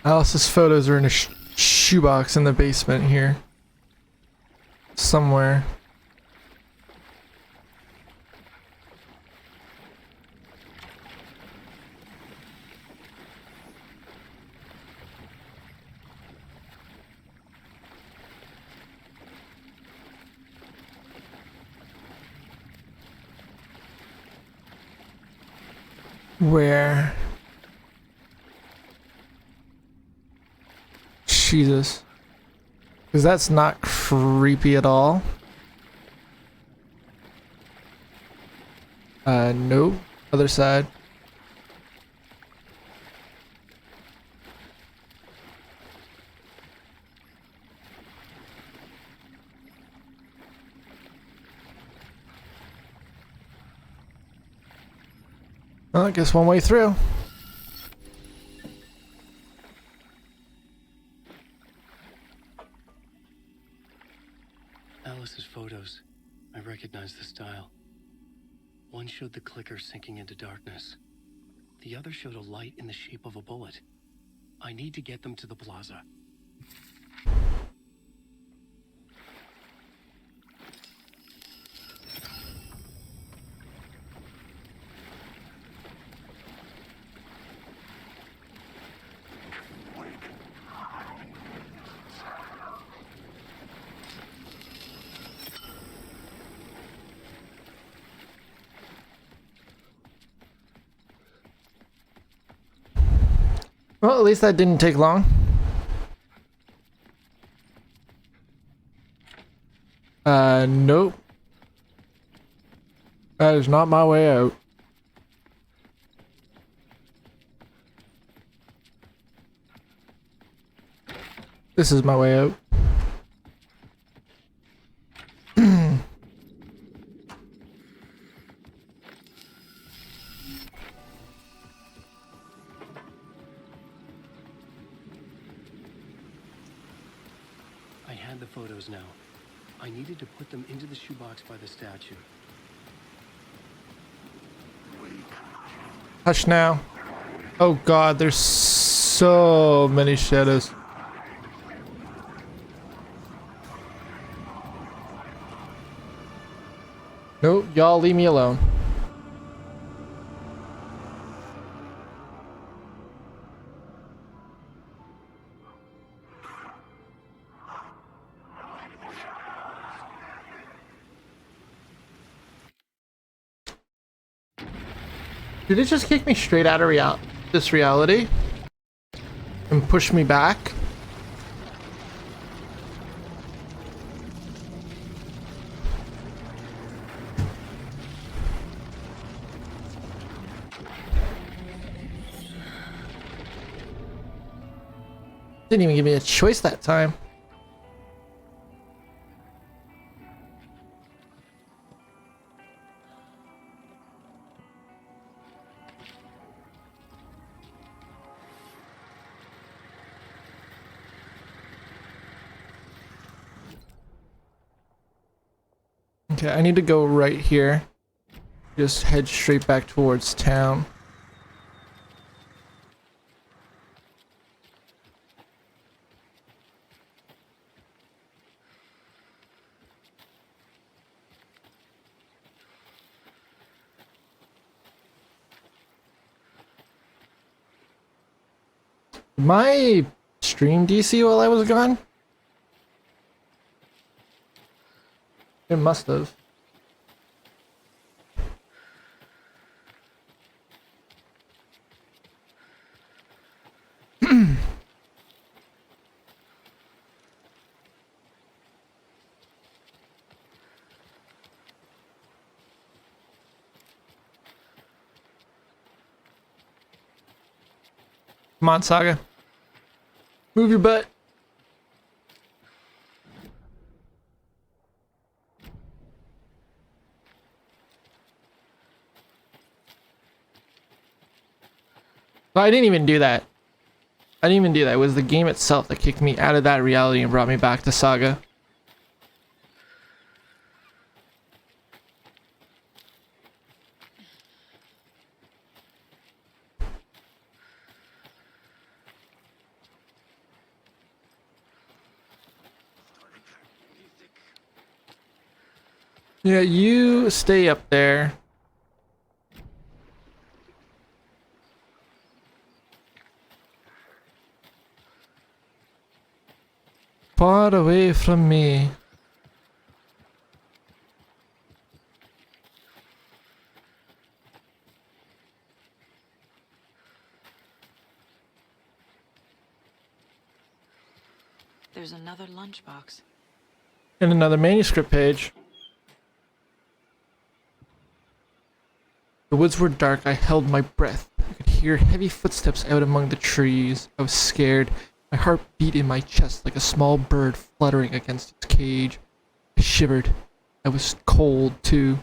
Alice's photos are in a shoebox in the basement here. Somewhere. Where? Jesus. Because that's not creepy at all. Nope. Other side. Well, I guess one way through. Alice's photos. I recognize the style. One showed the clicker sinking into darkness. The other showed a light in the shape of a bullet. I need to get them to the plaza. Well, at least that didn't take long. Nope. That is not my way out. This is my way out. I had the photos now. I needed to put them into the shoebox by the statue. Hush now. Oh god, there's so many shadows. Nope, y'all leave me alone. Did it just kick me straight out of this reality? And push me back? Didn't even give me a choice that time. Okay, I need to go right here. Just head straight back towards town. My stream DC while I was gone? It must have. Come on, Saga. Move your butt. But I didn't even do that. I didn't even do that. It was the game itself that kicked me out of that reality and brought me back to Saga. Yeah, you stay up there. Far away from me. There's another lunchbox. And another manuscript page. The woods were dark. I held my breath. I could hear heavy footsteps out among the trees. I was scared. My heart beat in my chest like a small bird fluttering against its cage. I shivered. I was cold, too.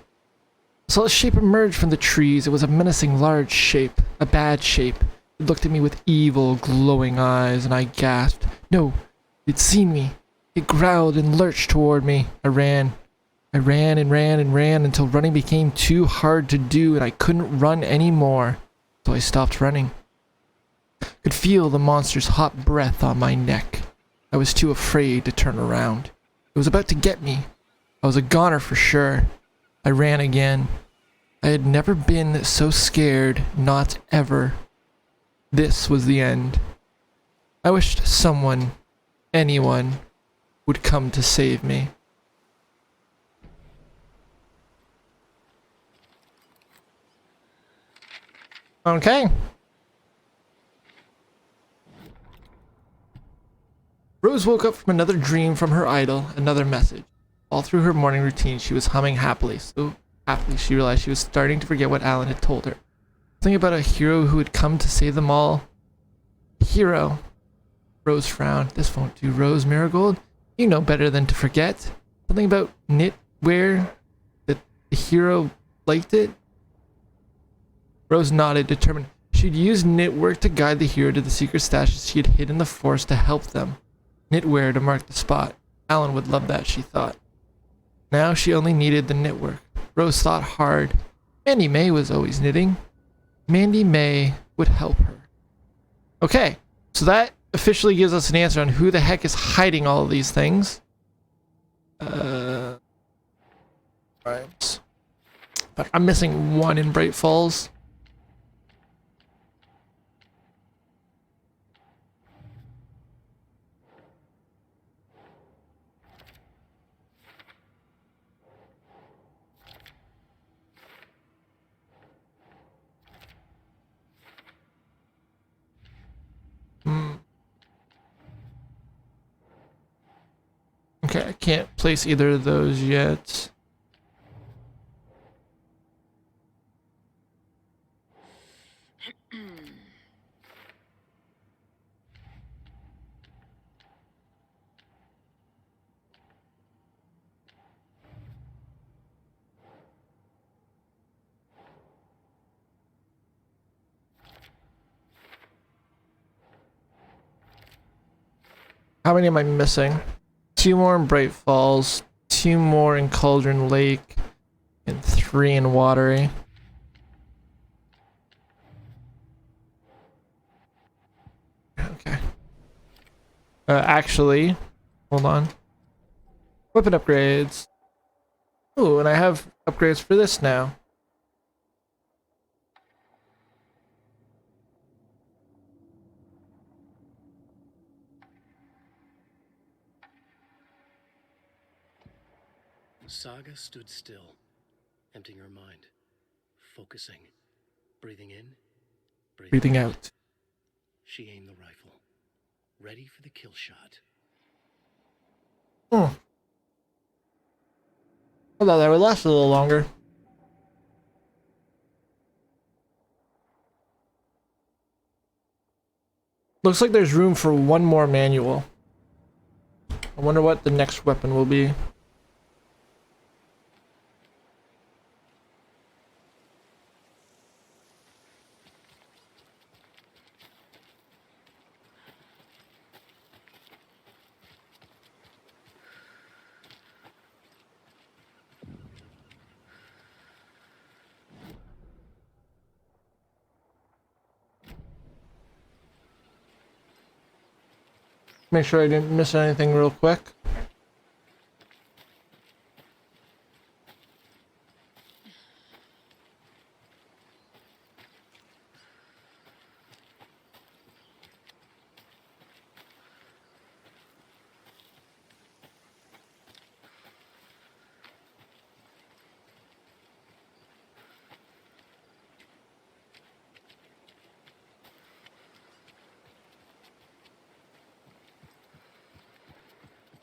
I saw a shape emerge from the trees. It was a menacing, large shape. A bad shape. It looked at me with evil, glowing eyes, and I gasped. No, it'd seen me. It growled and lurched toward me. I ran. I ran and ran and ran until running became too hard to do and I couldn't run anymore. So I stopped running. I could feel the monster's hot breath on my neck. I was too afraid to turn around. It was about to get me. I was a goner for sure. I ran again. I had never been so scared, not ever. This was the end. I wished someone, anyone, would come to save me. Okay. Rose woke up from another dream from her idol, another message. All through her morning routine, she was humming happily. So happily, she realized she was starting to forget what Alan had told her. Something about a hero who had come to save them all. Hero. Rose frowned. This won't do, Rose Marigold. You know better than to forget. Something about knitwear. That the hero liked it. Rose nodded, determined. She'd use knitwork to guide the hero to the secret stashes she had hid in the forest to help them. Knitwear to mark the spot. Alan would love that, she thought. Now she only needed the knitwork. Rose thought hard. Mandy May was always knitting. Mandy May would help her. Okay, so that officially gives us an answer on who the heck is hiding all of these things. Right. But I'm missing one in Bright Falls. Okay, I can't place either of those yet. How many am I missing? 2 more in Bright Falls, 2 more in Cauldron Lake, and 3 in Watery. Okay. Actually, hold on. Weapon upgrades. Ooh, and I have upgrades for this now. Saga stood still, emptying her mind, focusing, breathing in, Breathing out. She aimed the rifle, ready for the kill shot. I thought that would last a little longer. Looks like there's room for one more manual. I wonder what the next weapon will be. Make sure I didn't miss anything real quick.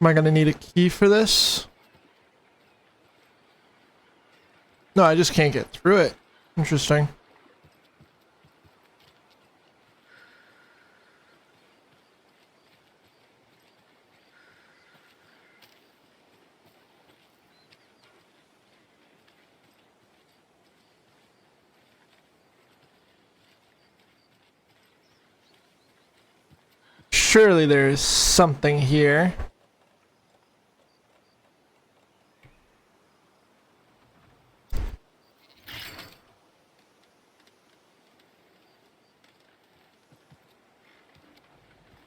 Am I gonna need a key for this? No, I just can't get through it. Interesting. Surely there is something here.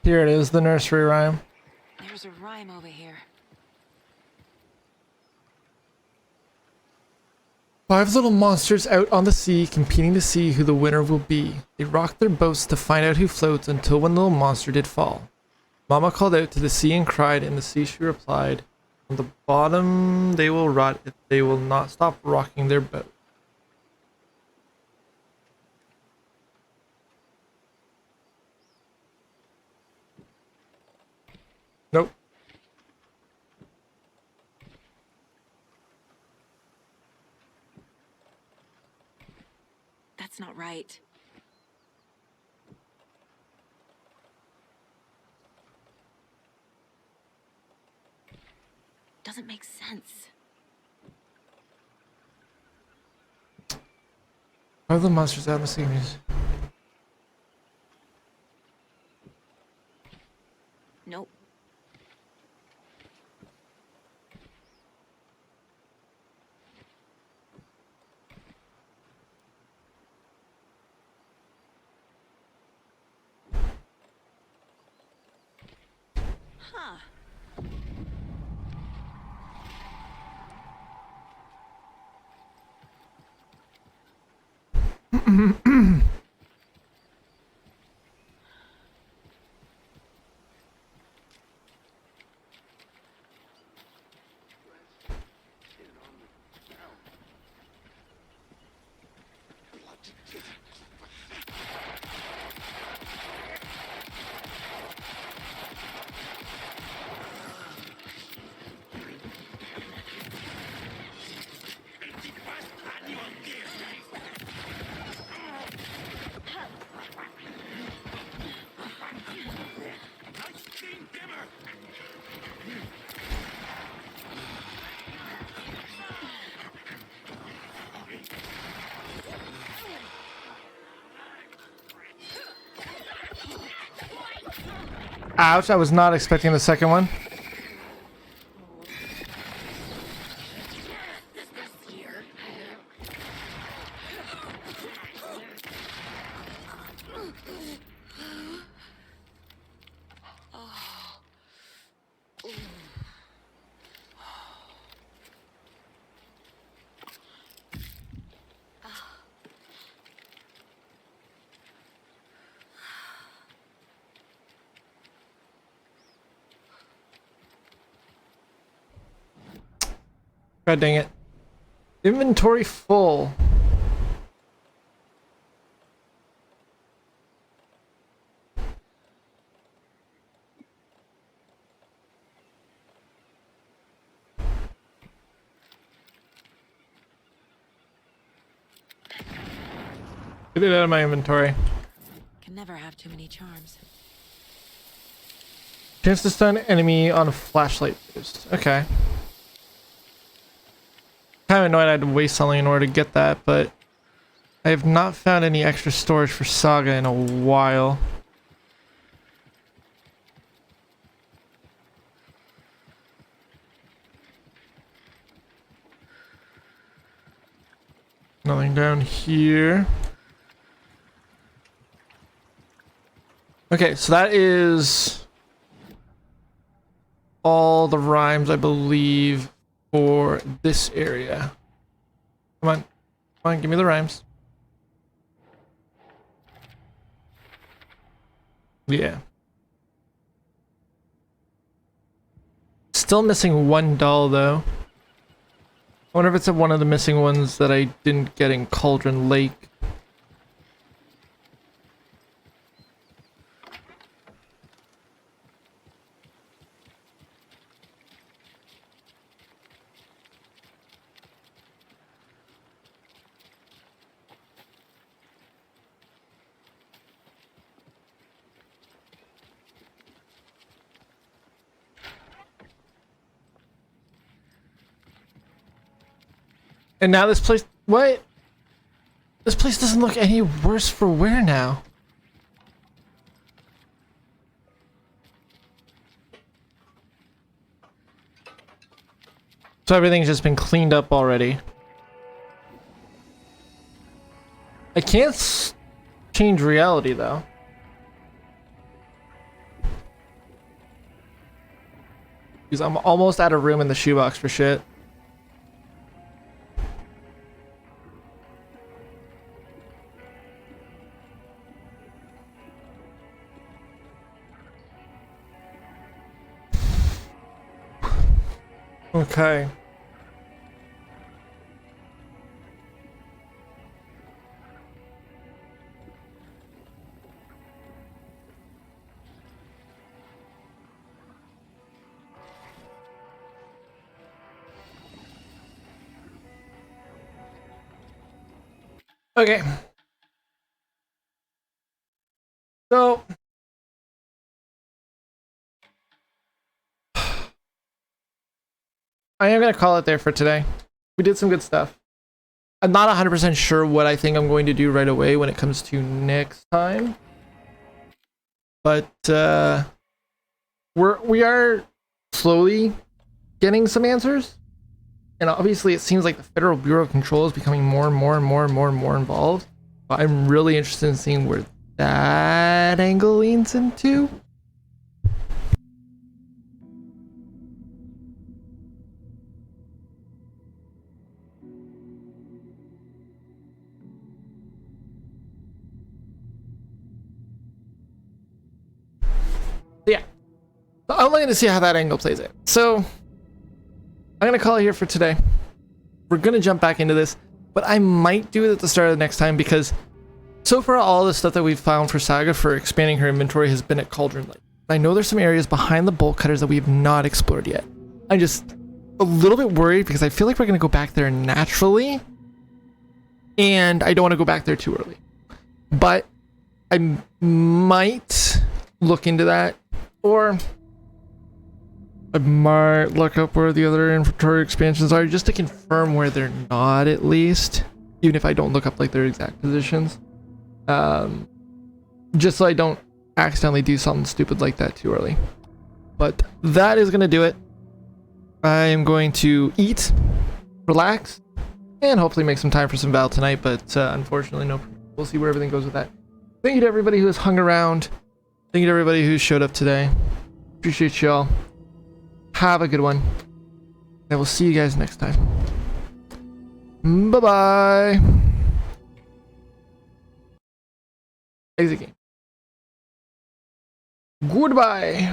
Here it is, the nursery rhyme. There's a rhyme over here. 5 little monsters out on the sea, competing to see who the winner will be. They rocked their boats to find out who floats, until one little monster did fall. Mama called out to the sea and cried, and the sea she replied, on the bottom they will rot if they will not stop rocking their boat. Nope. That's not right. Doesn't make sense. Are the monsters out of the sea? Nope. Huh. Ouch, I was not expecting the second one. God dang it. Inventory full. Get it out of my inventory. Can never have too many charms. Chance to stun enemy on a flashlight boost. Okay. Kind of annoyed I had to waste something in order to get that, but I have not found any extra storage for Saga in a while. Nothing down here. Okay, so that is all the rhymes, I believe, for this area. Come on. Come on, give me the rhymes. Yeah. Still missing one doll, though. I wonder if it's one of the missing ones that I didn't get in Cauldron Lake. And now this place... What? This place doesn't look any worse for wear now. So everything's just been cleaned up already. I can't change reality, though. Because I'm almost out of room in the shoebox for shit. Okay. Okay. So I am going to call it there for today. We did some good stuff. I'm not 100% sure what I think I'm going to do right away when it comes to next time. But we are slowly getting some answers. And obviously it seems like the Federal Bureau of Control is becoming more and more and more and more and more involved. But I'm really interested in seeing where that angle leans into. Yeah, I'm looking to see how that angle plays out. So I'm gonna call it here for today. We're gonna jump back into this, but I might do it at the start of the next time because so far all the stuff that we've found for Saga for expanding her inventory has been at Cauldron Lake. I know there's some areas behind the bolt cutters that we have not explored yet. I'm just a little bit worried because I feel like we're gonna go back there naturally, and I don't want to go back there too early. But I might look into that. Or I might look up where the other inventory expansions are just to confirm where they're not, at least. Even if I don't look up like their exact positions. Just so I don't accidentally do something stupid like that too early. But that is going to do it. I am going to eat, relax, and hopefully make some time for some Val tonight. But unfortunately, no. We'll see where everything goes with that. Thank you to everybody who has hung around. Thank you to everybody who showed up today. Appreciate y'all. Have a good one. And we'll see you guys next time. Bye-bye. Exit game. Goodbye.